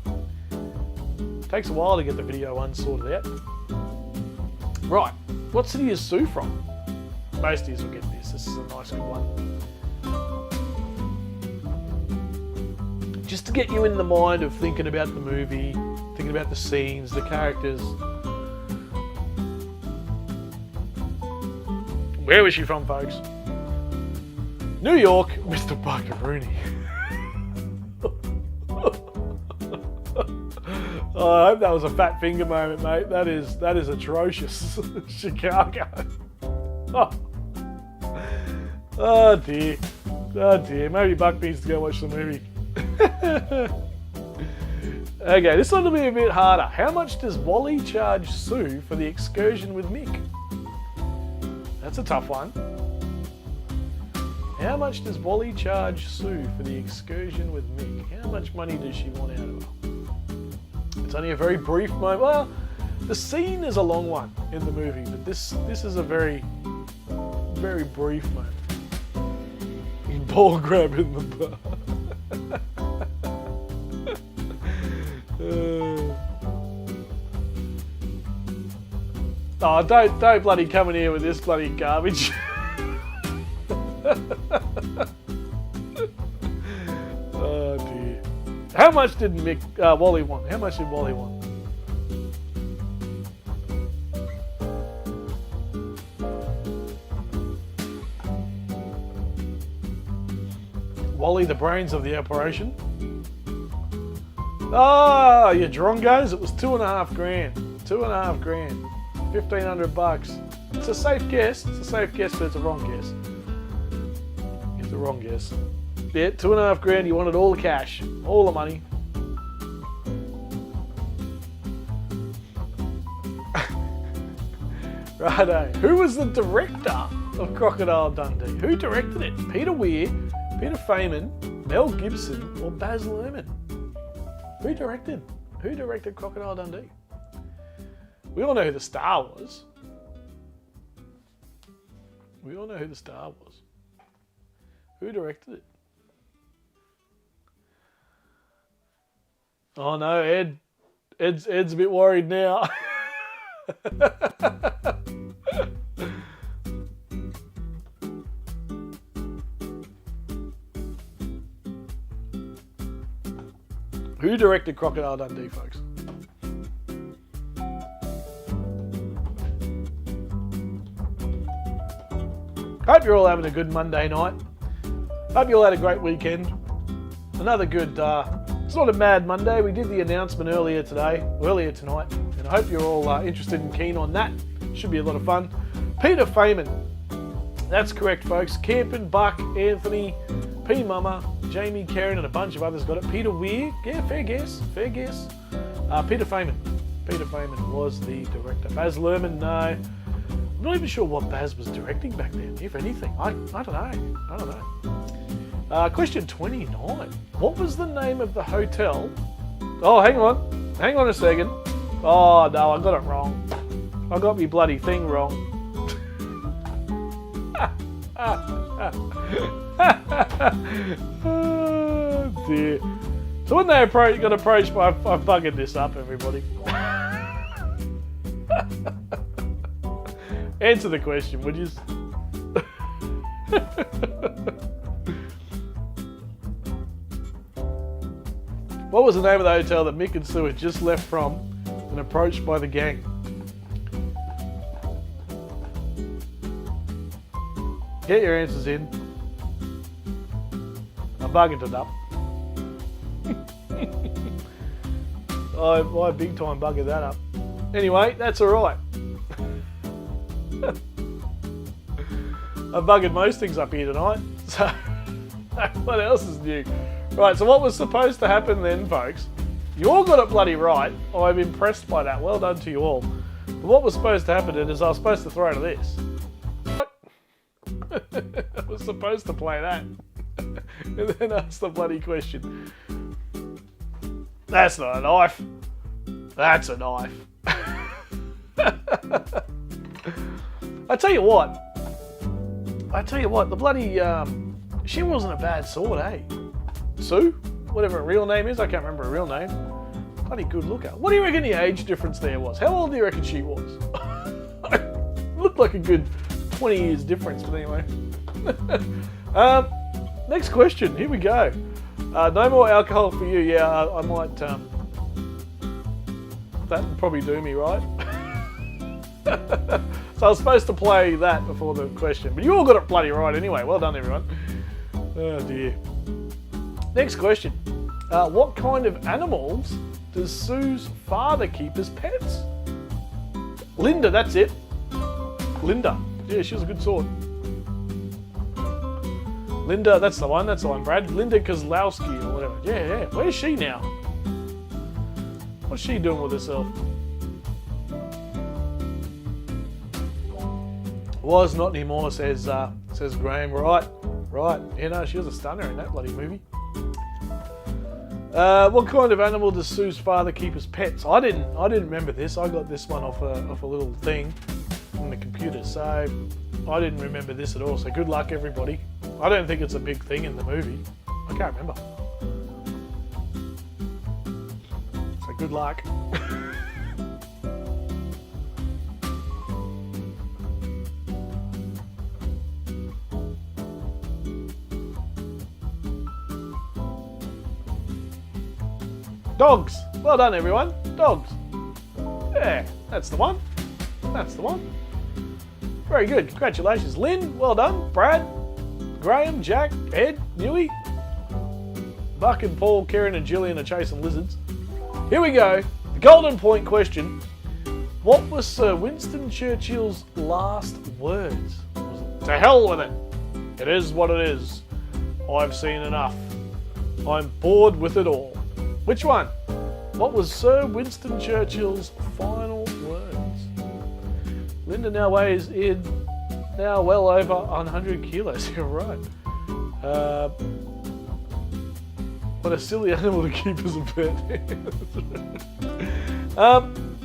Takes a while to get the video one sorted out. Right. What city is Sue from? Most of you will get this. This is a nice good one. Just to get you in the mind of thinking about the movie, thinking about the scenes, the characters. Where was she from, folks? New York, Mr. Buckaroony. Oh, I hope that was a fat finger moment, mate. That is atrocious. Chicago. Oh dear. Oh dear. Maybe Buck needs to go watch the movie. Okay, this one will be a bit harder. How much does Wally charge Sue for the excursion with Mick? That's a tough one. How much does Wally charge Sue for the excursion with Mick? How much money does she want out of her? It's only a very brief moment. Well, the scene is a long one in the movie, but this is a very, very brief moment. Ball grab in the bar. Oh, don't bloody come in here with this bloody garbage. Oh dear. How much did Wally want? How much did Wally want? Wally, the brains of the operation. You drongos, it was $2.5 grand. $2.5 grand. $1,500. It's a safe guess. It's a safe guess, but it's a wrong guess. It's a wrong guess. Yeah, $2.5 grand. You wanted all the cash, all the money. Righto. Who was the director of Crocodile Dundee? Who directed it? Peter Weir, Peter Feynman, Mel Gibson, or Baz Luhrmann? Who directed Crocodile Dundee? We all know who the star was. Who directed it? Oh no, Ed's a bit worried now. Who directed Crocodile Dundee, folks? Hope you're all having a good Monday night. Hope you all had a great weekend. Another good, it's not a mad Monday. We did the announcement earlier tonight, and I hope you're all interested and keen on that. Should be a lot of fun. Peter Feynman. That's correct, folks. Campen, Buck, Anthony, P. Mama, Jamie, Karen, and a bunch of others got it. Peter Weir. Yeah, fair guess. Peter Feynman. Peter Feynman was the director. Baz Luhrmann, no. I'm not even sure what Baz was directing back then, if anything. I don't know. Question 29. What was the name of the hotel? Oh, hang on a second. Oh, no, I got it wrong. I got me bloody thing wrong. Oh, dear. So when they got approached by, I've buggered this up, everybody. Answer the question, would you? What was the name of the hotel that Mick and Sue had just left from and approached by the gang? Get your answers in. I buggered it up. I big time buggered that up. Anyway, that's alright. I buggered most things up here tonight, so what else is new? Right, so what was supposed to happen then, folks? You all got it bloody right. I'm impressed by that. Well done to you all. But what was supposed to happen then is I was supposed to throw to this. I was supposed to play that. And then ask the bloody question. That's not a knife. That's a knife. I tell you what, the bloody, she wasn't a bad sort, eh? Sue? Whatever her real name is, I can't remember her real name. Bloody good looker. What do you reckon the age difference there was? How old do you reckon she was? Looked like a good 20 years difference, but anyway. Next question, here we go. No more alcohol for you. Yeah, I might, that would probably do me, right? So I was supposed to play that before the question, but you all got it bloody right anyway. Well done, everyone. Oh dear. Next question. What kind of animals does Sue's father keep as pets? Linda, that's it. Linda. Yeah, she was a good sort. Linda, that's the one, Brad. Linda Kozlowski or whatever. Yeah. Where's she now? What's she doing with herself? Was not anymore, says Graham. Right. You know, she was a stunner in that bloody movie. What kind of animal does Sue's father keep as pets? I didn't remember this. I got this one off a little thing on the computer, so I didn't remember this at all. So good luck, everybody. I don't think it's a big thing in the movie. I can't remember. So good luck. Dogs. Well done, everyone. Dogs. Yeah, that's the one. Very good. Congratulations. Lynn, well done. Brad, Graham, Jack, Ed, Newey, Buck and Paul, Karen and Gillian are chasing lizards. Here we go. The golden point question. What was Sir Winston Churchill's last words? Was it, to hell with it. It is what it is. I've seen enough. I'm bored with it all. Which one? What was Sir Winston Churchill's final words? Linda now weighs in now well over 100 kilos. You're right. What a silly animal to keep as a pet.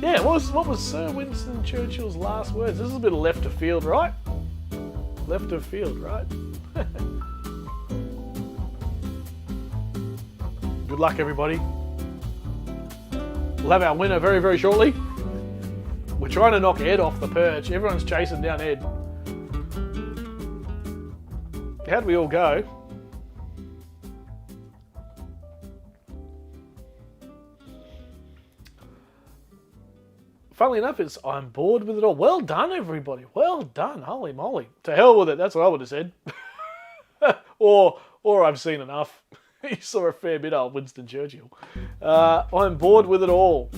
Yeah, what was Sir Winston Churchill's last words? This is a bit of left of field, right? Left of field, right? Good luck, everybody. We'll have our winner very, very shortly. We're trying to knock Ed off the perch. Everyone's chasing down Ed. How'd we all go? Funnily enough, I'm bored with it all. Well done, everybody. Well done. Holy moly. To hell with it. That's what I would have said. or I've seen enough. You saw a fair bit of Winston Churchill. I'm bored with it all.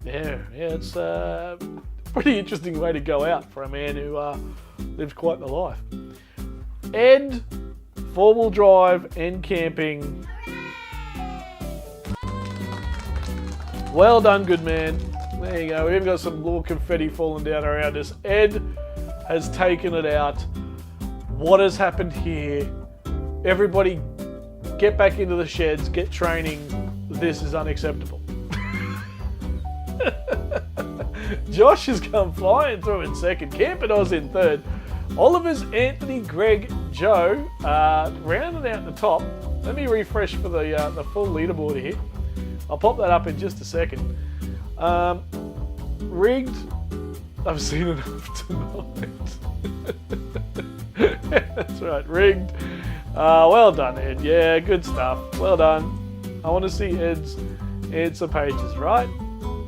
Yeah, it's a pretty interesting way to go out for a man who lived quite the life. Ed, four-wheel drive and camping. Well done, good man. There you go. We've got some little confetti falling down around us. Ed has taken it out. What has happened here? Everybody get back into the sheds, get training. This is unacceptable. Josh has come flying through in second. Camp and Oz in third. Oliver's Anthony, Greg, Joe rounding out the top. Let me refresh for the full leaderboard here. I'll pop that up in just a second. Rigged. I've seen enough tonight. That's right, rigged. Well done, Ed. Yeah, good stuff. Well done. I want to see Ed's answer pages, right?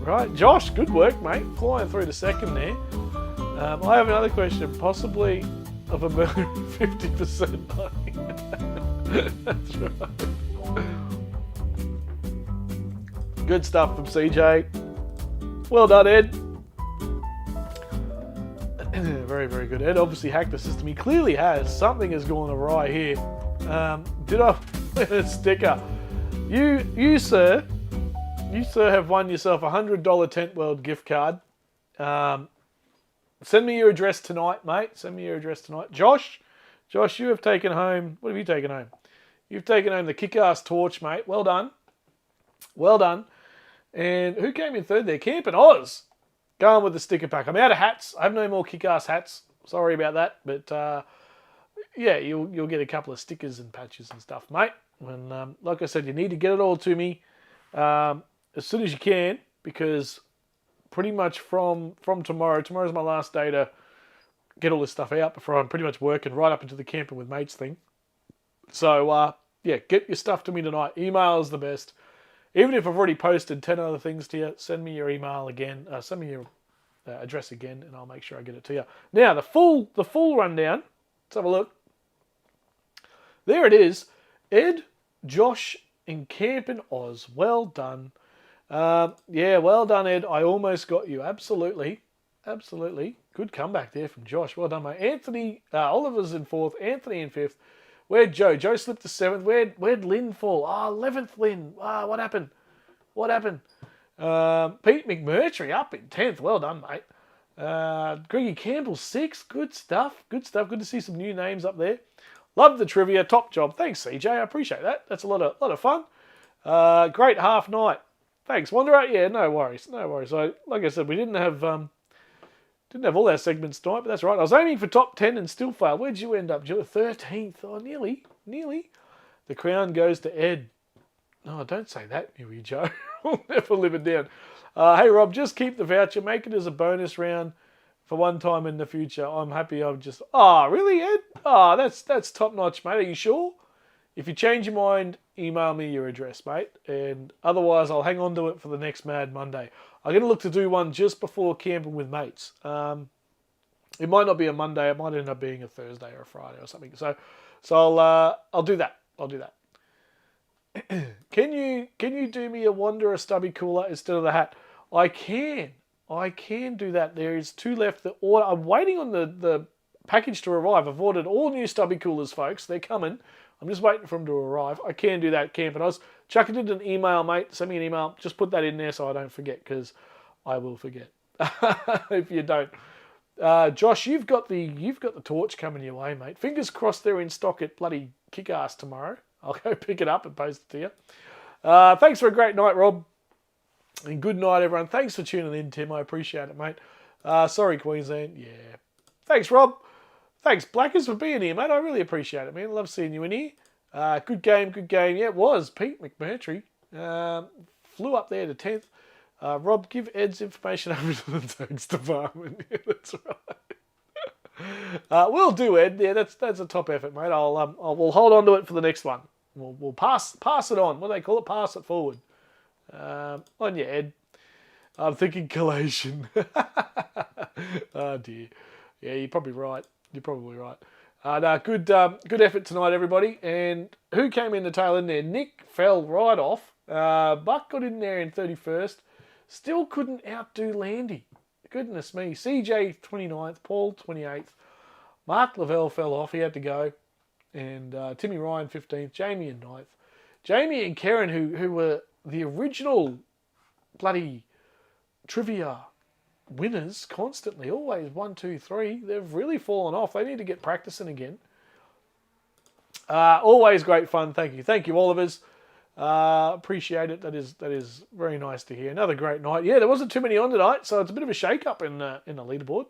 Right. Josh, good work, mate. Flying through to second there. I have another question, possibly of a 50% money. That's right. Good stuff from CJ. Well done, Ed. Very, very good. Ed obviously hacked the system. He clearly has. Something has gone awry here. Did I win a sticker? You sir have won yourself a $100 Tent World gift card. Send me your address tonight, mate. Send me your address tonight. Josh, you have taken home. What have you taken home? You've taken home the kick-ass torch, mate. Well done. Well done. And who came in third there? Camp and Oz. Going with the sticker pack. I'm out of hats. I have no more kick-ass hats. Sorry about that. But yeah, you'll get a couple of stickers and patches and stuff, mate. And like I said, you need to get it all to me as soon as you can, because pretty much from tomorrow's my last day to get all this stuff out before I'm pretty much working right up into the camping with mates thing. So yeah, get your stuff to me tonight. Email is the best. Even if I've already posted 10 other things to you, send me your email again. Send me your address again, and I'll make sure I get it to you. Now, the full rundown. Let's have a look. There it is. Ed, Josh, and Camp and Oz. Well done. Yeah, well done, Ed. I almost got you. Absolutely. Absolutely. Good comeback there from Josh. Well done, mate. Anthony, Oliver's in fourth. Anthony in fifth. Where'd Joe? Joe slipped to seventh. Where'd Lynn fall? 11th Lynn. What happened? Pete McMurtry up in 10th. Well done, mate. Greggy Campbell 6th. Good stuff. Good to see some new names up there. Love the trivia. Top job. Thanks, CJ. I appreciate that. That's a lot of fun. Great half night. Thanks, Wanderer. Yeah, no worries. So, like I said, we didn't have all our segments tonight, but that's right. I was aiming for top 10 and still failed. Where'd you end up, Joe? 13th. Oh, nearly. The crown goes to Ed. No, don't say that, you Joe. We'll never live it down. Hey, Rob, just keep the voucher. Make it as a bonus round for one time in the future. I'm happy I've just... really, Ed? That's top-notch, mate. Are you sure? If you change your mind, email me your address, mate. And otherwise, I'll hang on to it for the next Mad Monday. I'm going to look to do one just before camping with mates. It might not be a Monday. It might end up being a Thursday or a Friday or something. So I'll do that. Can you do me a Wanderer stubby cooler instead of the hat? I can. I can do that. There is 2 left. I'm waiting on the package to arrive. I've ordered all new stubby coolers, folks. They're coming. I'm just waiting for them to arrive. I can do that, Camp and Oz. Chuck it in an email, mate. Send me an email. Just put that in there so I don't forget, because I will forget if you don't. Josh, you've got the torch coming your way, mate. Fingers crossed they're in stock at bloody Kick-Ass tomorrow. I'll go pick it up and post it to you. Thanks for a great night, Rob. And good night, everyone. Thanks for tuning in, Tim. I appreciate it, mate. Sorry, Queensland. Yeah. Thanks, Rob. Thanks, Blackers, for being here, mate. I really appreciate it, man. Love seeing you in here. Good game. Yeah, it was. Pete McMurtry flew up there to 10th. Rob, give Ed's information over to the Toads department. Yeah, that's right. We'll do, Ed. Yeah, that's a top effort, mate. We'll hold on to it for the next one. We'll pass it on. What do they call it? Pass it forward. On you, Ed. I'm thinking collation. Oh dear. Yeah, you're probably right. No, good effort tonight, everybody. And who came in the tail end there? Nick fell right off. Buck got in there in 31st. Still couldn't outdo Landy. Goodness me. CJ 29th, Paul 28th. Mark Lavelle fell off. He had to go. And Timmy Ryan 15th. Jamie in 9th. Jamie and Karen, who were the original bloody trivia winners constantly, always 1, 2, 3. They've really fallen off. They need to get practicing again. Always great fun. Thank you, all of us. Appreciate it. That is very nice to hear. Another great night. Yeah, there wasn't too many on tonight, so it's a bit of a shake-up in the leaderboard.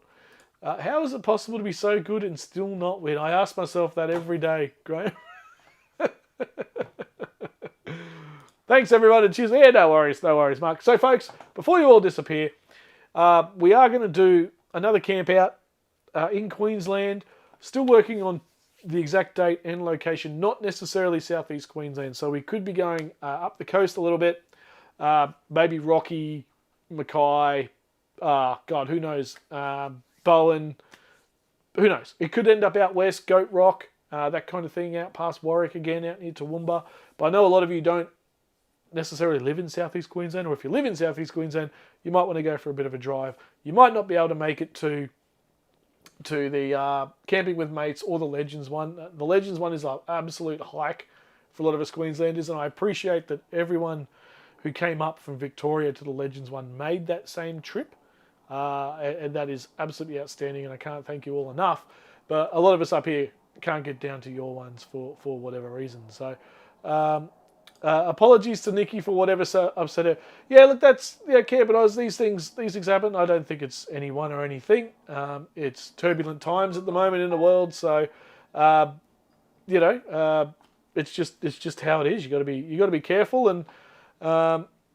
How is it possible to be so good and still not win? I ask myself that every day, Graham. Thanks, everyone, and cheers. Yeah, no worries, Mark. So, folks, before you all disappear, we are going to do another camp out in Queensland. Still working on the exact date and location, not necessarily southeast Queensland. So we could be going up the coast a little bit, maybe Rocky, Mackay, God, who knows, Bowen, who knows. It could end up out west, Goat Rock, that kind of thing, out past Warwick again, out near Toowoomba. But I know a lot of you don't necessarily live in southeast Queensland, or if you live in southeast Queensland, you might want to go for a bit of a drive. You might not be able to make it to the Camping with Mates or the Legends one. The Legends one is an absolute hike for a lot of us Queenslanders, and I appreciate that everyone who came up from Victoria to the Legends one made that same trip, and that is absolutely outstanding, and I can't thank you all enough. But a lot of us up here can't get down to your ones for whatever reason. So apologies to Nikki for whatever upset her. Yeah, look, that's Camp and Oz. These things happen. I don't think it's anyone or anything. It's turbulent times at the moment in the world, so it's just how it is. You got to be careful, and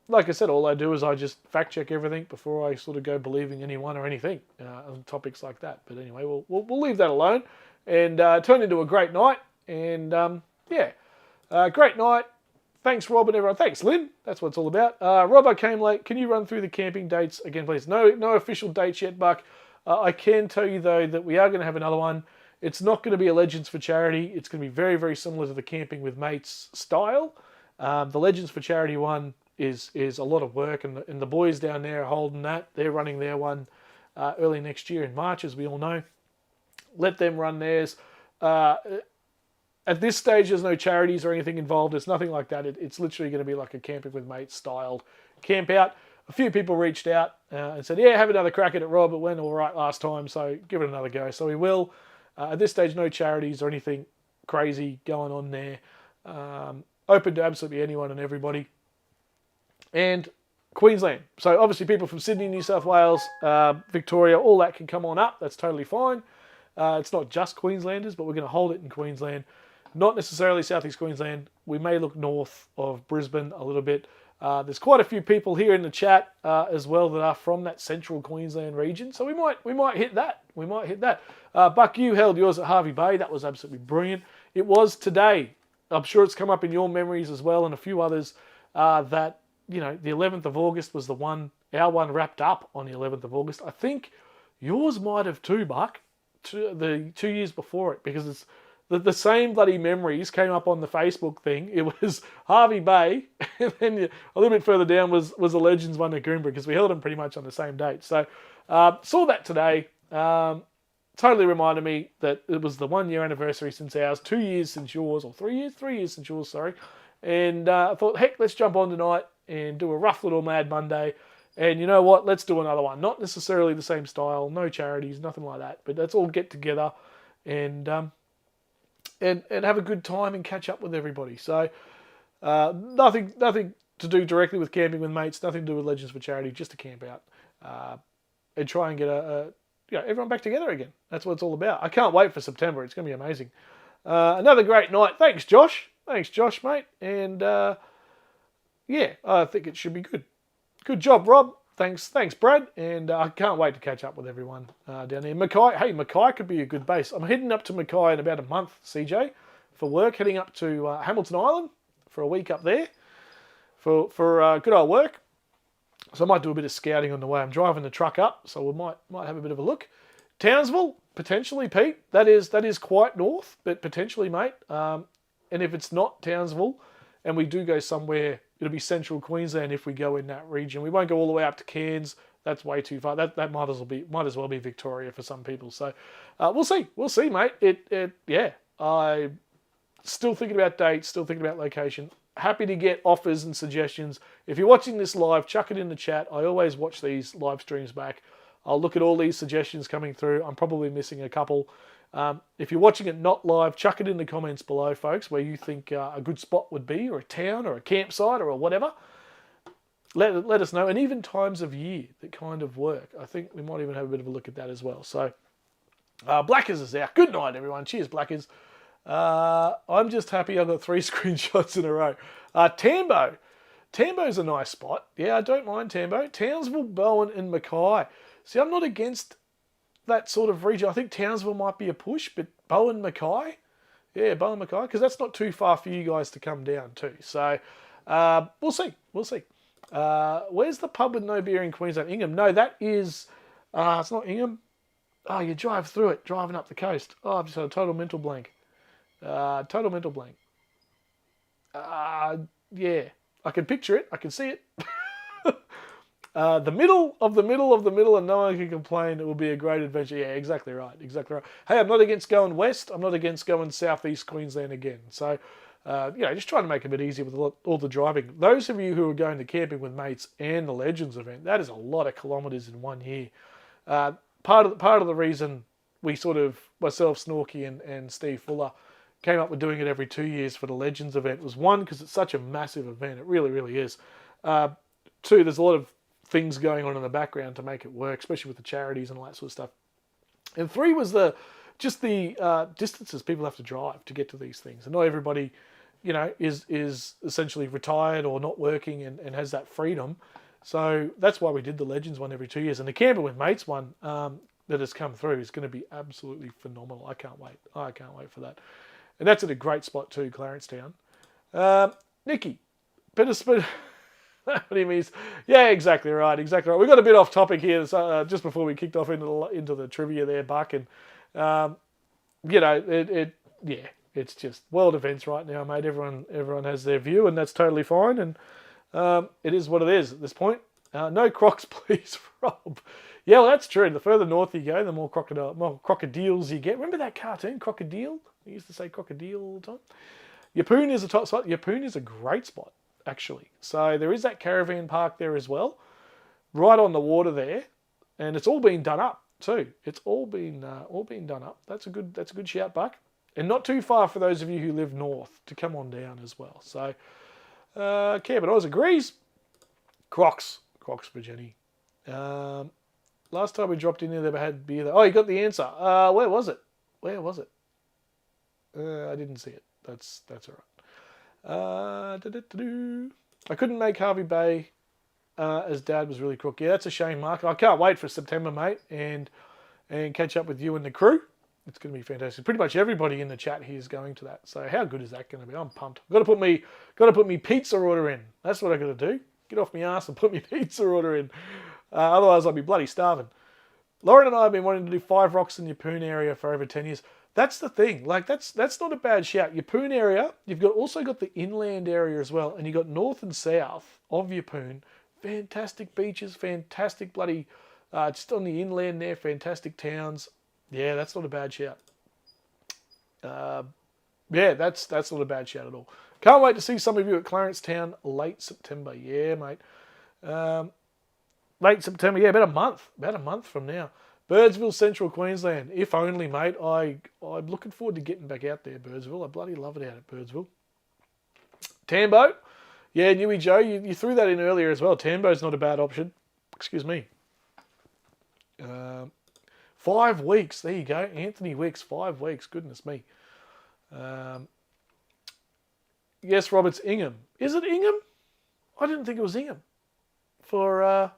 like I said, all I do is I just fact check everything before I sort of go believing anyone or anything on topics like that. But anyway, we'll leave that alone and turn into a great night. And great night. Thanks, Rob, and everyone. Thanks, Lynn. That's what it's all about. Rob, I came late. Can you run through the camping dates again, please? No official dates yet, Buck. I can tell you, though, that we are going to have another one. It's not going to be a Legends for Charity. It's going to be very, very similar to the Camping with Mates style. The Legends for Charity one is a lot of work, and the boys down there are holding that. They're running their one early next year in March, as we all know. Let them run theirs. At this stage, there's no charities or anything involved. There's nothing like that. It's literally going to be like a Camping with Mates styled camp out. A few people reached out and said, yeah, have another crack at it, Rob. It went all right last time, so give it another go. So we will. At this stage, no charities or anything crazy going on there. Open to absolutely anyone and everybody. And Queensland. So obviously people from Sydney, New South Wales, Victoria, all that can come on up. That's totally fine. It's not just Queenslanders, but we're going to hold it in Queensland. Not necessarily southeast Queensland. We may look north of Brisbane a little bit. There's quite a few people here in the chat as well that are from that central Queensland region, so we might hit that. We might hit that. Buck, you held yours at Harvey Bay. That was absolutely brilliant. It was today. I'm sure it's come up in your memories as well, and a few others. That the 11th of August was the one. Our one wrapped up on the 11th of August. I think yours might have too, Buck. The 2 years before it, because it's the same bloody memories came up on the Facebook thing. It was Harvey Bay, and then a little bit further down was the Legends one at Goomburra, because we held them pretty much on the same date. So saw that today. Totally reminded me that it was the 1 year anniversary since ours, 2 years since yours, or 3 years since yours, sorry. And I thought, heck, let's jump on tonight and do a rough little Mad Monday. And you know what? Let's do another one. Not necessarily the same style, no charities, nothing like that. But let's all get together and have a good time and catch up with everybody. So nothing to do directly with camping with mates, nothing to do with Legends for Charity, just to camp out and try and get everyone back together again. That's what it's all about. I can't wait for September. It's going to be amazing. Another great night. Thanks, Josh. Thanks, Josh, mate. And I think it should be good. Good job, Rob. Thanks, Brad. And I can't wait to catch up with everyone down there. Mackay, hey, Mackay could be a good base. I'm heading up to Mackay in about a month, CJ, for work. Heading up to Hamilton Island for a week up there for good old work. So I might do a bit of scouting on the way. I'm driving the truck up, so we might have a bit of a look. Townsville, potentially, Pete. That is quite north, but potentially, mate. And if it's not Townsville, and we do go somewhere, it'll be central Queensland if we go in that region. We won't go all the way up to Cairns. That's way too far. That might as well be Victoria for some people. So we'll see, mate. I'm still thinking about dates, still thinking about location. Happy to get offers and suggestions. If you're watching this live, chuck it in the chat. I always watch these live streams back. I'll look at all these suggestions coming through. I'm probably missing a couple. If you're watching it not live, chuck it in the comments below, folks, where you think a good spot would be, or a town, or a campsite, or whatever. Let us know, and even times of year that kind of work. I think we might even have a bit of a look at that as well. So, Blackers is out. Good night, everyone. Cheers, Blackers. I'm just happy I got 3 screenshots in a row. Tambo. Tambo's a nice spot. Yeah, I don't mind Tambo. Townsville, Bowen, and Mackay. See, I'm not against that sort of region. I think Townsville might be a push, but Bowen, Mackay? Yeah, Bowen, Mackay, because that's not too far for you guys to come down too. So, we'll see. Where's the pub with no beer in Queensland? Ingham. No, that is... it's not Ingham. Oh, you drive through it, driving up the coast. Oh, I've just had a total mental blank. Yeah, I can picture it. I can see it. The middle of the middle of the middle, and no one can complain. It will be a great adventure. Yeah, exactly right. Hey, I'm not against going west. I'm not against going southeast Queensland again. So, just trying to make it a bit easier with all the driving. Those of you who are going to camping with mates and the Legends event, that is a lot of kilometres in 1 year. Part of the reason we sort of, myself, Snorky, and Steve Fuller, came up with doing it every 2 years for the Legends event was, one, because it's such a massive event. It really, really is. Two, there's a lot of things going on in the background to make it work, especially with the charities and all that sort of stuff. And three was the distances people have to drive to get to these things. And not everybody, is essentially retired or not working and has that freedom. So that's why we did the Legends one every 2 years. And the Camper with Mates one that has come through is going to be absolutely phenomenal. I can't wait for that. And that's at a great spot too, Clarence Town. Nikki, what do you mean? Yeah, exactly right. We got a bit off topic here just before we kicked off into the trivia there, Buck. And, it's just world events right now, mate. Everyone has their view, and that's totally fine. And it is what it is at this point. No crocs, please, Rob. Yeah, well, that's true. The further north you go, the more crocodiles you get. Remember that cartoon, Crocodile? I used to say crocodile all the time. Yapoon is a top spot. Yapoon is a great spot, actually. So there is that caravan park there as well, right on the water there, and it's all been done up too. It's all been done up. That's a good shout, Buck, and not too far for those of you who live north to come on down as well. So, Campbell Oz agrees. Crocs for Jenny. Last time we dropped in there, they had beer there. Oh, you got the answer. Where was it? I didn't see it. That's all right. I couldn't make Harvey Bay as Dad was really crook. Yeah, that's a shame, Mark. I can't wait for September, mate, and catch up with you and the crew. It's going to be fantastic. Pretty much everybody in the chat here is going to that. So how good is that going to be? I'm pumped. Got to put me pizza order in. That's what I got to do. Get off my ass and put me pizza order in. Otherwise, I'll be bloody starving. Lauren and I have been wanting to do 5 Rocks in the Yapoon area for over 10 years. That's the thing. Like that's not a bad shout. Yeppoon area, you've also got the inland area as well, and you've got north and south of Yeppoon. Fantastic beaches, fantastic bloody, just on the inland there, fantastic towns. Yeah, that's not a bad shout. Yeah, that's not a bad shout at all. Can't wait to see some of you at Clarence Town late September. Yeah, mate. Late September, yeah, about a month from now. Birdsville, Central Queensland. If only, mate. I'm looking forward to getting back out there, Birdsville. I bloody love it out at Birdsville. Tambo. Yeah, Newy Joe, you threw that in earlier as well. Tambo's not a bad option. Excuse me. 5 weeks. There you go. Anthony Wicks, 5 weeks. Goodness me. Yes, Roberts, Ingham. Is it Ingham? I didn't think it was Ingham. For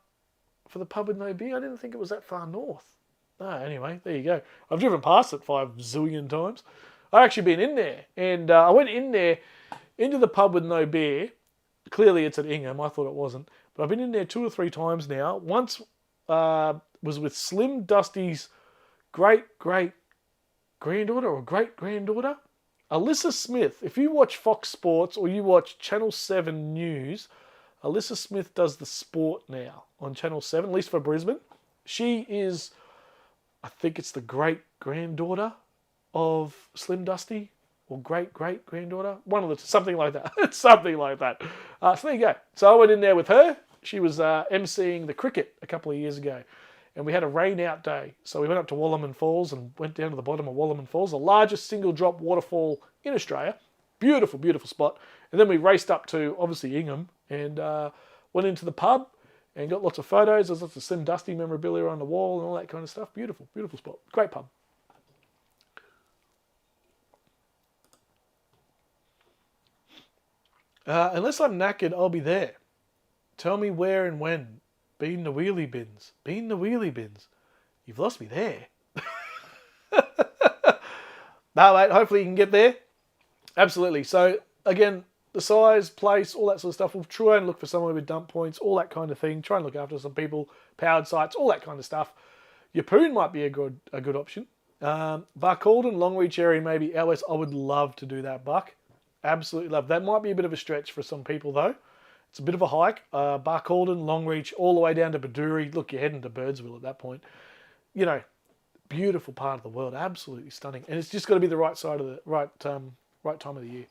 the pub with no beer, I didn't think it was that far north. No, anyway, there you go. I've driven past it 5 zillion times. I've actually been in there. And I went in there, into the pub with no beer. Clearly it's at Ingham. I thought it wasn't. But I've been in there 2 or 3 times now. Once was with Slim Dusty's great-great-granddaughter or great-granddaughter. Alyssa Smith. If you watch Fox Sports or you watch Channel 7 News, Alyssa Smith does the sport now on Channel 7, at least for Brisbane. She is, I think it's the great-granddaughter of Slim Dusty, or great-great-granddaughter. Something like that. Something like that. So there you go. So I went in there with her. She was emceeing the cricket a couple of years ago. And we had a rain-out day. So we went up to Wallerman Falls and went down to the bottom of Wallerman Falls, the largest single-drop waterfall in Australia. Beautiful, beautiful spot. And then we raced up to, obviously, Ingham and went into the pub and got lots of photos. There's lots of Slim Dusty memorabilia on the wall and all that kind of stuff. Beautiful, beautiful spot. Great pub. Unless I'm knackered, I'll be there. Tell me where and when. Bean the wheelie bins. Bean the wheelie bins. You've lost me there. No, mate, hopefully you can get there. Absolutely. So, again, the size, place, all that sort of stuff. We'll try and look for somewhere with dump points, all that kind of thing. Try and look after some people, powered sites, all that kind of stuff. Yeppoon might be a good option. Barcaldine, Longreach area, maybe LS. I would love to do that, Buck. Absolutely love. That might be a bit of a stretch for some people, though. It's a bit of a hike. Barcaldine, Longreach, all the way down to Baduri. Look, you're heading to Birdsville at that point. You know, beautiful part of the world. Absolutely stunning. And it's just got to be the right side of the right time of the year.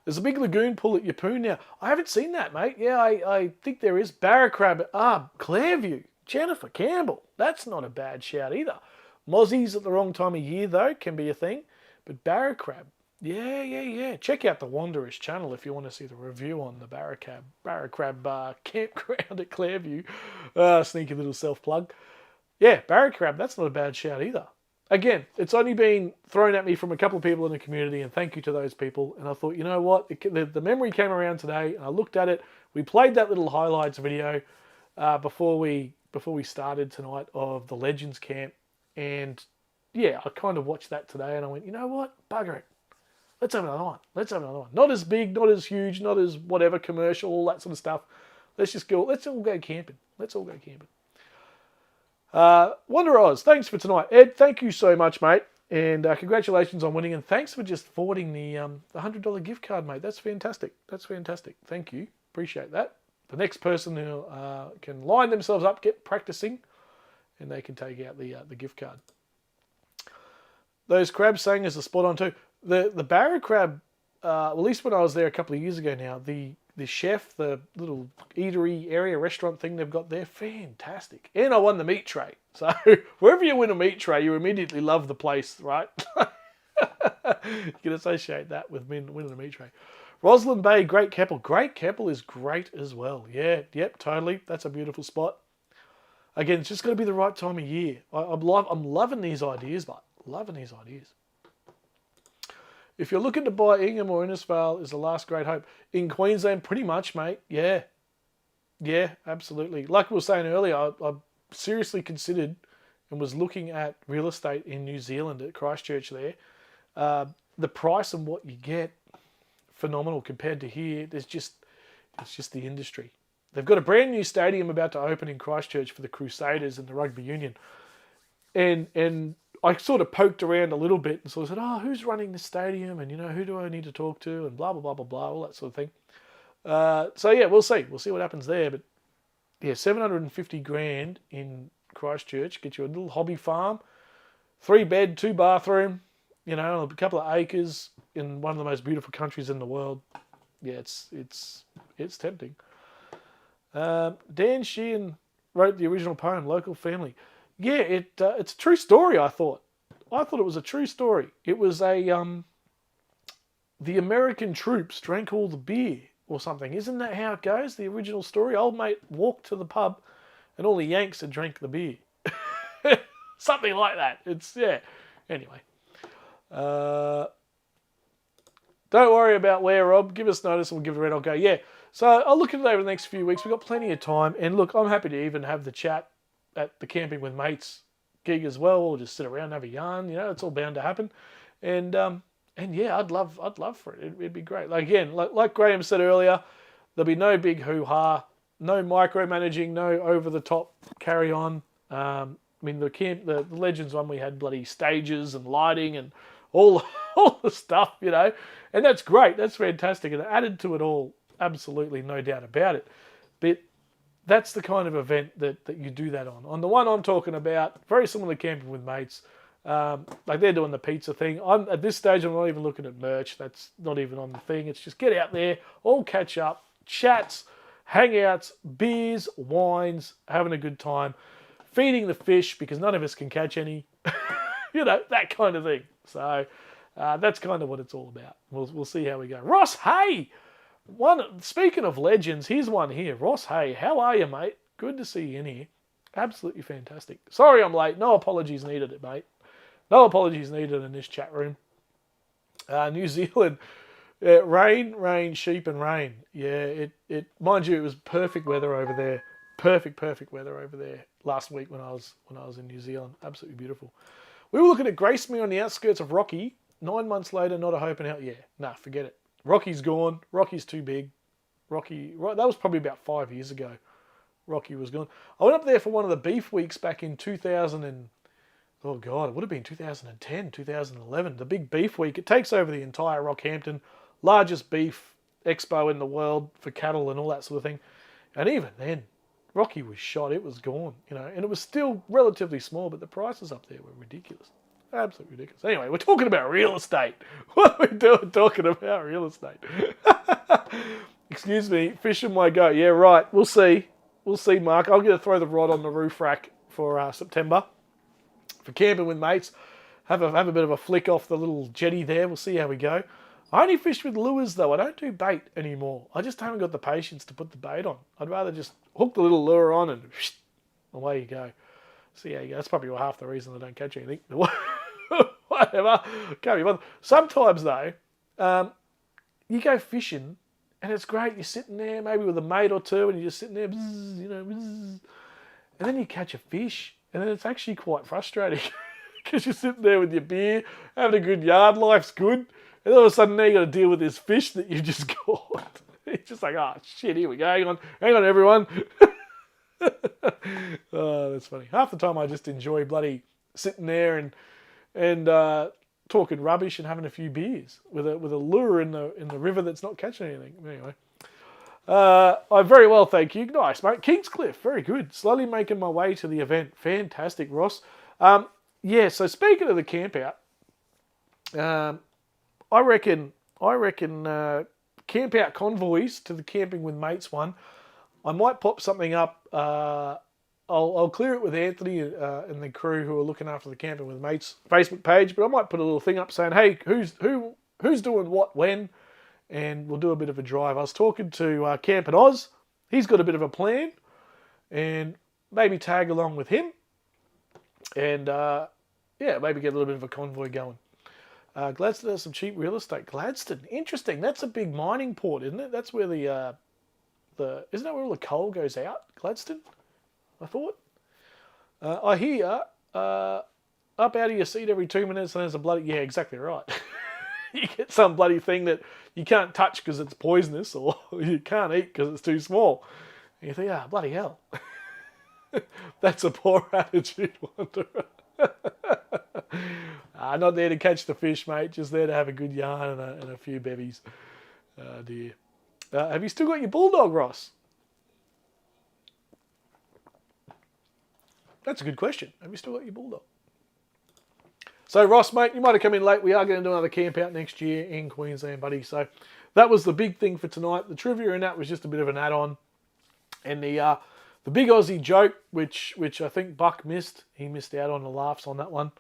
There's a big lagoon pool at Yeppoon now. I haven't seen that, mate. Yeah, I think there is. Barracrab. Clairview. Jennifer Campbell. That's not a bad shout either. Mozzies at the wrong time of year, though, can be a thing. But Barracrab. Yeah. Check out the Wanderers channel if you want to see the review on the Barracrab campground at Clairview. Sneaky little self-plug. Yeah, Barracrab, that's not a bad shout either. Again, it's only been thrown at me from a couple of people in the community, and thank you to those people. And I thought, you know what? The memory came around today, and I looked at it. We played that little highlights video before we started tonight of the Legends camp. And yeah, I kind of watched that today, and I went, you know what? Bugger it. Let's have another one. Not as big, not as huge, not as whatever, commercial, all that sort of stuff. Let's all go camping. Wonder Oz, thanks for tonight. Ed, thank you so much, mate. And congratulations on winning. And thanks for just forwarding the $100 gift card, mate. That's fantastic. Thank you. Appreciate that. The next person who can line themselves up, get practicing, and they can take out the gift card. Those crabs saying is a spot on too. The Barra crab, at least when I was there a couple of years ago now, the chef, the little eatery area, restaurant thing they've got there, fantastic. And I won the meat tray. So wherever you win a meat tray, you immediately love the place, right? You can associate that with winning a meat tray. Roslyn Bay, Great Keppel. Great Keppel is great as well. Yeah, yep, totally. That's a beautiful spot. Again, it's just got to be the right time of year. I'm loving these ideas, but loving these ideas. If you're looking to buy Ingham or Innisfail is the last great hope. In Queensland, pretty much, mate. Yeah, absolutely. Like we were saying earlier, I seriously considered and was looking at real estate in New Zealand at Christchurch there. The price and what you get, phenomenal compared to here. It's just the industry. They've got a brand new stadium about to open in Christchurch for the Crusaders and the rugby union. And I sort of poked around a little bit and sort of said, oh, who's running the stadium? And, who do I need to talk to? And blah, blah, blah, blah, blah, all that sort of thing. So, yeah, we'll see. We'll see what happens there. But, yeah, 750 grand in Christchurch. Get you a little hobby farm. 3-bed, 2-bathroom. A couple of acres in one of the most beautiful countries in the world. Yeah, it's tempting. Dan Sheehan wrote the original poem, Local Family. Yeah, it's a true story, I thought. I thought it was a true story. It was the American troops drank all the beer or something. Isn't that how it goes, the original story? Old mate walked to the pub and all the Yanks had drank the beer. Something like that. Anyway. Don't worry about where, Rob. Give us notice and we'll give it a read. I'll go, yeah. So I'll look at it over the next few weeks. We've got plenty of time. And look, I'm happy to even have the chat at the Camping with Mates gig as well. We'll just sit around and have a yarn. It's all bound to happen. And yeah, I'd love for it. It'd be great. Like Graham said earlier, there'll be no big hoo-ha, no micromanaging, no over-the-top carry-on. The Legends one, we had bloody stages and lighting and all the stuff, and that's great. That's fantastic. And it added to it all, absolutely no doubt about it. But that's the kind of event that you do that on. On the one I'm talking about, very similar to Camping with Mates, they're doing the pizza thing. At this stage, I'm not even looking at merch. That's not even on the thing. It's just get out there, all catch up, chats, hangouts, beers, wines, having a good time, feeding the fish because none of us can catch any, that kind of thing. So that's kind of what it's all about. We'll see how we go. Ross Hay! Speaking of legends, here's one here. Ross Hay, how are you, mate? Good to see you in here. Absolutely fantastic. Sorry I'm late. No apologies needed, mate. No apologies needed in this chat room. New Zealand, rain, sheep and rain. Yeah, it. Mind you, it was perfect weather over there. Perfect weather over there last week when I was in New Zealand. Absolutely beautiful. We were looking at Gracemere on the outskirts of Rocky. 9 months later, not a hope in hell. Yeah, nah, forget it. Rocky's gone. Rocky's too big. That was probably about 5 years ago. Rocky was gone. I went up there for one of the beef weeks back in 2000 and... Oh, God, it would have been 2010, 2011. The big beef week. It takes over the entire Rockhampton. Largest beef expo in the world for cattle and all that sort of thing. And even then, Rocky was shot. It was gone, and it was still relatively small, but the prices up there were ridiculous. Absolutely ridiculous. Anyway, we're talking about real estate. What are we doing talking about real estate? Excuse me, fishing my goat. Yeah, right. We'll see. We'll see, Mark. I'm going to throw the rod on the roof rack for September. For Camping with Mates. Have a bit of a flick off the little jetty there. We'll see how we go. I only fish with lures, though. I don't do bait anymore. I just haven't got the patience to put the bait on. I'd rather just hook the little lure on and away you go. See how you go. That's probably half the reason I don't catch anything. Whatever. Can't be bothered. Sometimes, though, you go fishing and it's great. You're sitting there maybe with a mate or two and you're just sitting there, and then you catch a fish and then it's actually quite frustrating because you're sitting there with your beer, having a good yard, life's good. And all of a sudden now you got to deal with this fish that you just caught. It's just like, oh, shit, here we go. Hang on, everyone. Oh, that's funny. Half the time I just enjoy bloody sitting there and talking rubbish and having a few beers with a lure in the river that's not catching anything. Anyway. I very well, thank you. Nice, mate. Kingscliff, very good. Slowly making my way to the event. Fantastic, Ross. Yeah, so speaking of the camp out, I reckon camp out convoys to the Camping with Mates one. I might pop something up. I'll clear it with Anthony and the crew who are looking after the Camping with Mates Facebook page. But I might put a little thing up saying, "Hey, who's doing what when?" And we'll do a bit of a drive. I was talking to Camp and Oz. He's got a bit of a plan, and maybe tag along with him, and maybe get a little bit of a convoy going. Gladstone has some cheap real estate. Gladstone, interesting. That's a big mining port, isn't it? That's where isn't that where all the coal goes out? Gladstone, I thought. I hear up out of your seat every 2 minutes, and there's a bloody exactly right. You get some bloody thing that you can't touch because it's poisonous, or you can't eat because it's too small. And you think, bloody hell. That's a poor attitude, Wanderer. Not there to catch the fish, mate. Just there to have a good yarn and a few bevies. Oh, dear. Have you still got your bulldog, Ross? That's a good question. Have you still got your bulldog? So, Ross, mate, you might have come in late. We are going to do another camp out next year in Queensland, buddy. So that was the big thing for tonight. The trivia in that was just a bit of an add-on. And the big Aussie joke, which I think Buck missed. He missed out on the laughs on that one.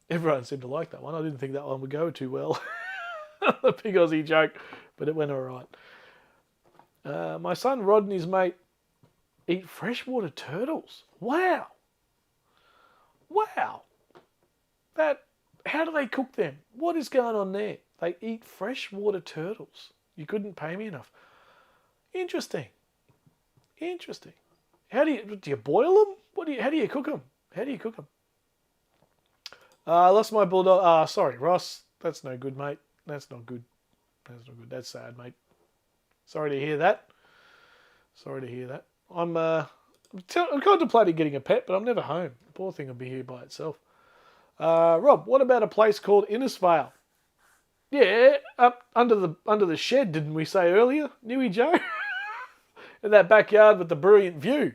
Everyone seemed to like that one. I didn't think that one would go too well. The big Aussie joke, but it went all right. My son Rod and his mate eat freshwater turtles. Wow. How do they cook them? What is going on there? They eat freshwater turtles. You couldn't pay me enough. Interesting. How do you boil them? How do you cook them? I lost my bulldog. Sorry, Ross. That's no good, mate. That's not good. That's sad, mate. Sorry to hear that. I'm contemplating getting a pet, but I'm never home. The poor thing will be here by itself. Rob, what about a place called Innisfail? Yeah, up under the shed, didn't we say earlier, Newy Joe? In that backyard with the brilliant view.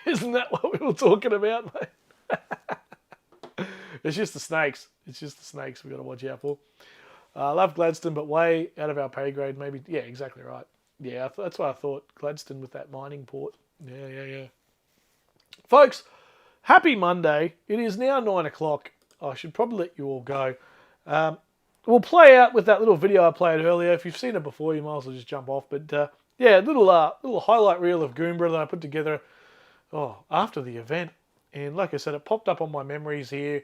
Isn't that what we were talking about, mate? It's just the snakes. We've got to watch out for. I love Gladstone, but way out of our pay grade, maybe. Yeah, exactly right. Yeah, that's what I thought. Gladstone with that mining port. Yeah. Folks, happy Monday. It is now 9 o'clock. I should probably let you all go. We'll play out with that little video I played earlier. If you've seen it before, you might as well just jump off. But yeah, little highlight reel of Goomburra that I put together after the event. And like I said, it popped up on my memories here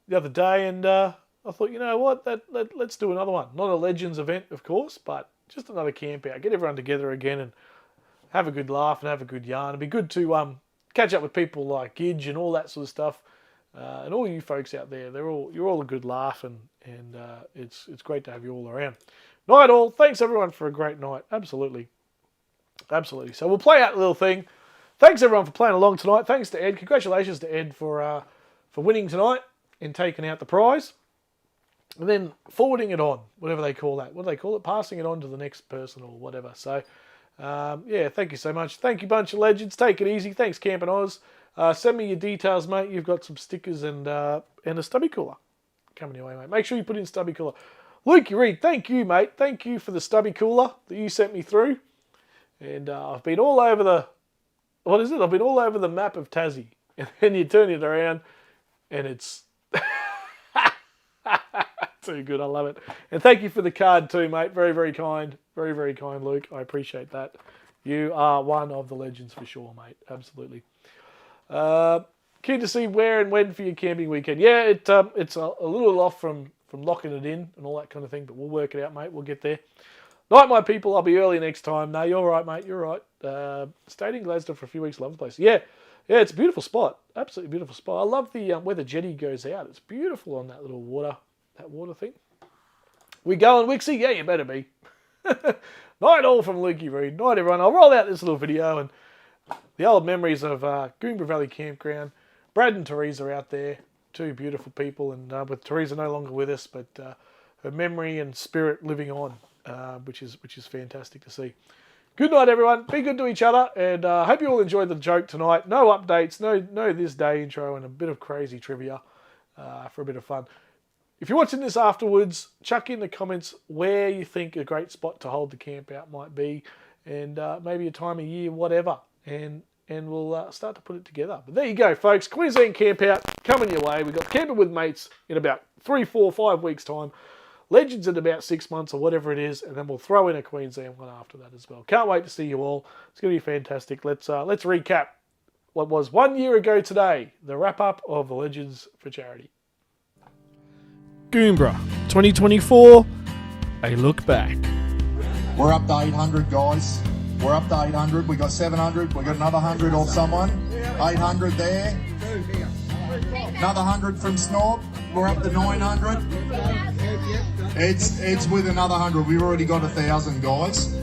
the other day. And I thought, you know what, let's do another one. Not a Legends event, of course, but just another camp out. Get everyone together again and have a good laugh and have a good yarn. It'd be good to catch up with people like Gidge and all that sort of stuff. And all you folks out there, you're all a good laugh, and it's great to have you all around. Night all. Thanks everyone for a great night. Absolutely. So we'll play out a little thing. Thanks everyone for playing along tonight. Thanks to Ed. Congratulations to Ed for winning tonight and taking out the prize. And then forwarding it on, whatever they call that. What do they call it? Passing it on to the next person or whatever. So, yeah, thank you so much. Thank you, bunch of legends. Take it easy. Thanks, Campin' Oz. Send me your details, mate. You've got some stickers and a stubby cooler coming your way, mate. Make sure you put in stubby cooler. Lukey Reed, thank you, mate. Thank you for the stubby cooler that you sent me through. And I've been all over I've been all over the map of Tassie. And then you turn it around and it's too good. I love it. And thank you for the card too, mate. Very, very kind. Very, very kind, Luke. I appreciate that. You are one of the legends for sure, mate. Absolutely. Keen to see where and when for your camping weekend. Yeah, it's a little off from locking it in and all that kind of thing, but we'll work it out, mate. We'll get there. Night, my people. I'll be early next time. No, you're right, mate. You're right. Stayed in Gladstone for a few weeks. Love the place. Yeah, it's a beautiful spot. Absolutely beautiful spot. I love the where the jetty goes out. It's beautiful on that little water thing. We going, Wixie? Yeah, you better be. Night all from Lukey Reed. Night, everyone. I'll roll out this little video and the old memories of Goomburra Valley Campground. Brad and Teresa are out there. Two beautiful people, and with Teresa no longer with us, but her memory and spirit living on, which is fantastic to see. Good night, everyone. Be good to each other, and I hope you all enjoyed the joke tonight. No updates, no this day intro, and a bit of crazy trivia for a bit of fun. If you're watching this afterwards, chuck in the comments where you think a great spot to hold the camp out might be, and maybe a time of year, whatever, and we'll start to put it together. But there you go, folks. Queensland Camp Out coming your way. We've got Camping with Mates in about 3, 4, 5 weeks' time. Legends in about 6 months or whatever it is, and then we'll throw in a Queensland one after that as well. Can't wait to see you all. It's going to be fantastic. Let's recap what was 1 year ago today, the wrap-up of the Legends for Charity. Goomburra 2024, a look back. We're up to 800, guys. We're up to 800. We got 700. We got another 100 off someone. 800 there. Another 100 from Snorp. We're up to 900. It's with another 100. We've already got 1,000, guys.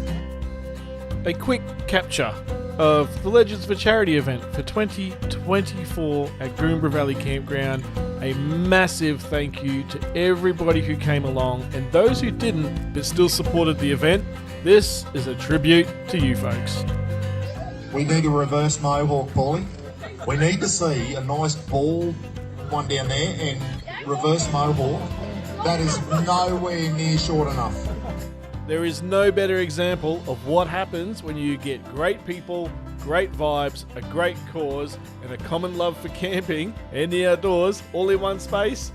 A quick capture of the Legends for Charity event for 2024 at Goomburra Valley Campground. A massive thank you to everybody who came along and those who didn't but still supported the event. This is a tribute to you folks. We need a reverse mohawk, Paulie. We need to see a nice ball one down there and reverse mohawk. That is nowhere near short enough. There is no better example of what happens when you get great people, great vibes, a great cause, and a common love for camping and the outdoors all in one space.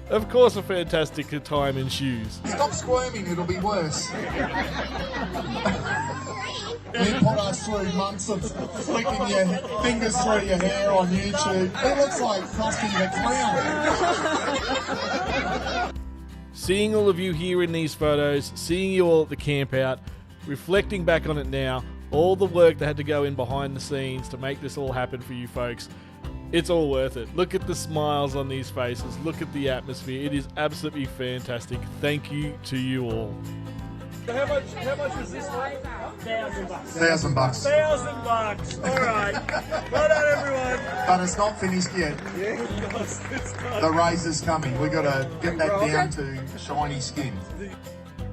Of course, a fantastic time ensues. Stop squirming, it'll be worse. You put us through months of flicking your fingers through your hair on YouTube. It looks like Frosty the Clown. Seeing all of you here in these photos, seeing you all at the camp out, reflecting back on it now, all the work that had to go in behind the scenes to make this all happen for you folks, it's all worth it. Look at the smiles on these faces, look at the atmosphere, it is absolutely fantastic. Thank you to you all. How much was this one? $1,000. $1,000. $1,000. All right. Well done, everyone. But it's not finished yet. Yeah, it's not. The razor's coming. We've got to get that down to shiny skin.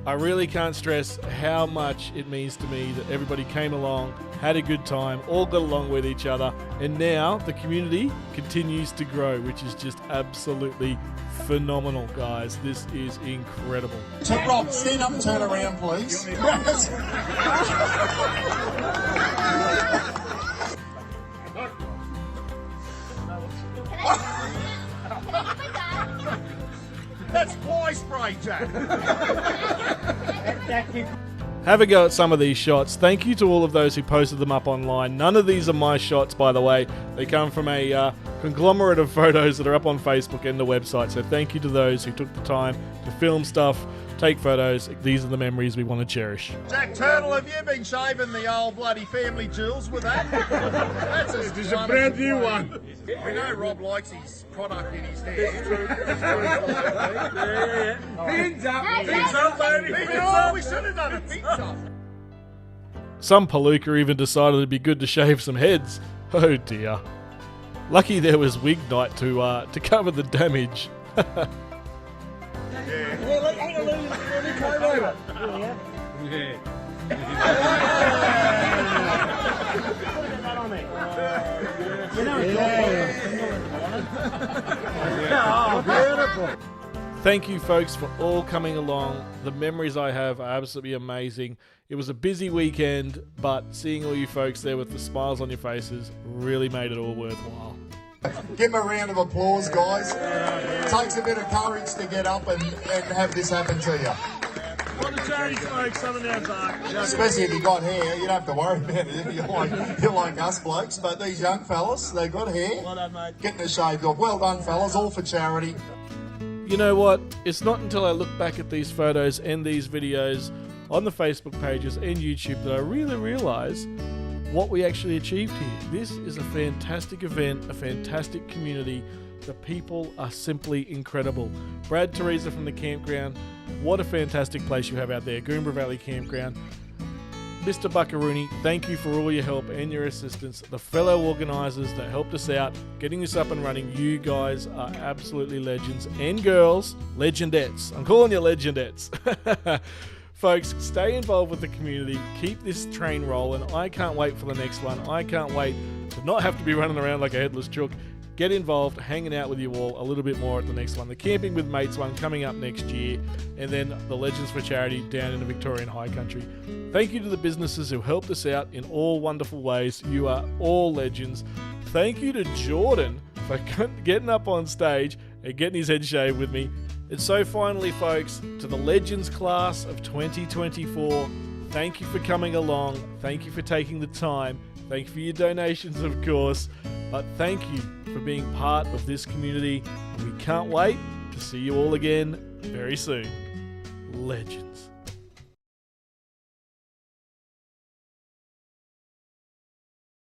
I really can't stress how much it means to me that everybody came along, had a good time, all got along with each other, and now the community continues to grow, which is just absolutely phenomenal, guys. This is incredible. Rob, stand up and turn around, please. That's fly spray, Jack. Have a go at some of these shots. Thank you to all of those who posted them up online. None of these are my shots, by the way. They come from a conglomerate of photos that are up on Facebook and the website. So thank you to those who took the time to film stuff, take photos. These are the memories we want to cherish. Jack Turtle, have you been shaving the old bloody family jewels with that? That's a brand new one. We know Rob likes his product in his hair. Fins up, baby. Oh, we should have done a fins up. Some palooka even decided it'd be good to shave some heads. Oh dear. Lucky there was wig night to cover the damage. Thank you folks for all coming along. The memories I have are absolutely amazing. It was a busy weekend, but seeing all you folks there with the smiles on your faces really made it all worthwhile. Give them a round of applause, guys. It takes a bit of courage to get up and have this happen to you. What a charity smoke, Southern Downs Arc. Especially if you got hair, you don't have to worry about it. You're like us blokes, but these young fellas, they got hair. Well done, mate. Getting a shaved off. Well done, fellas, all for charity. You know what? It's not until I look back at these photos and these videos on the Facebook pages and YouTube that I really realise what we actually achieved here. This is a fantastic event, a fantastic community. The people are simply incredible. Brad, Teresa from the campground, what a fantastic place you have out there, Goomburra Valley Campground. Mr. Buckaroony, thank you for all your help and your assistance. The fellow organisers that helped us out, getting this up and running, you guys are absolutely legends. And girls, legendettes. I'm calling you legendettes. Folks, stay involved with the community. Keep this train rolling. I can't wait for the next one. I can't wait to not have to be running around like a headless chook. Get involved, hanging out with you all a little bit more at the next one. The Camping with Mates one coming up next year, and then the Legends for Charity down in the Victorian High Country. Thank you to the businesses who helped us out in all wonderful ways. You are all legends. Thank you to Jordan for getting up on stage and getting his head shaved with me. And so finally, folks, to the Legends class of 2024, thank you for coming along. Thank you for taking the time. Thank you for your donations, of course. But thank you for being part of this community. And we can't wait to see you all again very soon. Legends.